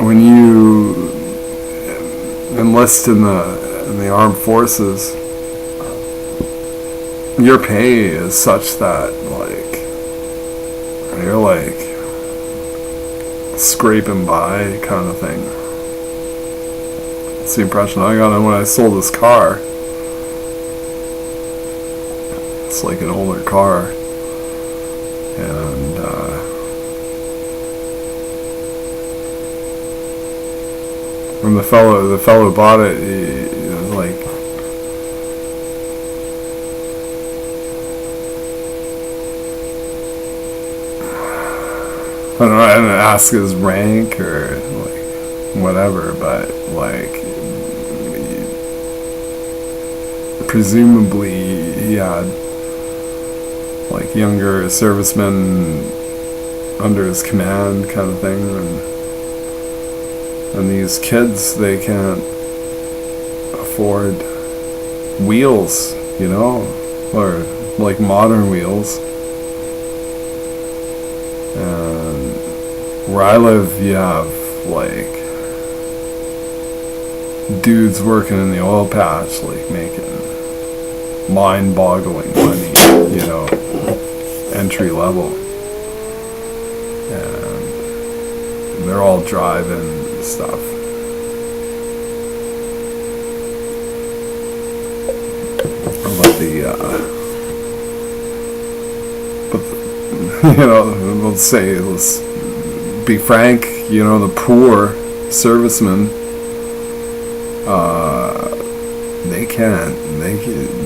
when you enlist in the armed forces, your pay is such that like you're like scraping by kind of thing. That's the impression I got when I sold this car. It's like an older car, and when the fellow bought it, he was like, I don't know, I didn't ask his rank or like whatever, but like presumably he had like younger servicemen under his command kind of thing, and these kids, they can't afford wheels, you know, or like modern wheels. And where I live, you have like dudes working in the oil patch, like making mind-boggling money, you know, entry level, and they're all driving stuff. But you know, let's be frank, you know, the poor servicemen, they can't,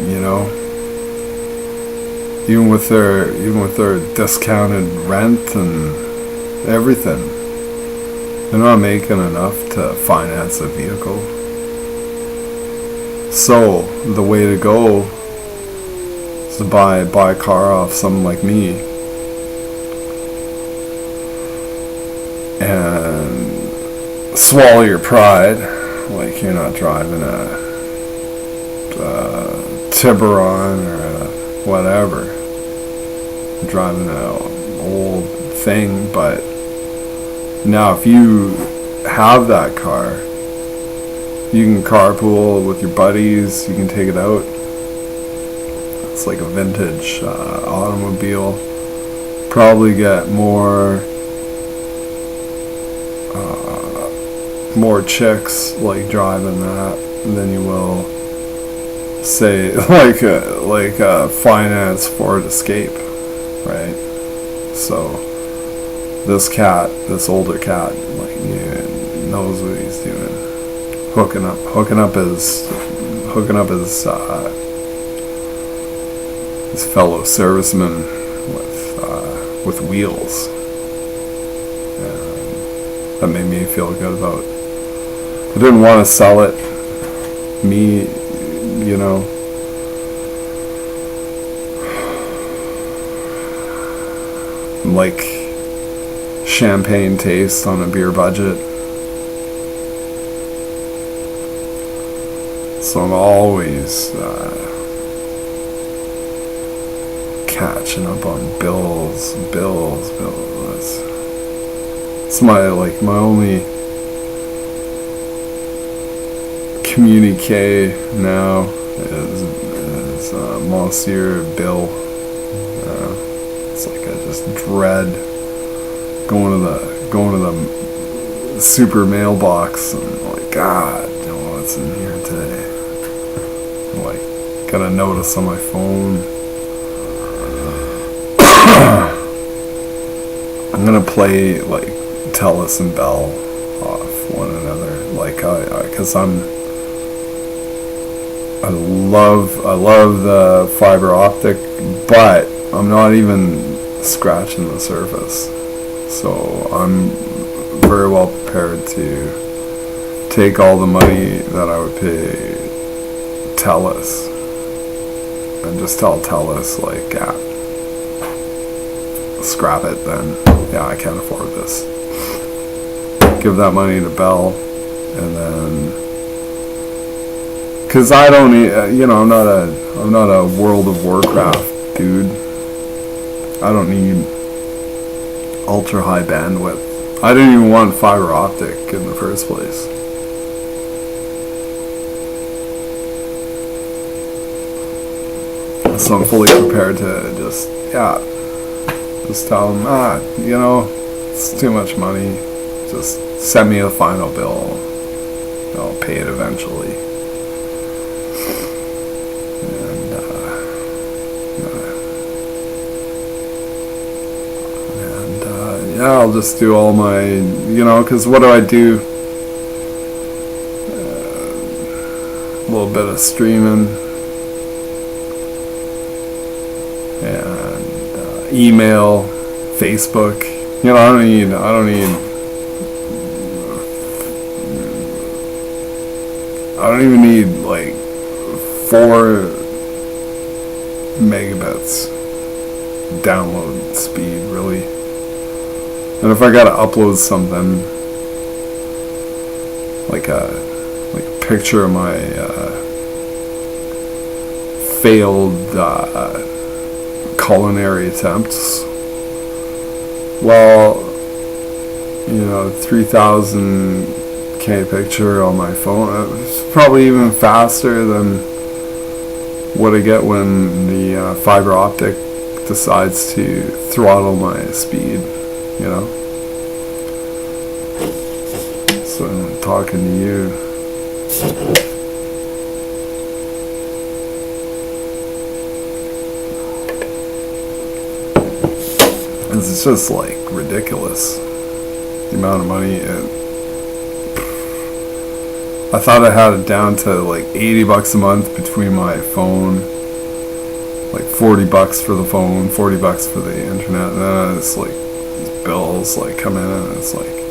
you know, even with their discounted rent and everything, they're not making enough to finance a vehicle. So the way to go is to buy a car off someone like me and swallow your pride, like you're not driving a Tiburon or a whatever, you're driving an old thing. But now if you have that car, you can carpool with your buddies, you can take it out. It's like a vintage automobile. Probably get more chicks like driving that than you will, say, like a finance Ford Escape, right? So this older cat, like, knows what he's doing, hooking up his fellow servicemen with wheels. That made me feel good about. I didn't want to sell it. Me, you know, like champagne taste on a beer budget. So I'm always catching up on bills. It's my only communique now is Monsieur Bill. It's like I just dread going to the super mailbox and like, God, you know what's in here today. Like, got a notice on my phone. I'm gonna play like Telus and Bell off one another, like because I love the fiber optic, but I'm not even scratching the surface. So I'm very well prepared to take all the money that I would pay Telus and just tell Telus, like, yeah, scrap it then. Yeah, I can't afford this. Give that money to Bell, and then, cause I don't, you know, I'm not a World of Warcraft dude. I don't need ultra high bandwidth. I didn't even want fiber optic in the first place. So I'm fully prepared to just tell them, you know, it's too much money. just send me a final bill. I'll pay it eventually. Yeah, I'll just do all my, because what do I do? A little bit of streaming and email, Facebook. I don't even need like 4 megabits download speed, really. And if I gotta upload something, like a picture of my failed culinary attempts, well, 3,000K picture on my phone, it's probably even faster than what I get when the fiber optic decides to throttle my speed. So I'm talking to you. It's just like ridiculous, the amount of money. I thought I had it down to like $80 a month between my phone, like $40 for the phone, $40 for the internet, and then it's like bills like come in, and it's like,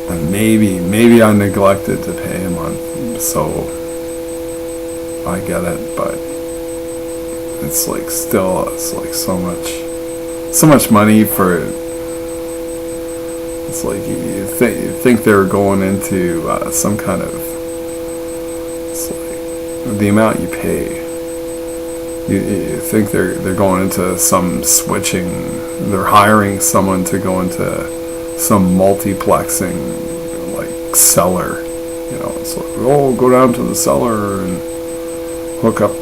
and maybe I neglected to pay a month, so I get it, but it's like still, it's like so much money for, it's like you think they're going into some kind of, it's like the amount you pay. You think they're going into some switching, they're hiring someone to go into some multiplexing, like, cellar. It's like, go down to the cellar and hook up,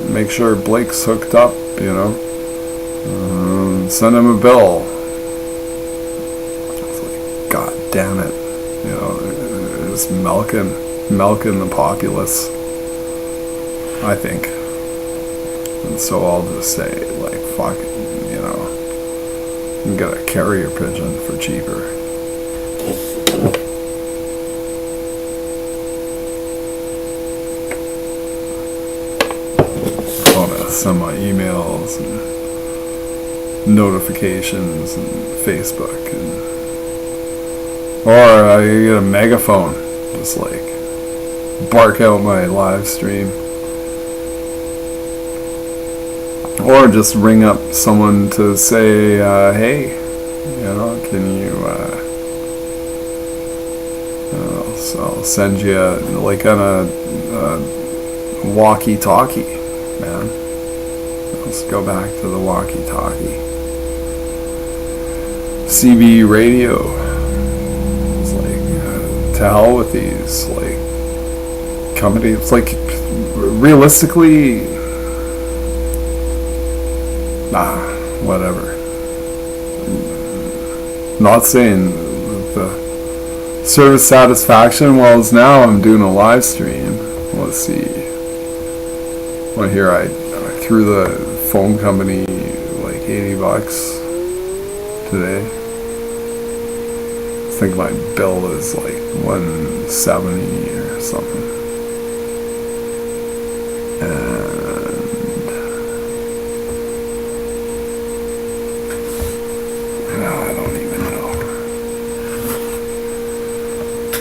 make sure Blake's hooked up, send him a bill. It's like, god damn it, it's milking the populace, I think. And so I'll just say, like, fuck it, you can get a carrier pigeon for cheaper. I want to send my emails and notifications and Facebook, or I get a megaphone, just like bark out my live stream. Or just ring up someone to say, hey, can you, I'll send you, like, on a walkie-talkie, man. Let's go back to the walkie-talkie. CB radio. It's like, to hell with these, like, companies. It's like, realistically, whatever. Not saying the service satisfaction. Well, as now I'm doing a live stream. Let's see. Well, here I threw the phone company like $80 today. I think my bill is like $170 or something.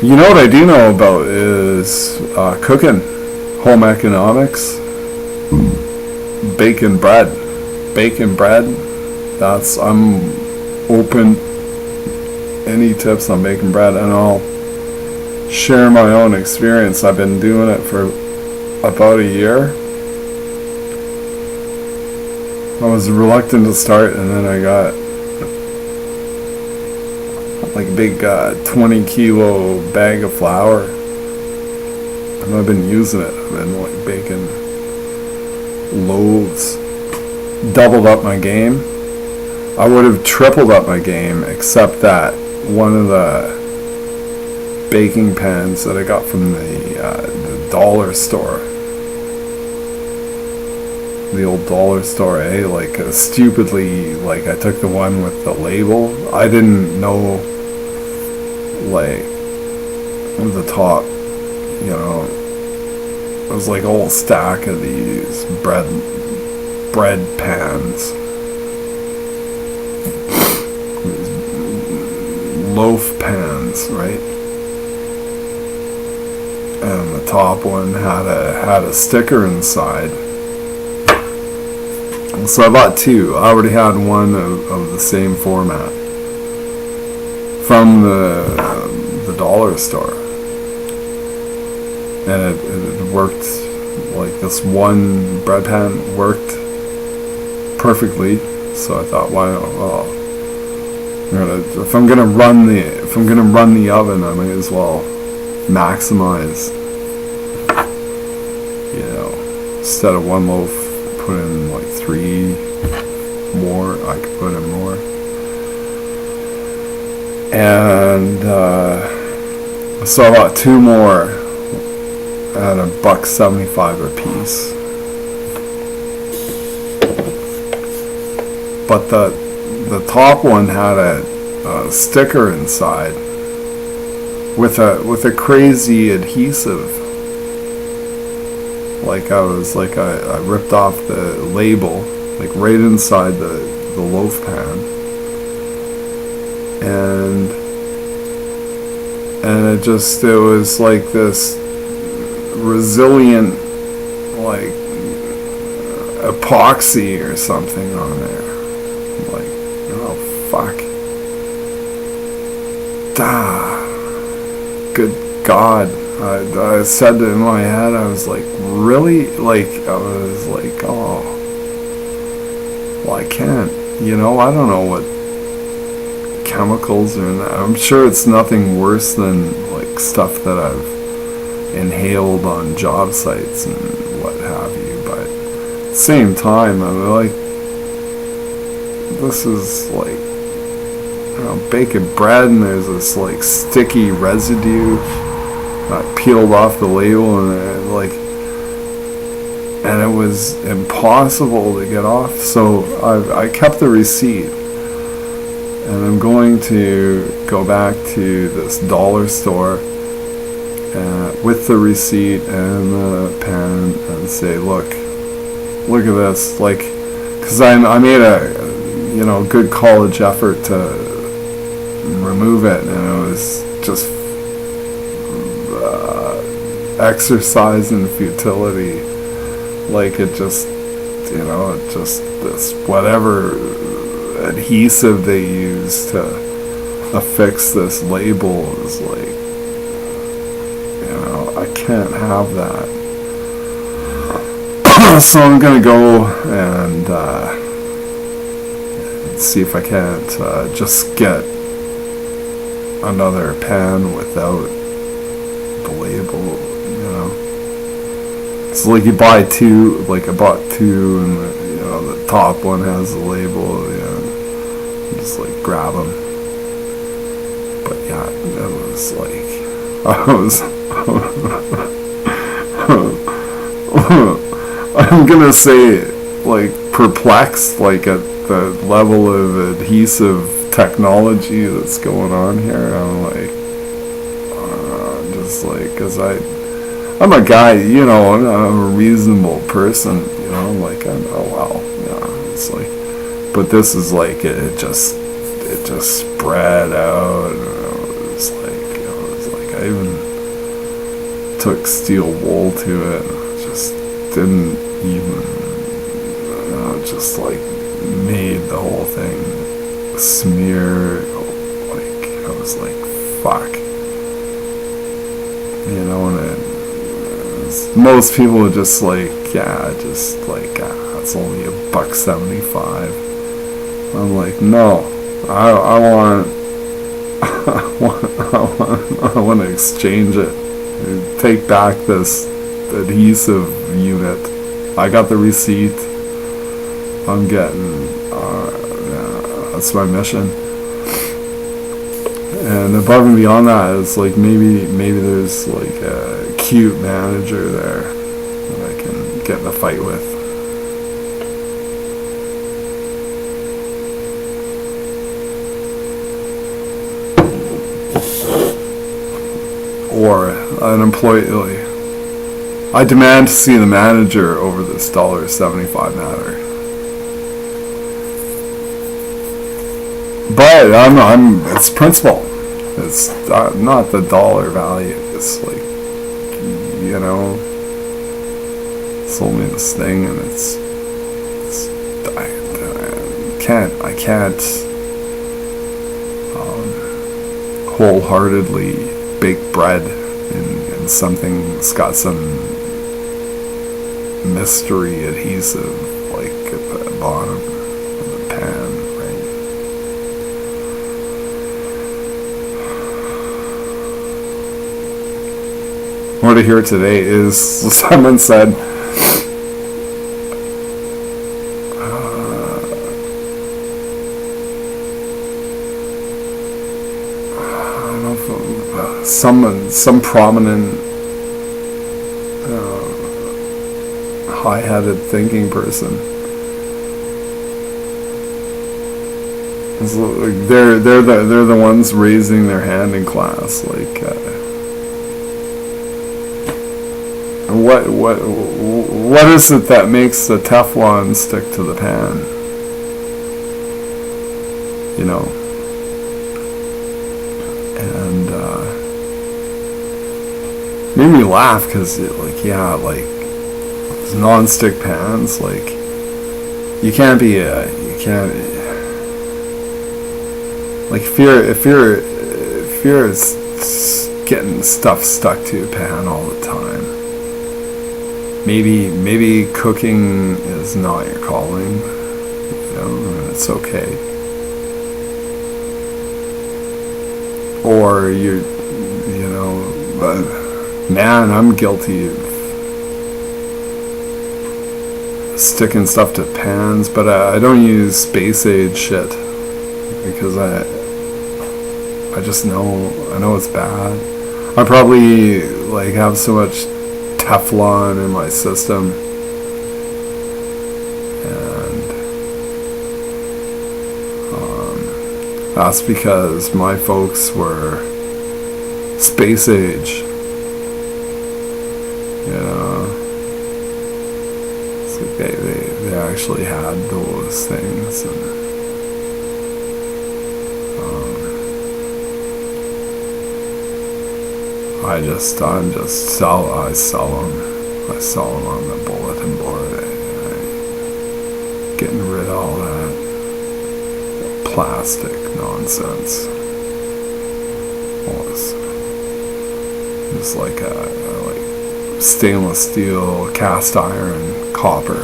You know what I do know about is cooking, home economics, bacon bread. I'm open. Any tips on baking bread, and I'll share my own experience. I've been doing it for about a year. I was reluctant to start, and then I got like a big 20 kilo bag of flour, and I've been using it. I've been like baking loaves, doubled up my game, I would have tripled up my game, except that one of the baking pans that I got from the dollar store, the old dollar store, like stupidly, like I took the one with the label. I didn't know, like, the top, you know, it was like a whole stack of these bread pans, loaf pans, right? And the top one had a sticker inside. So I bought two. I already had one of the same format from the dollar store, and it worked. Like, this one bread pan worked perfectly. So I thought, why not? Well, if I'm gonna run the oven, I might as well maximize. You know, instead of one loaf, put in like 3 more. I could put in more. And so I bought 2 more at $1.75 a piece. But the top one had a sticker inside with a crazy adhesive. Like I ripped off the label, like right inside the loaf pan, and it was like this resilient, like, epoxy or something on there. Like, oh fuck. Good God. I said in my head, I was like, really? Like, I was like, oh, well, I can't, you know, I don't know what chemicals are in that. I'm sure it's nothing worse than, like, stuff that I've inhaled on job sites and what have you, but at the same time, I'm like, this is like, you know, baking bread, and there's this like sticky residue peeled off the label, and it was impossible to get off. So I kept the receipt, and I'm going to go back to this dollar store with the receipt and the pen and say, look at this, like, because I made a, you know, good college effort to remove it, and it was just exercise in futility. Like, it just, you know, it just, this whatever adhesive they use to affix this label is like, you know, I can't have that. So I'm gonna go and see if I can't just get another pan without the label, you know. It's like you buy 2, like I bought 2, and you know, the top one has the label, you know, you just like grab them. But yeah, it was like, I'm gonna say, like, perplexed, like, at the level of adhesive technology that's going on here. I'm like, just like, because I'm a guy, you know, I'm a reasonable person, you know, like, I know, well, yeah, it's like, but this is like, it just spread out, and it was like, I even took steel wool to it, and it just didn't even, you know, just like made the whole thing smear. Like, I was like, fuck, you know. And most people are just like, yeah, just like, it's only $1.75. I'm like, no, I want to exchange it, take back this adhesive unit. I got the receipt. I'm getting That's my mission. And above and beyond that is like maybe there's like a cute manager there that I can get in a fight with. Or an employee. Like, I demand to see the manager over this $1.75 matter. But it's principle. It's not the dollar value. It's like, you know, sold me this thing, and I can't wholeheartedly bake bread in something that's got some mystery adhesive like at the bottom of the pan, right? What to hear today is someone said, I don't know if some prominent high-headed thinking person. It's like they're the ones raising their hand in class. Like, what is it that makes the Teflon stick to the pan? You know, and made me laugh because non-stick pans, like, you can't like, if you're getting stuff stuck to your pan all the time, maybe cooking is not your calling, you know, and it's okay. Or but man, I'm guilty of sticking stuff to pans, but I don't use space age shit because I know it's bad. I probably like have so much Teflon in my system, and that's because my folks were space age, you know. It's like they actually had those things, and I sell them on the bulletin board. Getting rid of all that plastic nonsense. It's like like stainless steel, cast iron, copper.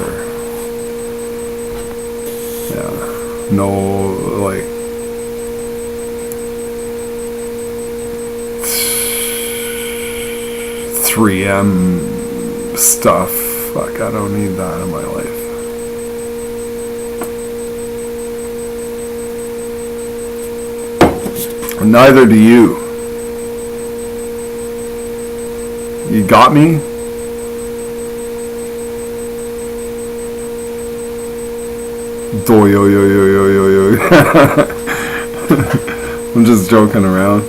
Yeah, no, like 3M stuff. Fuck, I don't need that in my life. Neither do you. You got me? Do yo yo yo yo yo yo. I'm just joking around.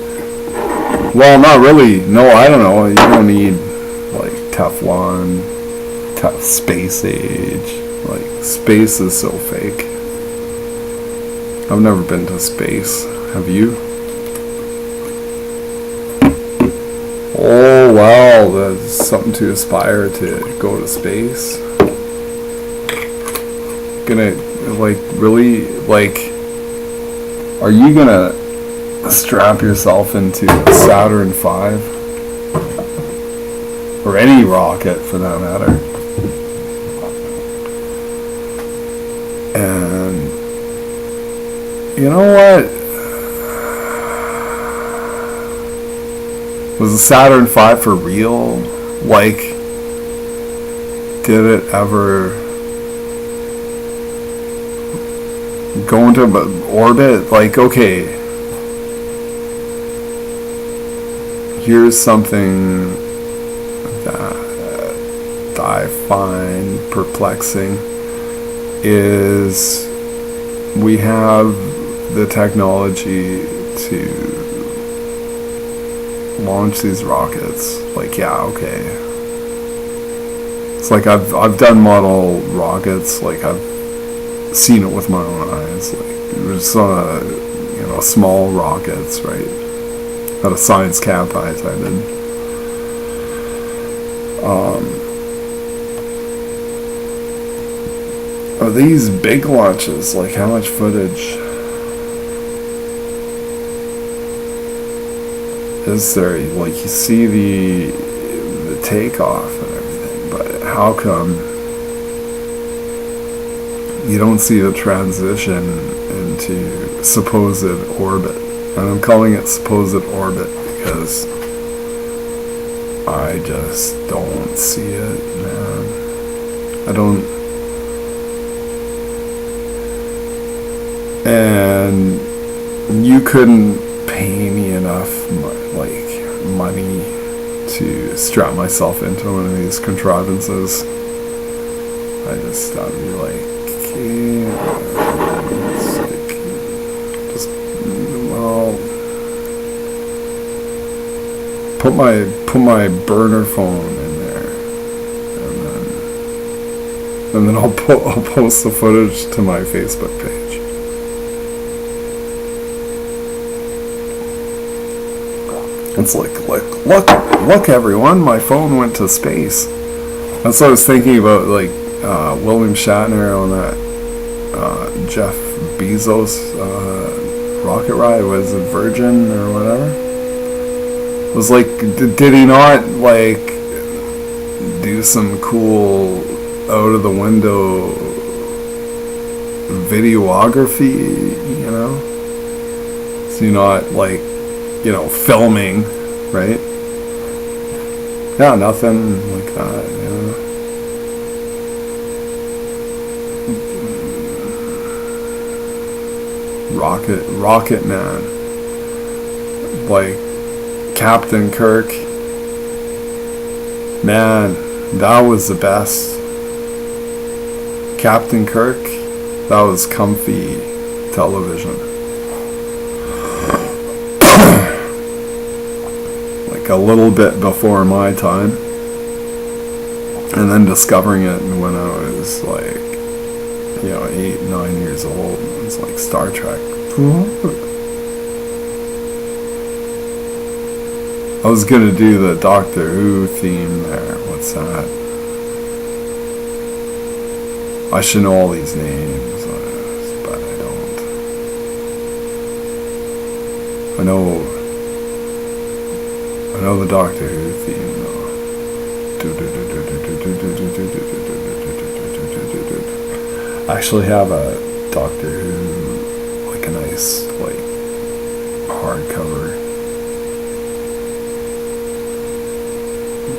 Well, not really. No, I don't know. You don't need like Teflon, space age. Like, space is so fake. I've never been to space. Have you? Oh, wow. That's something to aspire to go to space. Gonna, like, really, like, are you gonna strap yourself into a Saturn V, or any rocket for that matter, and you know what, was the Saturn V for real? Like, did it ever go into orbit, like, okay, here's something that I find perplexing is we have the technology to launch these rockets. Like, yeah, okay. It's like I've done model rockets, like I've seen it with my own eyes. Like there's small rockets, right? At a science camp I attended. Are these big launches? Like how much footage is there? Like you see the takeoff and everything, but how come you don't see the transition into supposed orbit? And I'm calling it supposed orbit because I just don't see it, man. I don't. And you couldn't pay me enough money to strap myself into one of these contrivances. I'd be like, put my burner phone in there, and then I'll post the footage to my Facebook page. It's like, look everyone, my phone went to space. That's what I was thinking about, like William Shatner on that Jeff Bezos rocket ride. Was it Virgin or whatever? It was like, did he not like do some cool out of the window videography, you know? So you're not like, filming, right? Yeah, nothing like that, Rocket Man, like Captain Kirk, man, that was the best. Captain Kirk, that was comfy television. Like a little bit before my time, and then discovering it when I was like 8, 9 years old. It's like Star Trek. I was gonna do the Doctor Who theme there. What's that? I should know all these names, but I don't. I know the Doctor Who theme though. I actually have a Doctor Who, like a nice, like, hardcover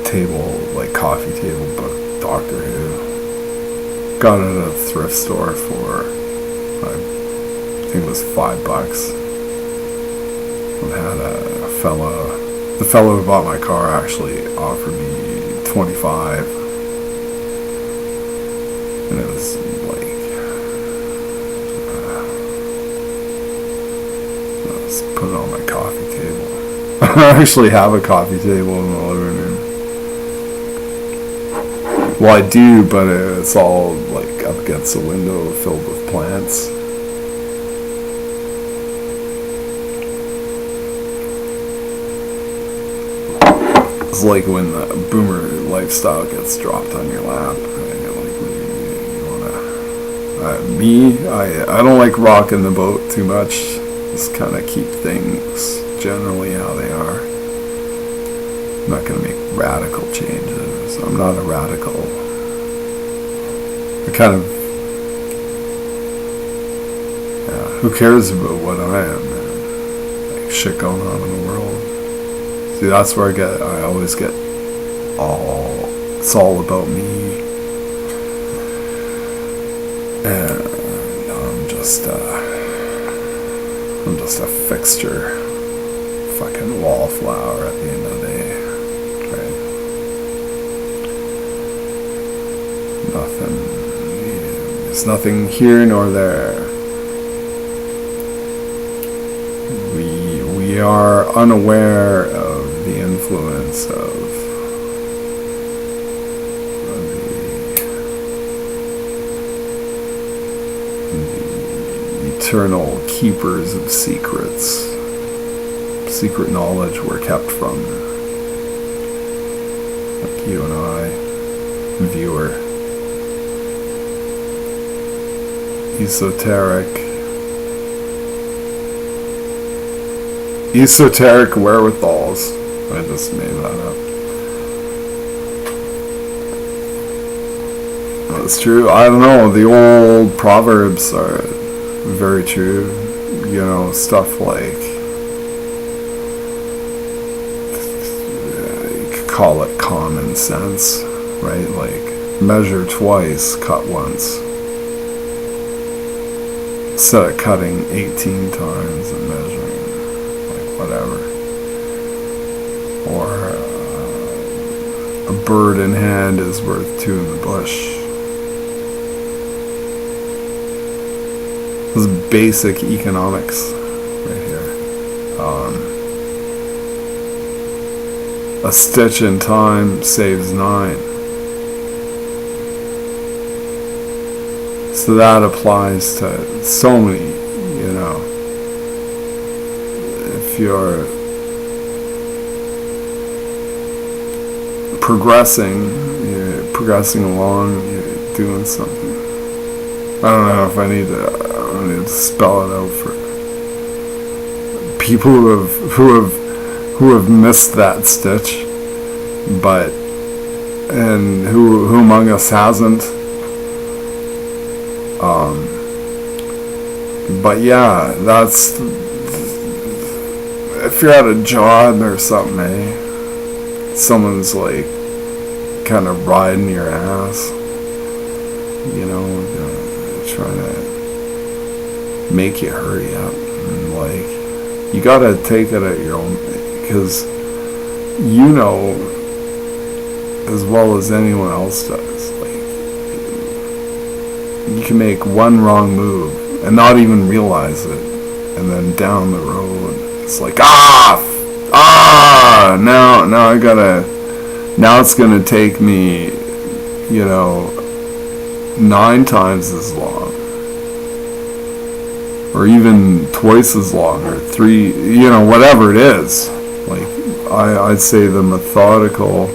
table, like coffee table book, Doctor Who. Got it at a thrift store for, I think it was $5. And had the fellow who bought my car actually offered me 25, and it was like, let's put it on my coffee table. I actually have a coffee table in the living room. Well, I do, but it's all like up against the window, filled with plants. It's like when the boomer lifestyle gets dropped on your lap, and you're like, you wanna... I don't like rocking the boat too much. Just kind of keep things generally how they are. I'm not gonna make radical changes. I'm not a radical. I kind of... Yeah, who cares about what I am, man? Like, shit going on in the world. See, that's where I always get it's all about me. And I'm just just a fixture, fucking wallflower at the end of the day, right? Nothing. There's nothing here nor there. We are unaware of the influence of the eternal keepers of secrets. Secret knowledge we're kept from. Like you and I, viewer. Esoteric wherewithals. I just made that up. That's true. I don't know. The old proverbs are very true. You know, stuff like, you could call it common sense, right? Like, measure twice, cut once. Instead of cutting 18 times and measuring, like, whatever. Or a bird in hand is worth two in the bush. This is basic economics right here. A stitch in time saves 9. So that applies to so many, you know. If you're progressing along, you're doing something. I don't know if I need to spell it out for people who have missed that stitch, and who among us hasn't. But yeah, that's, if you're at a job or something, someone's like kind of riding your ass, you know, trying to make you hurry up, and like, you gotta take it at your own, because you know as well as anyone else does, like, you can make one wrong move and not even realize it, and then down the road it's like, now it's gonna take me, you know, 9 times as long, or even twice as long, or 3, you know, whatever it is. Like, I'd say the methodical,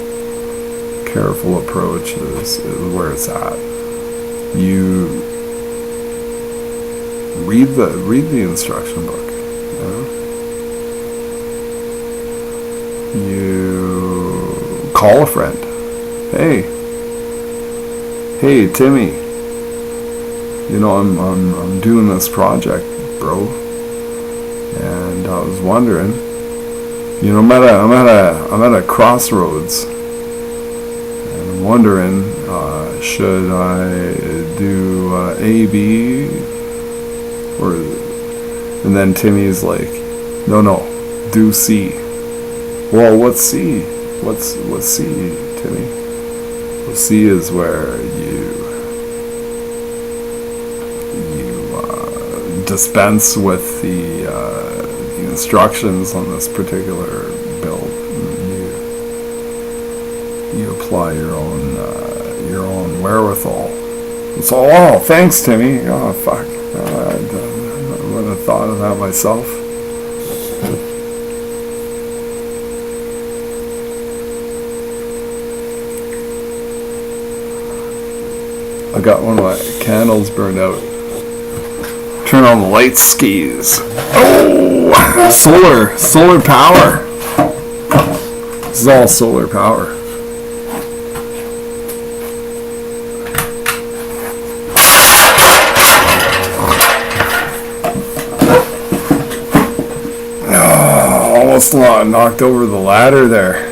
careful approach is where it's at. You read the instruction book. You know? You call a friend. Hey, Timmy. You know, I'm doing this project, bro, and I was wondering. You know, I'm at a crossroads, and I'm wondering, should I do A, B, or? And then Timmy's like, no, do C. Well, what's C? What's C, Timmy? Well, C is where you dispense with the instructions on this particular build. You apply your own wherewithal. It's all, oh, thanks, Timmy. Oh, fuck. I wouldn't have thought of that myself. I got one of my candles burned out. Turn on the light skis. Oh, solar power. This is all solar power. Oh, almost knocked over the ladder there.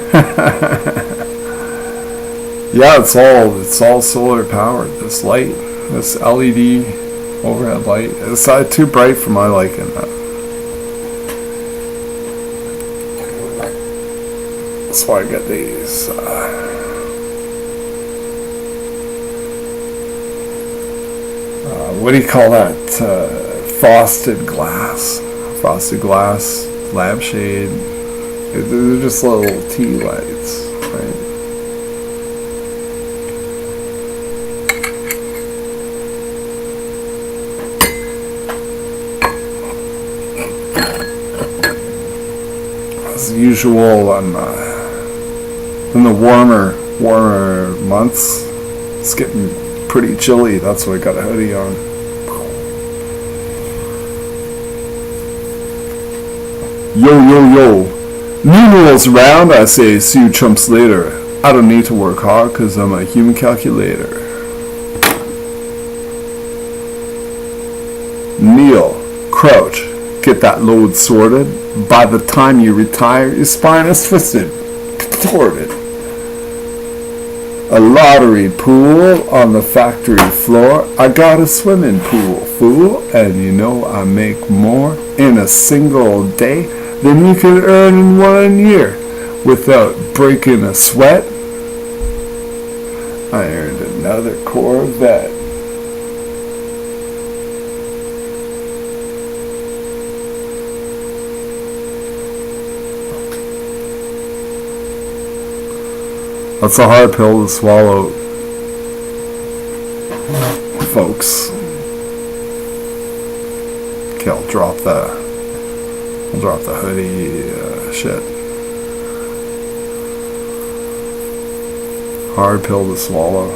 Yeah, it's all solar powered. This light, this LED Overhead light. It's too bright for my liking. That's why I got these. What do you call that? Frosted glass. Frosted glass lampshade. They're just little tea lights, right? As usual, in the warmer months, it's getting pretty chilly. That's why I got a hoodie on. Yo, yo, yo. New rolls around, I say, see you chumps later. I don't need to work hard because I'm a human calculator. Kneel, crouch, get that load sorted. By the time you retire, your spine is twisted, contorted. A lottery pool on the factory floor. I got a swimming pool, fool, and you know I make more in a single day than you could earn in 1 year without breaking a sweat. I earned another Corvette. That's a hard pill to swallow, folks. Okay, I'll drop the hoodie shit. Hard pill to swallow.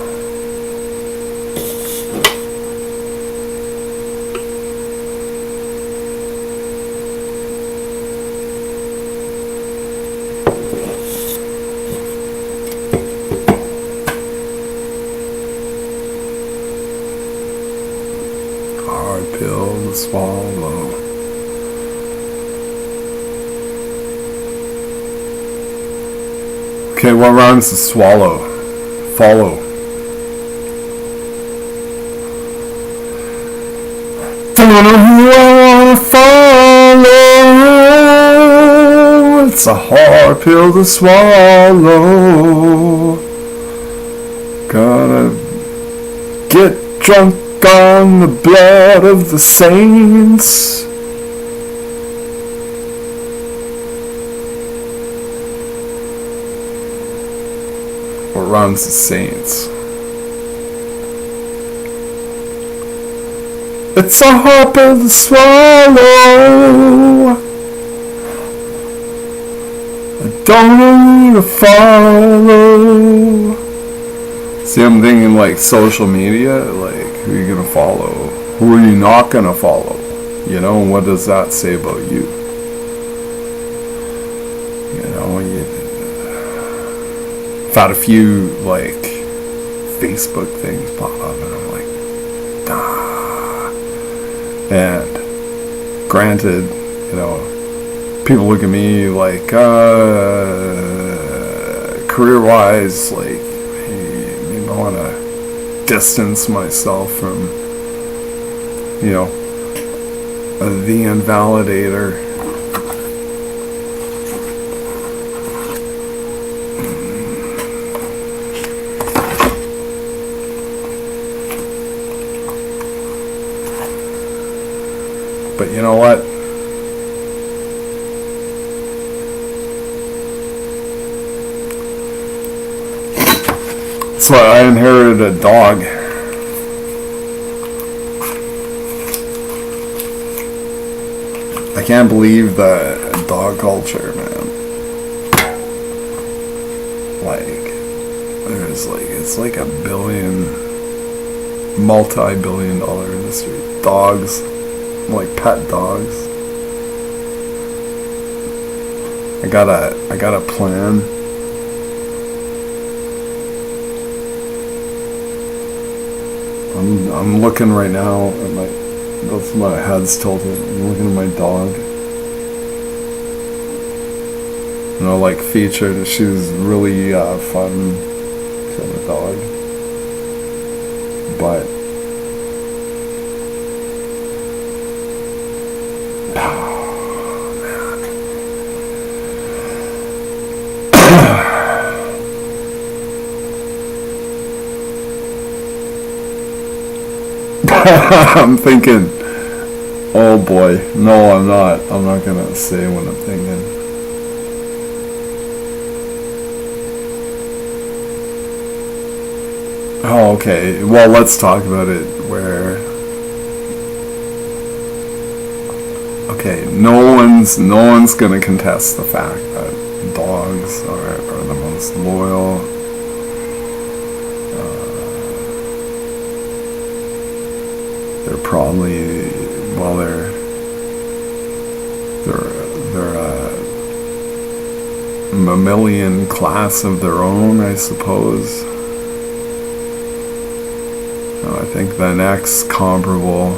Hard pill to swallow. Okay, what rhymes to swallow? Follow. Don't know who I wanna follow. It's a hard pill to swallow. Gotta get drunk on the blood of the saints. What runs the saints? It's a hard pill to swallow. I don't know who to follow. See, I'm thinking like social media, like who are you gonna follow? Who are you not gonna follow? You know, and what does that say about you? You know, I've had a few like Facebook things pop up, and I'm like, ah. And granted, you know, people look at me like, career-wise, like, I want to distance myself from, you know, the invalidator. But you know what? That's why I inherited a dog. I can't believe the dog culture, man. Like, there's like, it's like a multi-billion-dollar industry. Dogs, like pet dogs. I got a plan. I'm looking right now at that's my head's tilted. I'm looking at my dog. You know, like featured. She's really fun kind of dog. But I'm thinking, oh boy, no, I'm not. I'm not gonna say what I'm thinking. Oh, okay. Well, let's talk about it where. Okay, no one's gonna contest the fact that dogs are the most loyal. They're probably, well, they're a mammalian class of their own, I suppose. I think the next comparable,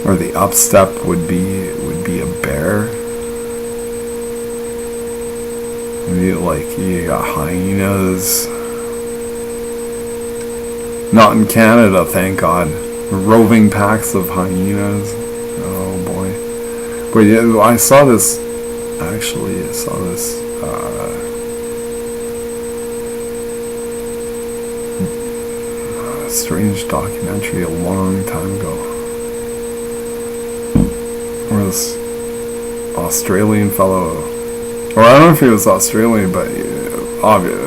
or the upstep, would be a bear. You got hyenas. Not in Canada, thank God. Roving packs of hyenas. Oh boy. But yeah, I saw this. Actually, I saw this. Strange documentary a long time ago. Where this Australian fellow, or I don't know if he was Australian, but obvious.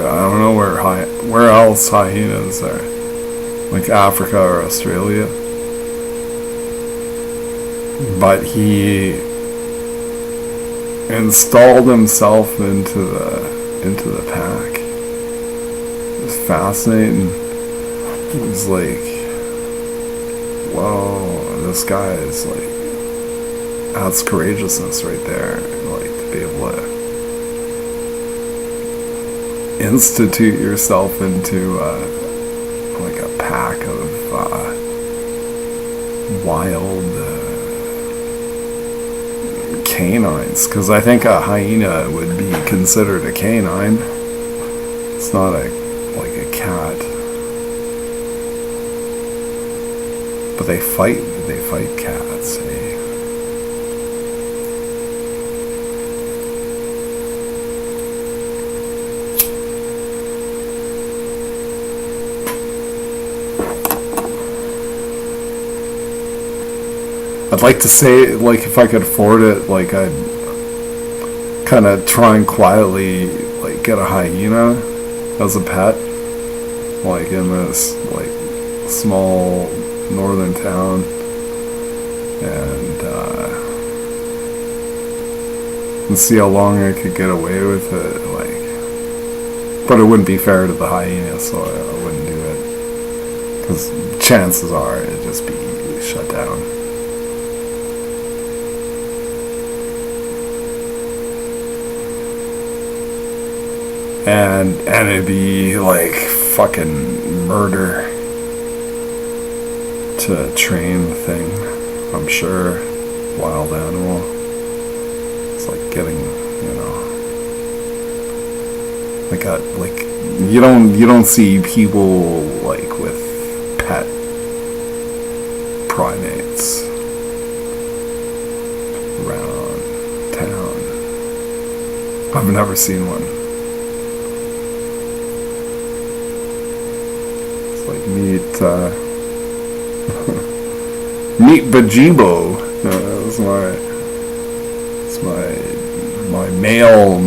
I don't know where else hyenas are, like Africa or Australia. But he installed himself into the pack. It was fascinating. It was like, whoa, this guy is like, that's courageousness right there. Like, to be able to institute yourself into like a pack of wild canines, because I think a hyena would be considered a canine. It's not like a cat. But they fight cats, eh? I'd like to say, like, if I could afford it, like, I'd kind of try and quietly, like, get a hyena as a pet, like, in this, like, small northern town, and see how long I could get away with it, like, but it wouldn't be fair to the hyena, so I wouldn't do it, because chances are it'd just be shut down. And it'd be like fucking murder to train the thing, I'm sure. Wild animal. It's like getting, like you don't see people like with pet primates around town. I've never seen one. Meet Bajibo. That's my male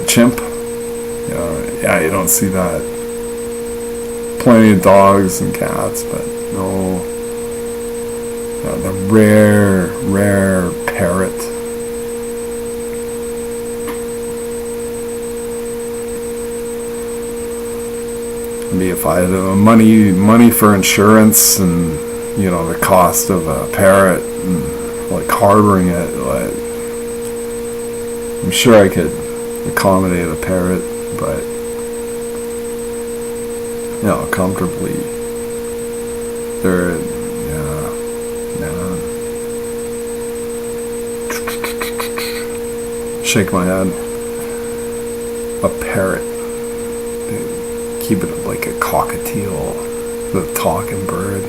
chimp. Yeah, you don't see that. Plenty of dogs and cats, but no. The rare parrot. If I had money for insurance and the cost of a parrot and like harboring it, like, I'm sure I could accommodate a parrot, but comfortably. Shake my head. A parrot. Keep it like a cockatiel, the talking bird.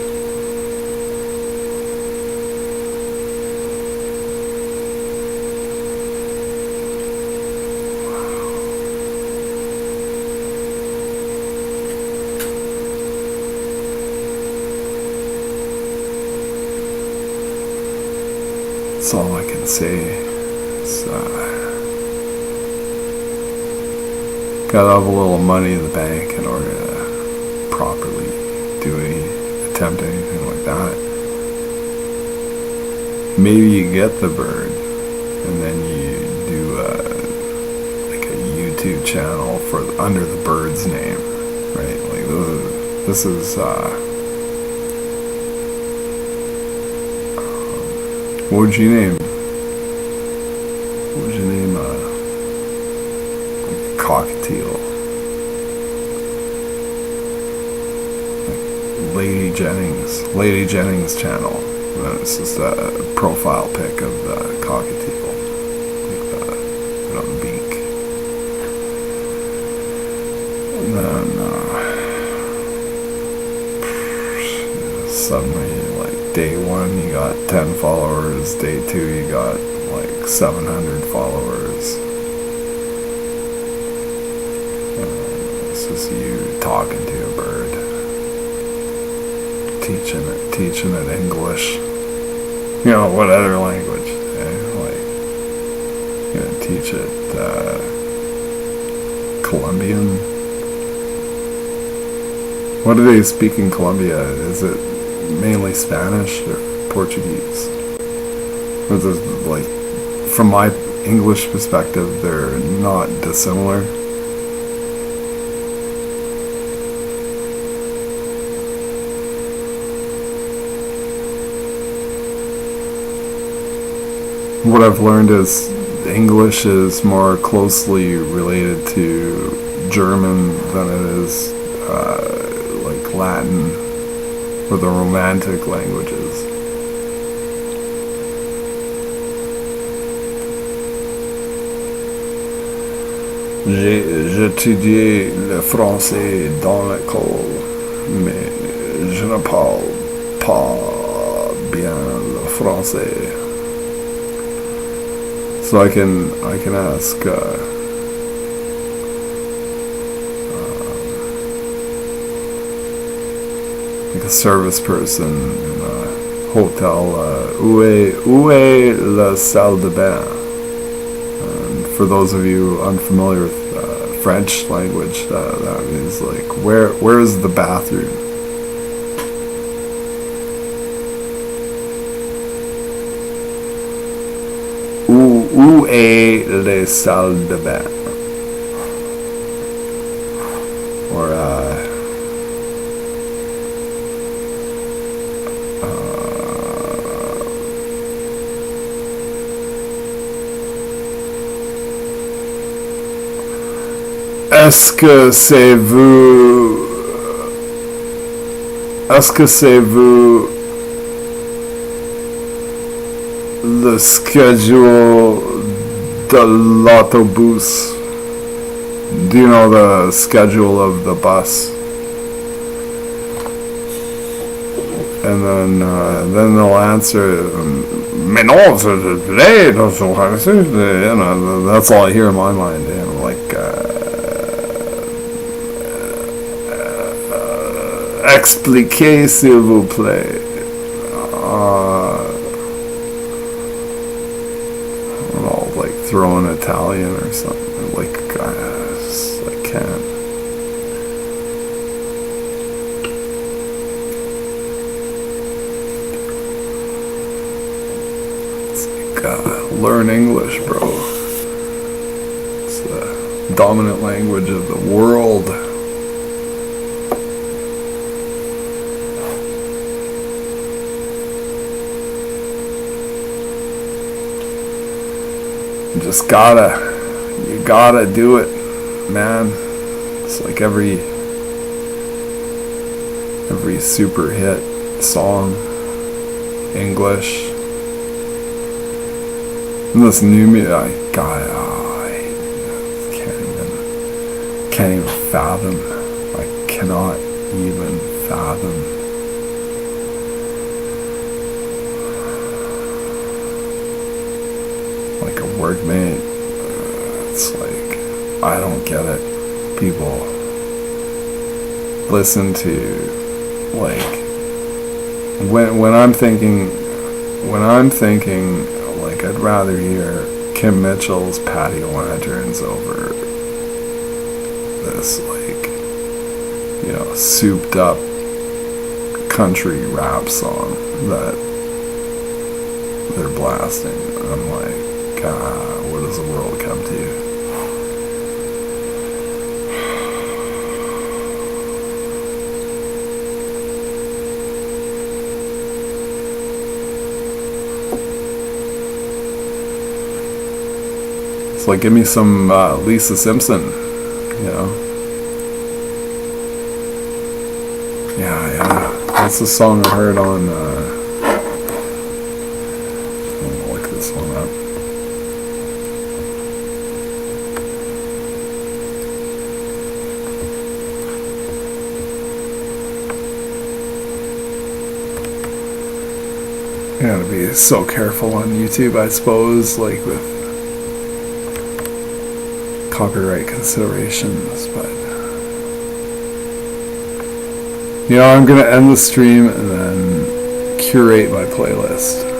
That's all I can say. It's, gotta have a little money in the bank in order to properly attempt anything like that. Maybe you get the bird, and then you do like a YouTube channel for under the bird's name, right? Like this is what would you name? What would you name like a cockatiel? Like Lady Jennings channel. And it's just a profile pic of the cockatiel, like the beak. And then suddenly, like day 1 you got 10 followers, day 2 you got like 700 followers. It's just you talking to a bird, teaching it English. You know, what other language? Like, you know, teach it Colombian. What do they speak in Colombia? Is it mainly Spanish or Portuguese? Is it, like, from my English perspective, they're not dissimilar. What I've learned is English is more closely related to German than it is like Latin or the Romantic languages. J'ai étudié le français dans l'école, mais je ne parle pas bien le français. So I can ask like a service person in a hotel, où est la salle de bain? And for those of you unfamiliar with French language, that means like where is the bathroom? Où est les salles de bain? Or est-ce que c'est vous le schedule de l'autobus? Do you know the schedule of the bus? And then they'll answer, mais non, today, you know, that's all I hear in my mind, you know, like, expliquez s'il vous plaît. Like throw in Italian or something, like, I can't. It's like, learn English, bro. It's the dominant language of the world. You gotta do it, man. It's like every super hit song, English. And this new music, I can't even fathom. I cannot even fathom. Like a workmate, it's like, I don't get it. People listen to, like, when I'm thinking Like, I'd rather hear Kim Mitchell's Patio Lanterns over this, like, you know, souped up country rap song that they're blasting. I'm like, what does the world come to? It's like, give me some Lisa Simpson, you know? Yeah. That's the song I heard on, I'm gonna look this one up. You gotta be so careful on YouTube, I suppose, like with copyright considerations, but you know, I'm gonna end the stream and then curate my playlist.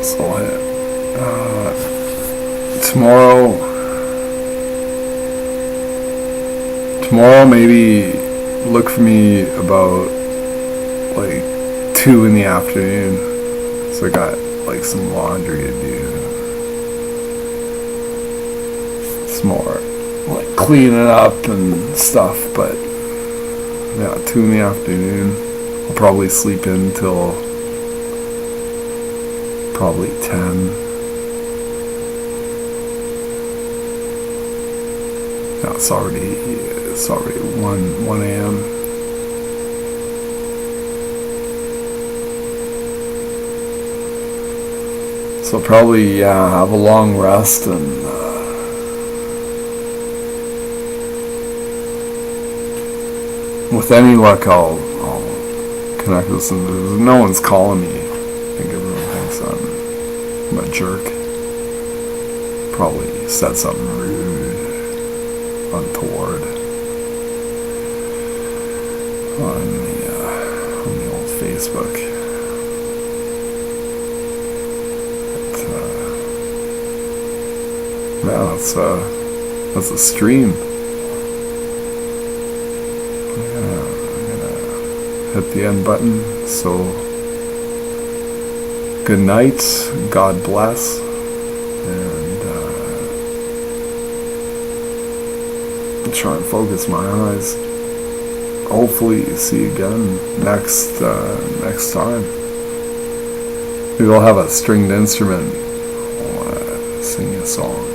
So tomorrow maybe look for me about like 2 in the afternoon, so I got like some laundry to do. It's more like cleaning up and stuff, but yeah, 2 in the afternoon. I'll probably sleep in till probably 10. Yeah, it's already 1 a.m. So probably have a long rest and with any luck I'll connect with some. No one's calling me. I think everyone thinks I'm a jerk. Probably said something rude, untoward on the old Facebook. Yeah, that's a stream. Yeah, I'm gonna hit the end button. So, good night, God bless, and try and focus my eyes. Hopefully, see you again next time. Maybe I'll have a stringed instrument. I'll sing you a song.